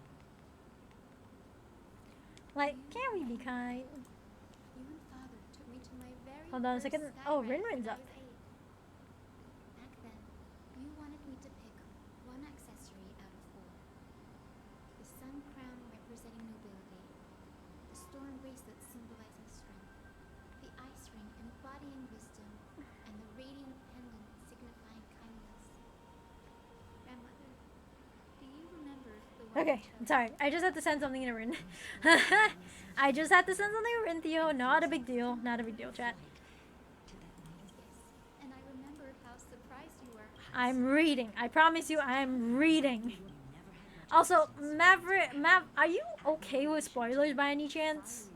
Like, can't we be kind? You and Father took me to my very Hold on a first second. sky Oh, ride Rinrin's when I up. was 8. Back then, you wanted me to pick one accessory out of 4. The sun crown representing nobility, the storm bracelet symbolizing strength, the ice ring embodying wisdom, and the radiant pendant signifying kindness. Grandmother, do you remember the one Okay, I I'm chose? sorry. I just had to send something to Rin. I just had to send something to Rin, Theo. Not a big deal. Not a big deal, chat. Yes, and I remember how surprised you were. I'm reading. I promise you, I am reading. Also, are you okay with spoilers by any chance?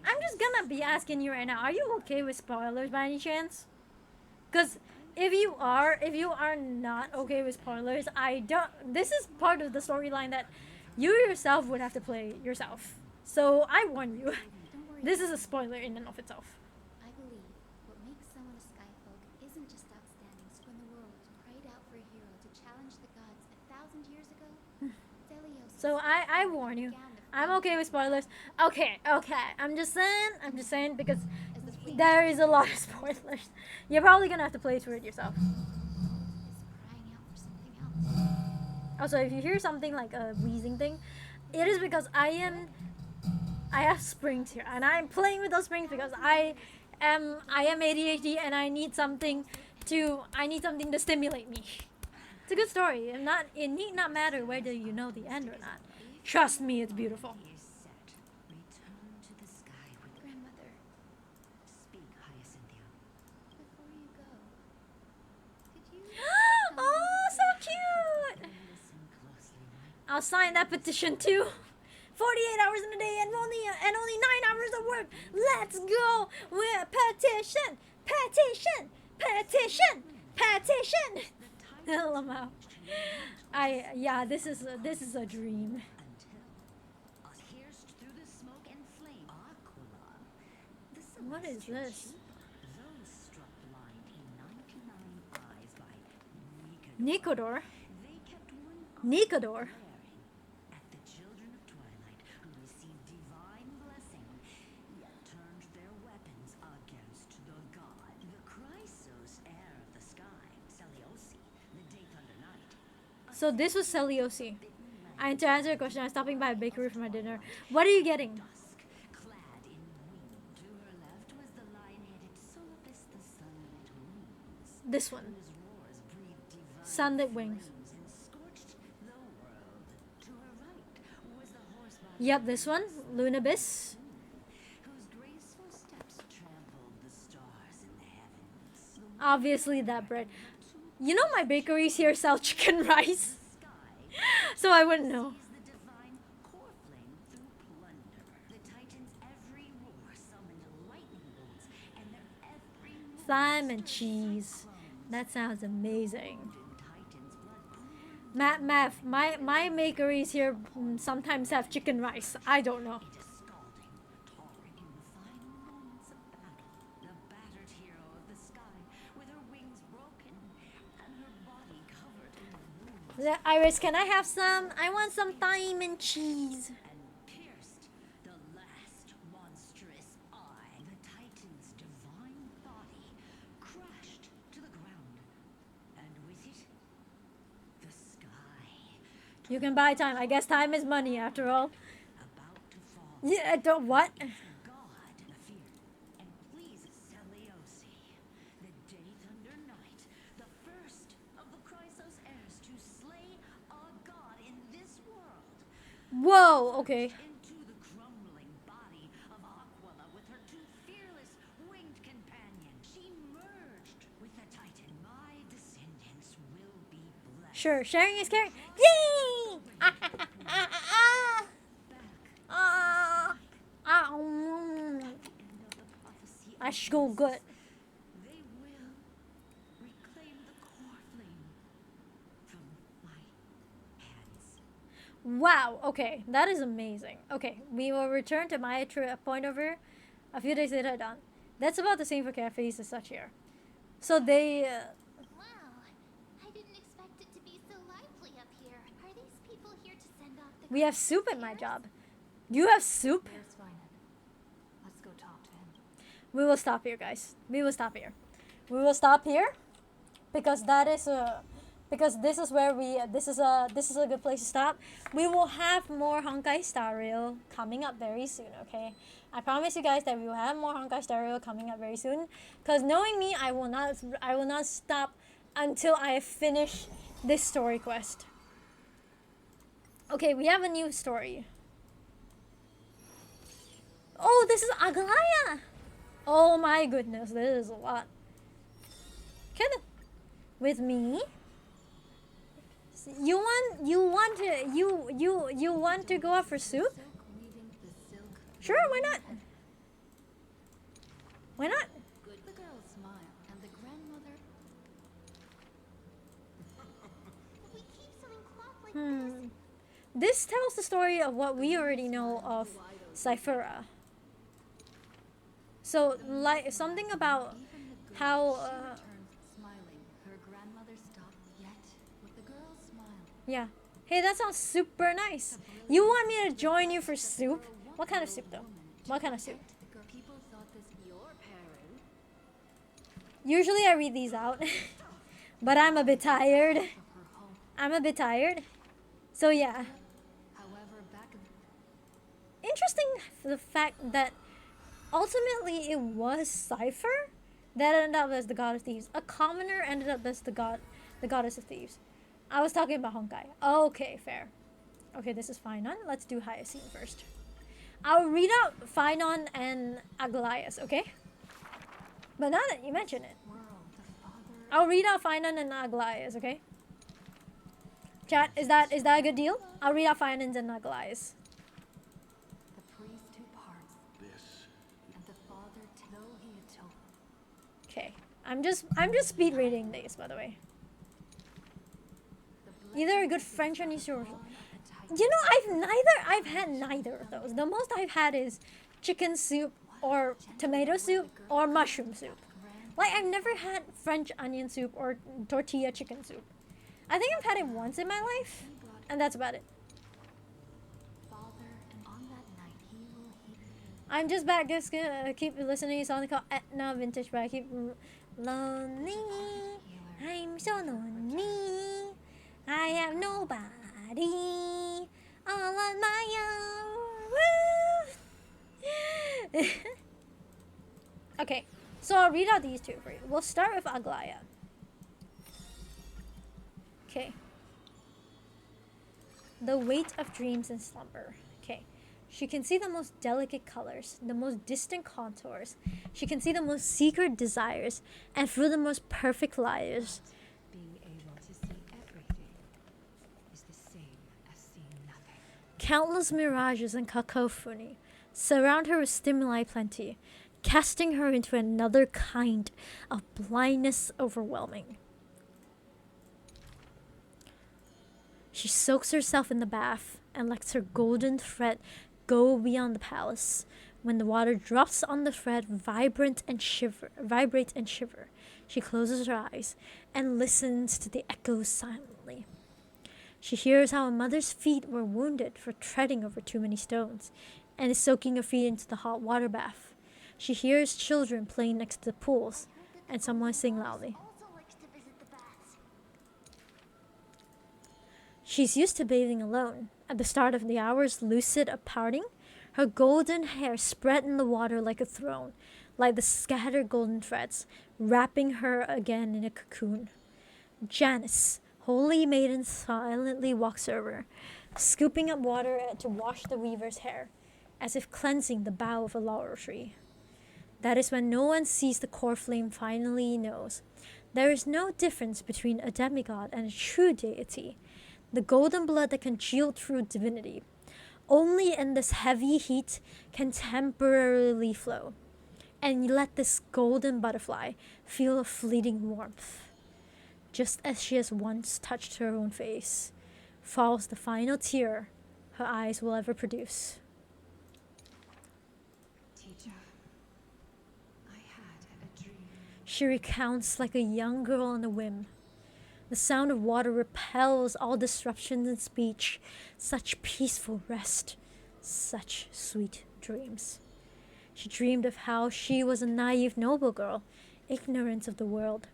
I'm just gonna be asking you right now. Are you okay with spoilers by any chance? Because if you are not okay with spoilers, I don't. This is part of the storyline that you yourself would have to play yourself. So I warn you. Don't worry. This is a spoiler in and of itself. I believe what makes someone a skyfolk isn't just outstanding. So when the world cried out for a hero to challenge the gods 1,000 years ago, Zeliosis So I warn you. I'm okay with spoilers. Okay. I'm just saying because as the flame there is a lot of spoilers. You're probably gonna have to play through it yourself. is crying out for something else. Also, if you hear something like a wheezing thing, it is because I have springs here, and I'm playing with those springs because I am ADHD, and I need something to stimulate me. It's a good story, and it need not matter whether you know the end or not. Trust me, it's beautiful. Return to the sky with Grandmother, speak, Hyacinthia. before you go, could you Oh, so cute! Listen closely, right? I'll sign that petition too. 48 hours in a day and only 9 hours of work. Let's go with petition. Lamau. This is a dream. Until pierced through the smoke and flame, Aquila, the What is celestial this? sheep, those struck blind in 99 eyes by Nicanor, Nicodor. they kept one eye Nicodor. glaring at the children of twilight who received divine blessing, yet turned their weapons against the god. The Chrysos, heir of the sky, Seliosi, the day thunder night. So this was Seliosi. And to answer your question, I'm stopping by a bakery for my dinner. What are you getting? Dusk, clad in green. To her left was the lion-headed Solopus, the sunlit wings. This one. Whose roars breathed divine Sunlit wings. flames and scorched the world. To her right was the horse-bodied Yep, this one. Lunabis. whose graceful steps trampled the stars in the heavens. The Obviously that bread. You know my bakeries here sell chicken rice. sky So I wouldn't know. sees the divine core flame through plunder. The Titan's every roar summoned lightning bolts, and their every move Slime and stirred cheese. That sounds amazing. in Titan's blood. Math, my bakeries here sometimes have chicken rice. I don't know. It is scalding, tawering in the final moments of battle. The battered hero of the sky, with her wings broken and her body covered in wounds, Iris, can I have some? I want some thyme and cheese. and pierced the last monstrous eye. The Titan's divine body crashed to the ground, and with it, the sky You can buy time. I guess time is money after all. about to fall. Yeah, what? God, the fear, and please Seliosi, the day thunder night, the first of the Chrysos heirs to slay a god in this world, Whoa, okay. into the crumbling body of Aquila with her two fearless winged companions. She merged with the Titan. My descendants will be blessed. Sure, sharing is caring. Yay! End of the prophecy. I should go good. They will reclaim the core flame from my hands. Wow, okay, that is amazing. Okay, we will return to my point over a few days later. Done. That's about the same for cafes as such here. So they, Wow, I didn't expect it to be so lively up here. Are these people here to send off the we have soup at my job. You have soup? Where's Swinan? Let's go talk to him. We will stop here, guys. We will stop here. We will stop here because that is because this is where this is a good place to stop. We will have more Honkai Star Rail coming up very soon, okay? I promise you guys that we will have more Honkai Star Rail coming up very soon. Cause knowing me, I will not stop until I have finished this story quest. Okay, we have a new story. Oh, this is Aglaya! Oh my goodness, this is a lot. Kenneth, with me, You want to go out for soup? Sure, why not? Why not? The girl smiled, and the grandmother. We keep selling cloth like this. This tells the story of what we already know of Cyphera. So, like, something about how, Turned smiling. Her grandmother stopped yet, but the girl smiled. yeah. Hey, that sounds super nice. You want me to join you for soup? What kind of soup, though? What kind of soup? People thought this your parent. Usually I read these out, but I'm a bit tired. Her home. I'm a bit tired. So, yeah. However, back in Interesting the fact that ultimately it was Cypher that ended up as the god of thieves. A commoner ended up as the goddess of thieves. I was talking about Honkai. Okay, fair. Okay, this is Phainon. Let's do Hyacine first. I'll read out Phainon and Aglaïas, okay? But now that you mention it, world, the father. I'll read out Phainon and Aglaïas, okay? Chat, is that a good deal? I'll read out Phainon and Aglaïas. The priest who parts, This and the father though he had told. Okay. I'm just speed reading these, by the way. Either a good French or You know, I've had neither of those. The most I've had is chicken soup or tomato soup or mushroom soup. Like, I've never had French onion soup or tortilla chicken soup. I think I've had it once in my life, and that's about it. Father, and on that night he will heap. I'm just back, just gonna keep listening to a song called Etna Vintage, but I keep lonely. I'm so lonely. I have nobody all on my own. Okay, so I'll read out these two for you. We'll start with Aglaya. Okay. The weight of dreams and slumber. Okay. She can see the most delicate colors, the most distant contours. She can see the most secret desires, and through the most perfect liars. Being able to see everything is the same as seeing nothing. Countless mirages and cacophony surround her with stimuli plenty, casting her into another kind of blindness overwhelming. She soaks herself in the bath and lets her golden thread go beyond the palace. When the water drops on the thread, vibrate and shiver. She closes her eyes and listens to the echoes silently. She hears how a mother's feet were wounded for treading over too many stones, and is soaking her feet into the hot water bath. She hears children playing next to the pools, and someone sing loudly. Also likes to visit the baths. She's used to bathing alone. At the start of the hours lucid of pouting, her golden hair spread in the water like a throne, like the scattered golden threads, wrapping her again in a cocoon. Janice, holy maiden, silently walks over, scooping up water to wash the weaver's hair, as if cleansing the bough of a laurel tree. That is when no one sees the core flame finally knows. There is no difference between a demigod and a true deity. The golden blood that can shield through divinity. Only in this heavy heat can temporarily flow. And let this golden butterfly feel a fleeting warmth. Just as she has once touched her own face, falls the final tear her eyes will ever produce. Teacher, I had a dream. She recounts like a young girl on a whim. The sound of water repels all disruptions in speech. Such peaceful rest, such sweet dreams. She dreamed of how she was a naive noble girl, ignorant of the world.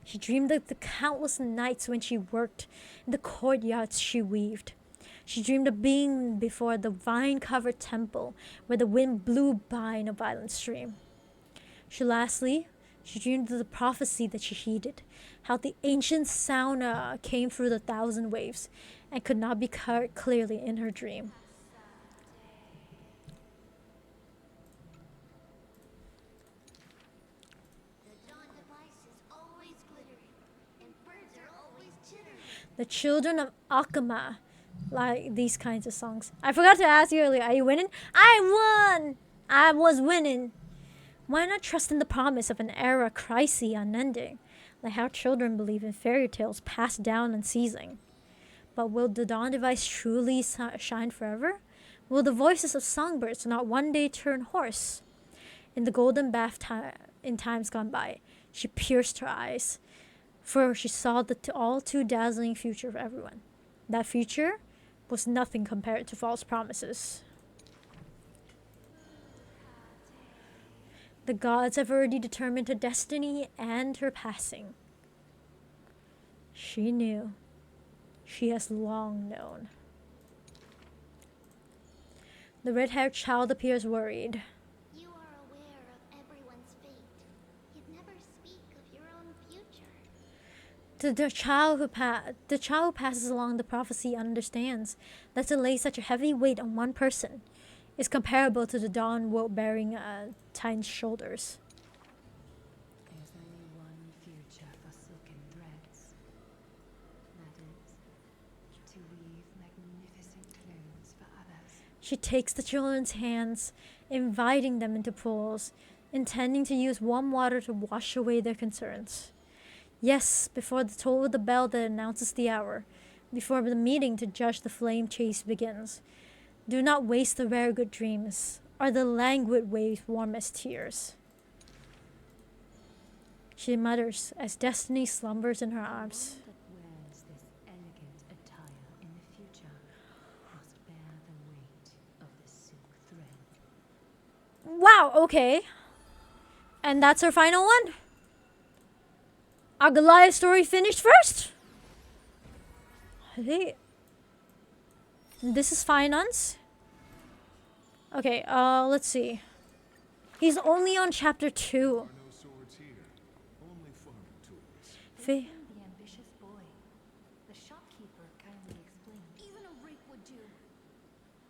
She dreamed of the countless nights when she worked in the courtyards she weaved. She dreamed of being before the vine-covered temple where the wind blew by in a violent stream. She dreamed of the prophecy that she heeded, how the ancient sound came through the thousand waves and could not be heard clearly in her dream. The dawn device is always glittering, and birds are always chittering. The children of Akama like these kinds of songs. I forgot to ask you earlier, are you winning? I won! I was winning. Why not trust in the promise of an era crisis unending, like how children believe in fairy tales passed down unceasing? But will the dawn device truly shine forever? Will the voices of songbirds not one day turn hoarse? In the golden bath in times gone by, she pierced her eyes, for she saw the all too dazzling future of everyone. That future was nothing compared to false promises. The gods have already determined her destiny and her passing. She knew. She has long known. The red-haired child appears worried. You are aware of everyone's fate, yet never speak of your own future. The child who passes along the prophecy understands that to lay such a heavy weight on one person is comparable to the dawn bearing Tine's shoulders. There's only one future for silken threads. That is, to weave magnificent clothes for others. She takes the children's hands, inviting them into pools, intending to use warm water to wash away their concerns. Yes, before the toll of the bell that announces the hour, before the meeting to judge the flame chase begins. Do not waste the rare good dreams, or the languid waves warm as tears. She mutters as destiny slumbers in her arms. That wears this elegant attire in the future must bear the weight of the silk thread. Wow, okay. And that's our final one. Our Goliath story finished first. This is finance. Okay, let's see. He's only on chapter 2. No swords here, only farming tools. Fi- The ambitious boy. The shopkeeper kindly explained. Even a rape would do.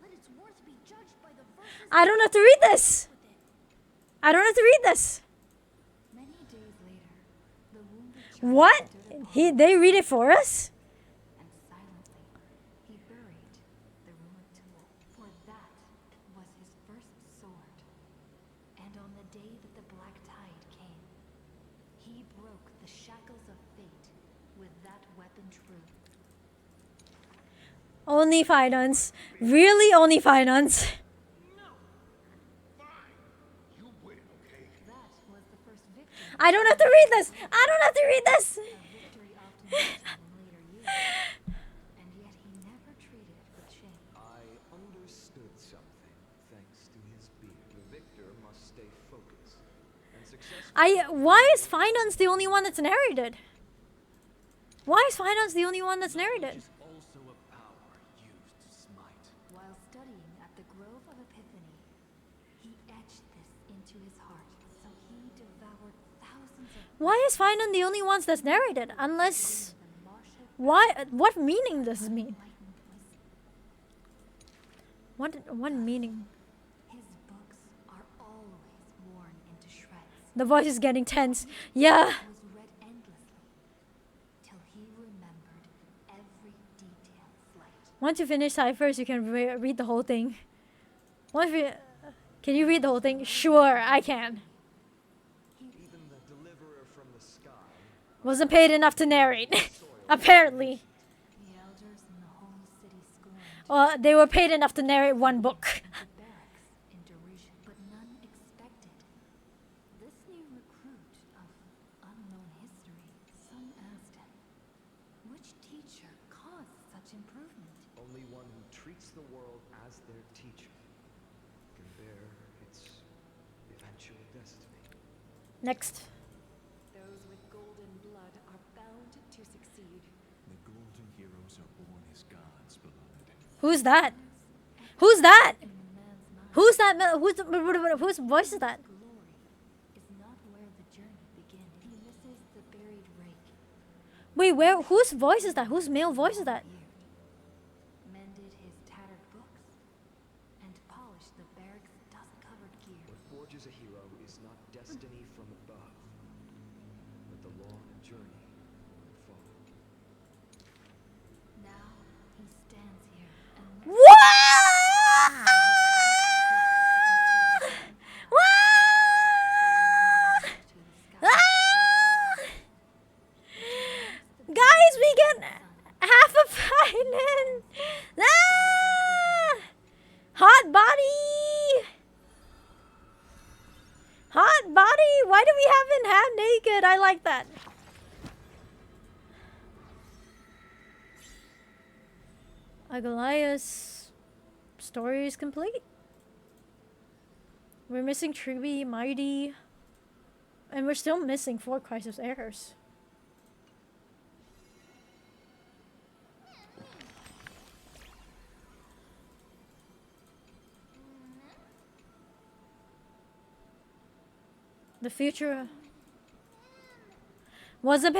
Let its worth be judged by the verses I don't have to read this. with it. I don't have to read this. Many days later, the wounded child What? stood upon They read it for us? and silently he buried the ruined tool, for that was his first sword. And on the day that the black tide came, he broke the shackles of fate with that weapon true. Only finance. Really only finance. You win, okay? That was the first victory. I don't have to read this. I don't have to read this. A victory often mentioned in later years, and yet he never treated it with shame. I understood something thanks to his beard. The victor must stay focused and successful. Why is finance the only one that's narrated? Why is finance the only one that's narrated? Is also a power used to smite. While studying at the Grove of Epiphany, he etched this into his heart, so he devoured thousands of Why is finance the only ones that's narrated? Unless the marsh of why? What meaning does this mean? enlightened wisdom. What meaning? His books are always worn into shreds. The voice is getting tense. Yeah. Was read endlessly till he remembered every detail slight. Once you finish ciphers, you can read the whole thing. Can you read the whole thing? Sure, I can. Even the deliverer from the sky Wasn't paid enough to narrate. Apparently. The elders in the whole city scorned They were paid enough to narrate one book. the barracks in derision, but none expected. This new recruit of unknown history, some asked him, which teacher caused such improvement? only one who treats the world as their teacher can bear its eventual destiny. Next. Those with golden blood are bound to succeed. The golden heroes are born as gods, beloved. Who's that? Who's that? In the man's mind, Who's that? Whose voice is that? glory is not where the journey begins. He misses the buried rake. Wait, where? Whose voice is that? Whose male voice is that? Mended his tattered books, and polished the barracks' dust-covered gear. What forges a hero is not destiny from above, but the long journey and fall. Why do we have him half naked? I like that. Agalaya's story is complete. We're missing Triby, Mighty, and we're still missing 4 Crisis heirs. The future was a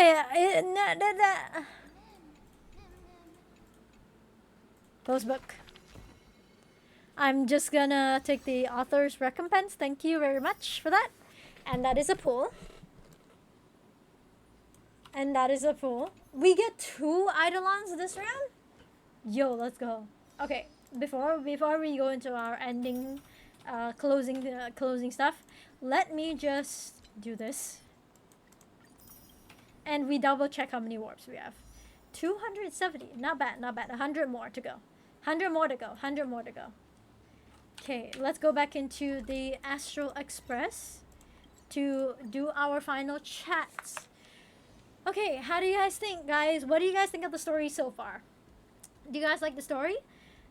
post book. I'm just gonna take the author's recompense. Thank you very much for that. And that is a pull. And that is a pull. We get 2 Eidolons this round? Yo, let's go. Okay, before we go into our ending, closing stuff, let me just do this. And we double check how many warps we have. 270. Not bad, not bad. 100 more to go. 100 more to go. 100 more to go. Okay, let's go back into the Astral Express to do our final chats. Okay, how do you guys think, guys? What do you guys think of the story so far? Do you guys like the story?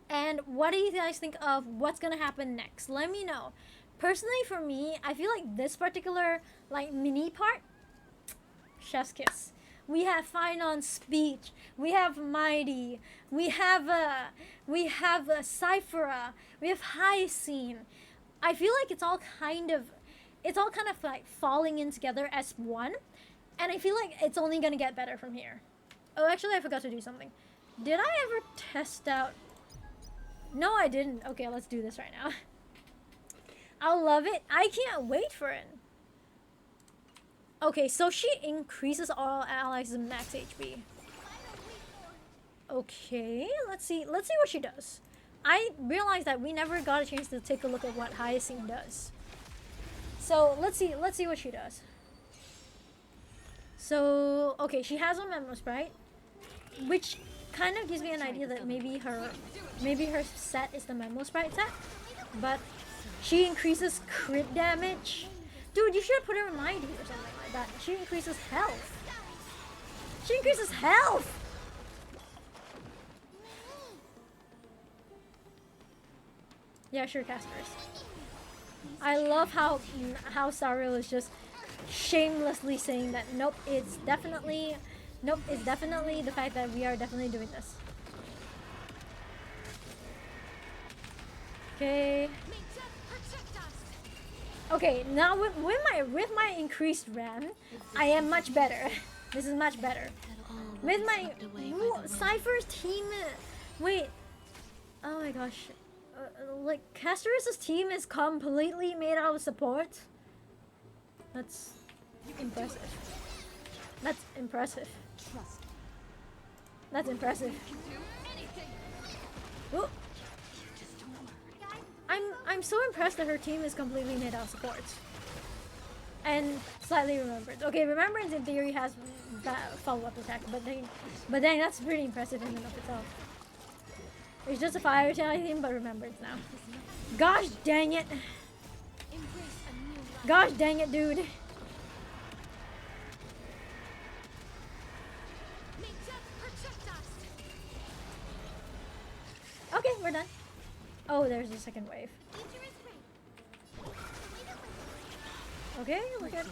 And what do you guys think of what's gonna happen next? Let me know. Personally, for me, I feel like this particular like mini part, chef's kiss. We have Finon's speech. We have Mighty. We have Cyphera. We have Hyacinth. I feel like it's all kind of like falling in together as one, and I feel like it's only gonna get better from here. Oh, actually, I forgot to do something. Did I ever test out? No, I didn't. Okay, let's do this right now. I'll love it. I can't wait for it. Okay, so she increases all allies' max HP. Okay, let's see what she does. I realized that we never got a chance to take a look at what Hyacinth does. So let's see what she does. So okay, she has a Memo Sprite, which kind of gives me an idea that maybe her set is the Memo Sprite set, but she increases crit damage. Dude, you should have put her in Mighty or something like that. She increases health. She increases health! Yeah, sure, Casper's. I love how Sariel is just shamelessly saying that nope, it's definitely the fact that we are definitely doing this. Okay. Okay, now with my increased RAM, I am much better. This is much better. With my Cypher's team, wait. Oh my gosh. Like Castorus' team is completely made out of support. That's impressive. That's impressive. That's impressive. Ooh. I'm so impressed that her team is completely made out of supports. And slightly remembered. Okay, remembrance in theory has that follow-up attack, but dang, that's pretty impressive in and of itself. It's just a fire team, but remembrance now. Gosh dang it! Gosh dang it, dude! Okay, we're done. Oh, there's a second wave. Okay, we're good.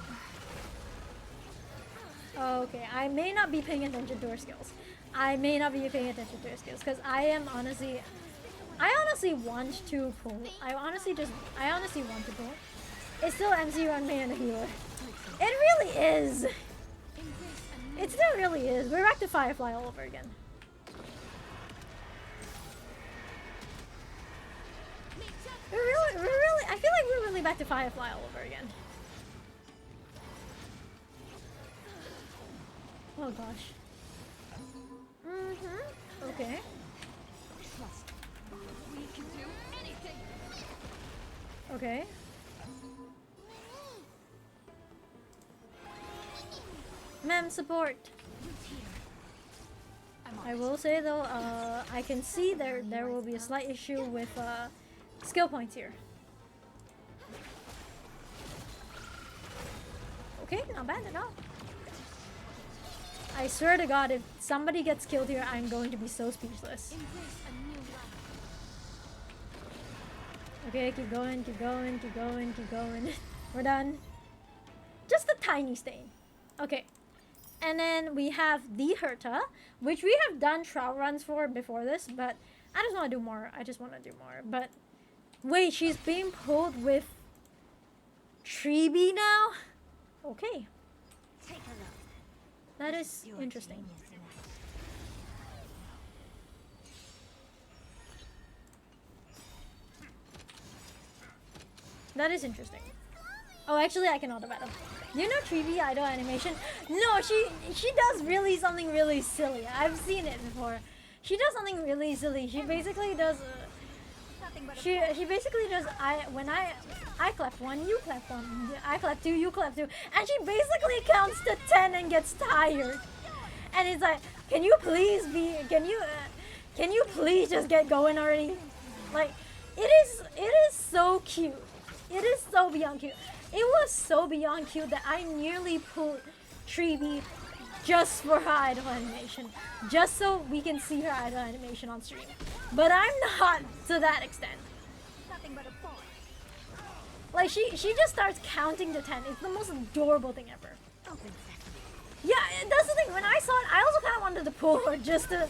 Okay, I may not be paying attention to her skills. I may not be paying attention to her skills because I honestly want to pull. I honestly want to pull. It's still MC Run Me and a healer. It really is. It still really is. We're back to Firefly all over again. I feel like we're really back to Firefly all over again. Oh gosh. Okay. Okay. Mem support. I will say though, I can see there will be a slight issue with skill points here. not bad at all. I swear to God, if somebody gets killed here, I'm going to be so speechless. Okay, keep going, keep going, keep going, keep going. We're done. Just a tiny stain. Okay. And then we have the Herta, which we have done trial runs for before this, but I just want to do more. I just want to do more. But wait, she's being pulled with Treeby now? Okay. Take a look. That is interesting. That is interesting. Oh, actually, I can auto battle. You know Treeby idol animation? No, she does really something really silly. I've seen it before. She does something really silly. She basically does. She basically does. I clap one, you clap one. I clap two, you clap two, and she basically counts to 10 and gets tired. And it's like, can you please be? Can you please just get going already? Like, it is so cute. It is so beyond cute. It was so beyond cute that I nearly pulled Treeby just for her idol animation. Just so we can see her idol animation on stream. But I'm not to that extent. Nothing but a boy. Like, she just starts counting to 10. It's the most adorable thing ever. Open sesame. Yeah, that's the thing. When I saw it, I also kind of wanted to pull her just to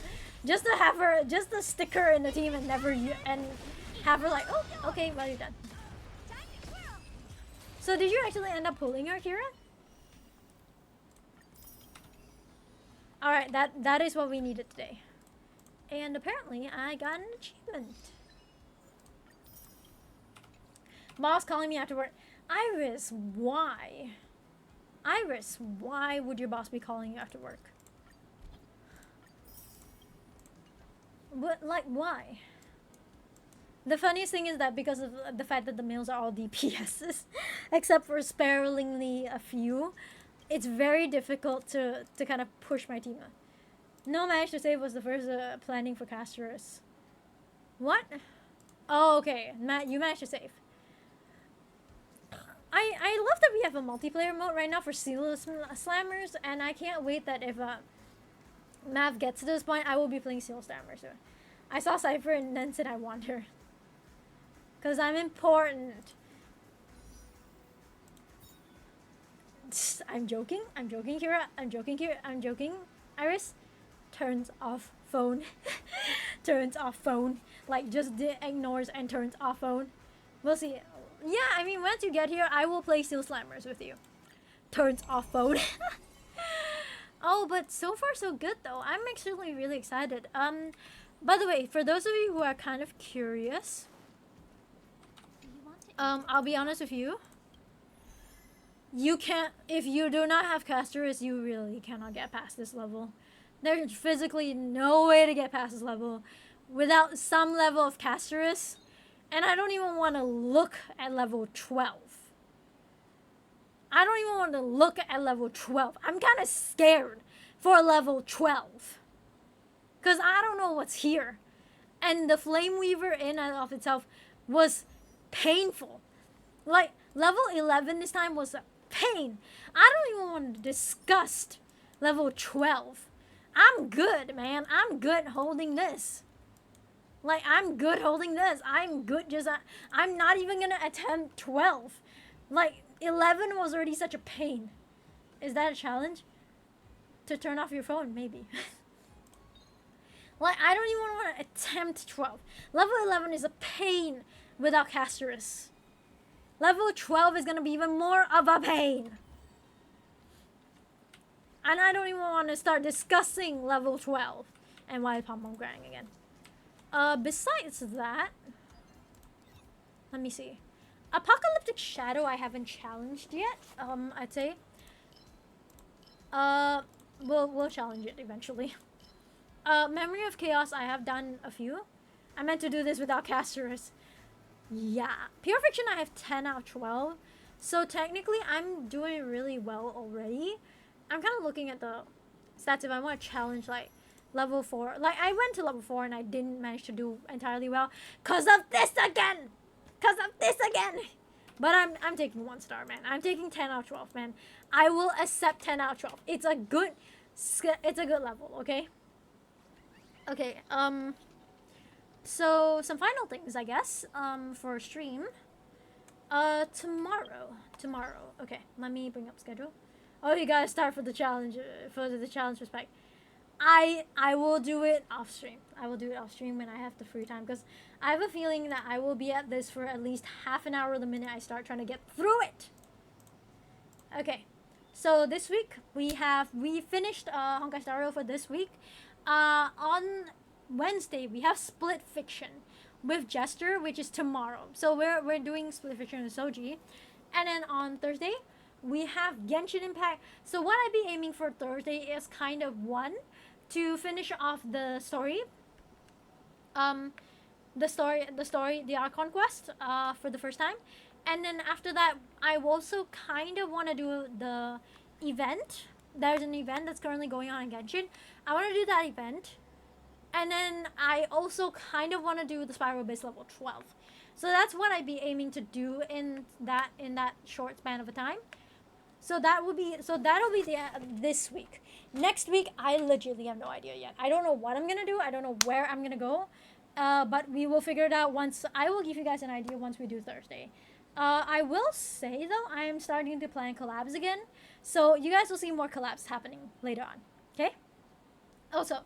have her, just to stick her in the team and and have her like, oh, okay, well, you're done. So did you actually end up pulling her, Kira? Alright, that is what we needed today. And apparently I got an achievement. Boss calling me after work. Iris, why? Iris, why would your boss be calling you after work? What, like, why? The funniest thing is that because of the fact that the males are all DPSs, except for sparingly a few, it's very difficult to kind of push my team. No manage to save was the first planning for Casterus. What? Oh, okay. You managed to save. I love that we have a multiplayer mode right now for Seal Slammers, and I can't wait that if Mav gets to this point, I will be playing Seal Slammers soon. I saw Cypher and then said I want her. Because I'm important. I'm joking, Kira. I'm joking. Iris, turns off phone. Turns off phone. Like, just ignores and turns off phone. We'll see. Yeah, I mean, once you get here, I will play Steel Slammers with you. Turns off phone. Oh, but so far so good, though. I'm actually really excited. By the way, for those of you who are kind of curious, I'll be honest with you. You can't, if you do not have Casterus, you really cannot get past this level. There's physically no way to get past this level without some level of Casterus. And I don't even want to look at level 12. I don't even want to look at level 12. I'm kind of scared for level 12. Because I don't know what's here. And the Flame Weaver in and of itself was painful. Like, level 11 this time was a pain. I don't even want to discuss level 12. I'm good, man. I'm good holding this. Like, I'm good holding this. I'm good just... I'm not even going to attempt 12. Like, 11 was already such a pain. Is that a challenge? To turn off your phone, maybe. Like, I don't even want to attempt 12. Level 11 is a pain without Casterus. Level 12 is going to be even more of a pain. And I don't even want to start discussing level 12. And why Pom-Pom crying again. Besides that, let me see. Apocalyptic Shadow I haven't challenged yet. I'd say. We'll challenge it eventually. Memory of Chaos I have done a few. I meant to do this without Casterus. Yeah. Pure Fiction I have 10 out of 12. So technically I'm doing really well already. I'm kind of looking at the stats if I want to challenge like level 4. Like, I went to level 4 and I didn't manage to do entirely well. Cause of this again! But I'm taking 1 star, man. I'm taking 10 out of 12, man. I will accept 10 out of 12. It's a good level, okay? Okay, so some final things, I guess, for stream. Tomorrow. Okay, let me bring up schedule. Oh, you gotta start for the challenge, respect. I will do it off stream. I will do it off stream when I have the free time, because I have a feeling that I will be at this for at least half an hour the minute I start trying to get through it. Okay, so this week we finished Honkai Star Rail for this week. On Wednesday we have Split Fiction with Jester, which is tomorrow. So we're doing Split Fiction with Soji, and then on Thursday we have Genshin Impact. So what I'd be aiming for Thursday is kind of one, to finish off the story. The Archon quest for the first time, and then after that I also kind of want to do the event. There's an event that's currently going on in Genshin. I want to do that event, and then I also kind of want to do the Spiral base level 12. So that's what I'd be aiming to do in that short span of a time. So that'll be this week. Next week, I legitimately have no idea yet. I don't know what I'm gonna do. I don't know where I'm gonna go. But we will figure it out once. I will give you guys an idea once we do Thursday. I will say though, I am starting to plan collabs again. So you guys will see more collabs happening later on. Okay? Also,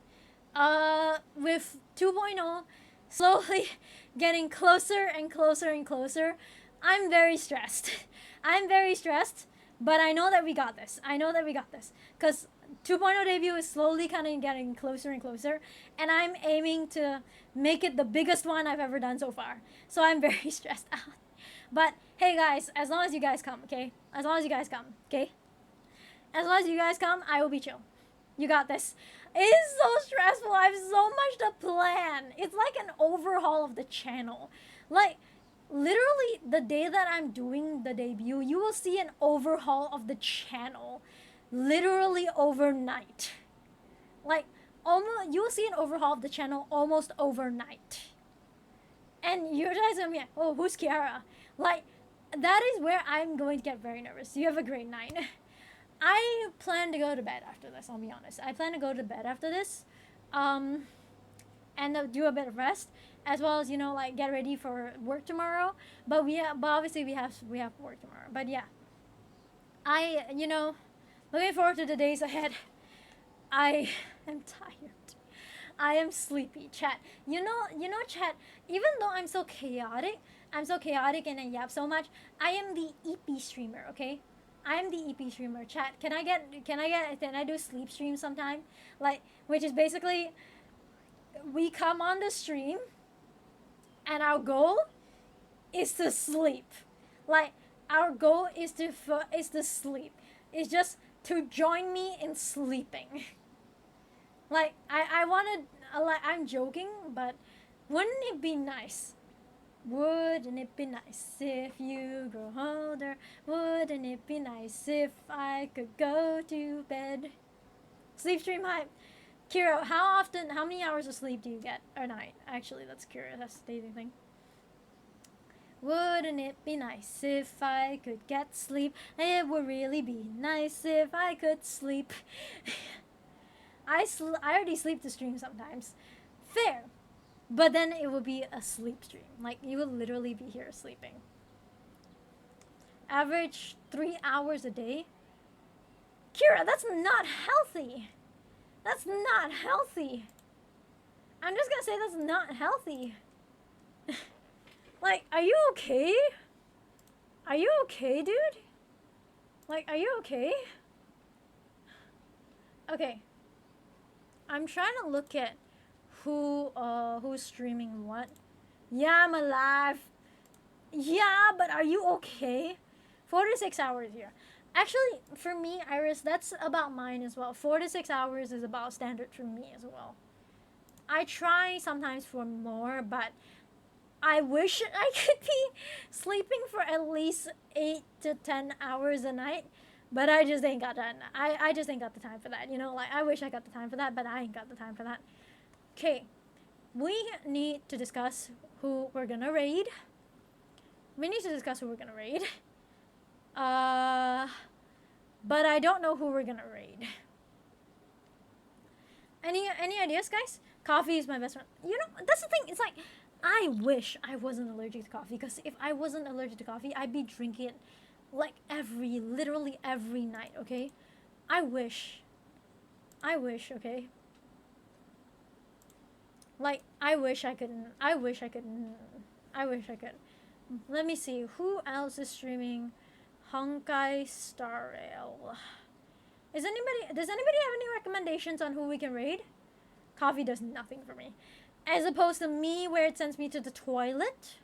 with 2.0 slowly getting closer and closer and closer, I'm very stressed. I'm very stressed. But I know that we got this. Because 2.0 debut is slowly kind of getting closer and closer. And I'm aiming to make it the biggest one I've ever done so far. So I'm very stressed out. But hey guys, as long as you guys come, okay? As long as you guys come, okay? As long as you guys come, I will be chill. You got this. It is so stressful. I have so much to plan. It's like an overhaul of the channel. Like, literally, the day that I'm doing the debut, you will see an overhaul of the channel. Literally overnight. Like, almost, you will see an overhaul of the channel almost overnight. And you're guys gonna be like, oh, who's Kiara? Like, that is where I'm going to get very nervous. You have a great night. I plan to go to bed after this, I'll be honest. I plan to go to bed after this. And do a bit of rest, as well as, you know, like, get ready for work tomorrow. But obviously we have work tomorrow. But yeah, looking forward to the days ahead. I am tired. I am sleepy, chat. You know, chat. Even though I'm so chaotic and I yap so much, I am the EP streamer. Okay, I am the EP streamer. Chat. Can I do sleep stream sometime? Like, which is basically, we come on the stream, and our goal is to sleep. Like, our goal is to sleep. It's just to join me in sleeping. Like, I wanted, like, I'm joking, but wouldn't it be nice? Wouldn't it be nice if you grow older? Wouldn't it be nice if I could go to bed? Sleep stream hype. Kira, how many hours of sleep do you get a night? Actually, that's curious. That's the dating thing. Wouldn't it be nice if I could get sleep? It would really be nice if I could sleep. I already sleep to stream sometimes. Fair. But then it will be a sleep stream. Like, you will literally be here sleeping. Average 3 hours a day? Kira, that's not healthy. That's not healthy. I'm just gonna say that's not healthy. Like, are you okay? Are you okay, dude? Like, are you okay? Okay. I'm trying to look at who's streaming what. Yeah, I'm alive. Yeah, but are you okay? 4 to 6 hours here. Actually, for me, Iris, that's about mine as well. 4 to 6 hours is about standard for me as well. I try sometimes for more, but I wish I could be sleeping for at least 8 to 10 hours a night. But I just ain't got that. I just ain't got the time for that. You know, like, I wish I got the time for that, but I ain't got the time for that. Okay, we need to discuss who we're gonna raid. We need to discuss who we're gonna raid. But I don't know who we're gonna raid. Any ideas, guys? Coffee is my best friend. You know, that's the thing. It's like, I wish I wasn't allergic to coffee, because if I wasn't allergic to coffee, I'd be drinking it like literally every night, okay? I wish, okay? Like, I wish I could. Let me see, who else is streaming Honkai Star Rail? Does anybody have any recommendations on who we can raid? Coffee does nothing for me. As opposed to me, where it sends me to the toilet.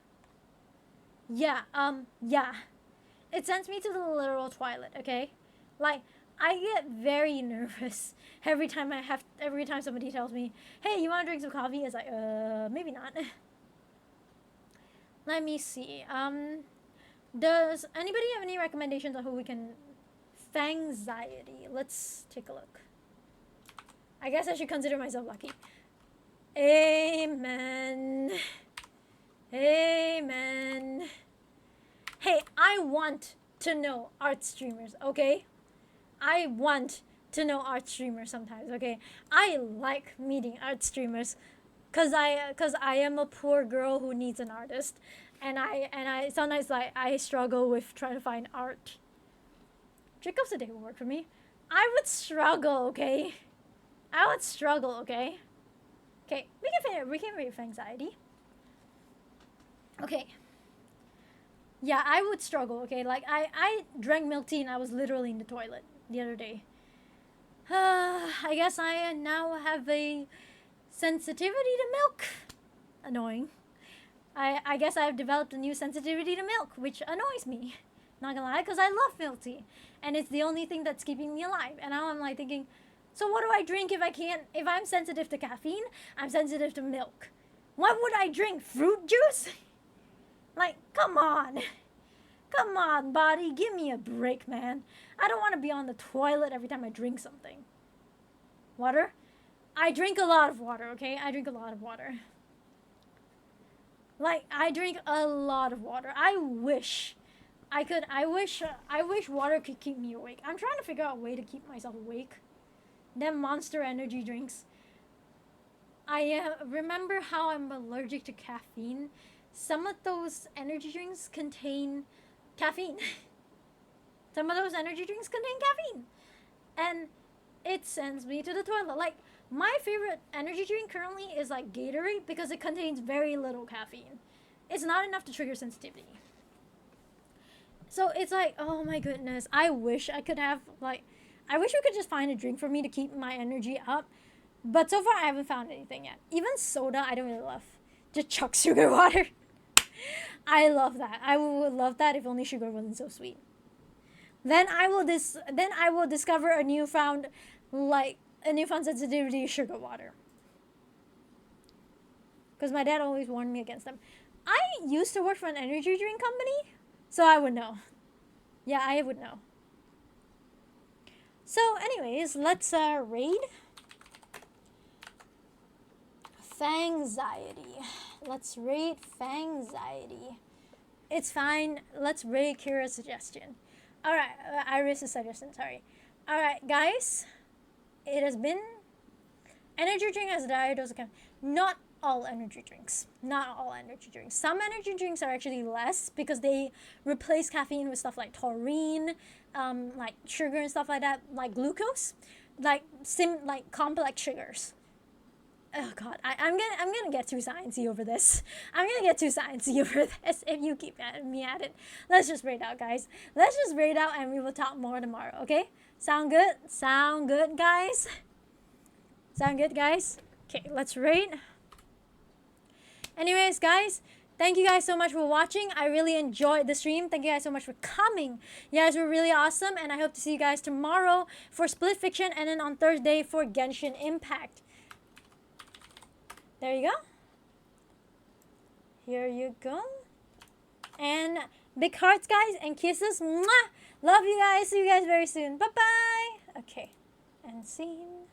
Yeah. It sends me to the literal toilet, okay? Like, I get very nervous every time somebody tells me, hey, you wanna drink some coffee? It's like, maybe not. Let me see. Does anybody have any recommendations on who we can Fangxiety? Let's take a look. I guess I should consider myself lucky. Amen. Amen. Hey, I want to know art streamers, okay? I want to know art streamers sometimes, okay? I like meeting art streamers cause I am a poor girl who needs an artist, and I sometimes, like, I struggle with trying to find art. 3 cups a day will work for me. I would struggle, okay? I would struggle, okay? Okay, we can read Fangxiety. Okay. Yeah, I would struggle, okay? Like, I drank milk tea and I was literally in the toilet the other day. I guess I now have a sensitivity to milk. Annoying. I guess I've developed a new sensitivity to milk, which annoys me. Not gonna lie, because I love milk tea. And it's the only thing that's keeping me alive. And now I'm like thinking, so what do I drink if I'm sensitive to caffeine, I'm sensitive to milk. What would I drink? Fruit juice? Like, come on. Come on, body. Give me a break, man. I don't want to be on the toilet every time I drink something. Water? I drink a lot of water, okay? I drink a lot of water. Like, I drink a lot of water. I wish water could keep me awake. I'm trying to figure out a way to keep myself awake. Them Monster energy drinks. I remember how I'm allergic to caffeine. Some of those energy drinks contain caffeine. Some of those energy drinks contain caffeine. And it sends me to the toilet. Like, my favorite energy drink currently is like Gatorade because it contains very little caffeine. It's not enough to trigger sensitivity. So it's like, oh my goodness, I wish I could have, like, I wish we could just find a drink for me to keep my energy up. But so far, I haven't found anything yet. Even soda, I don't really love. Just chuck sugar water. I love that. I would love that if only sugar wasn't so sweet. Then I will discover a newfound sensitivity to sugar water. Because my dad always warned me against them. I used to work for an energy drink company, so I would know. Yeah, I would know. So anyways, let's raid Fangxiety. Let's raid Fangxiety. It's fine. Let's raid Kira's suggestion. Alright, Iris' suggestion, sorry. Alright, guys. It has been... Energy drink has a diet dose of caffeine. Not all energy drinks. Not all energy drinks. Some energy drinks are actually less because they replace caffeine with stuff like taurine, like sugar and stuff like that, like glucose, like complex sugars. Oh god, I'm gonna get too sciencey over this. I'm gonna get too sciencey over this if you keep me at it. Let's just raid out, guys. Let's just raid out and we will talk more tomorrow, okay? Sound good? Sound good, guys? Sound good, guys? Okay, let's raid. Anyways, guys, thank you guys so much for watching. I really enjoyed the stream. Thank you guys so much for coming. You guys were really awesome, and I hope to see you guys tomorrow for Split Fiction and then on Thursday for Genshin Impact. There you go. Here you go. And big hearts, guys, and kisses. Mwah! Love you guys. See you guys very soon. Bye-bye. Okay. And scene.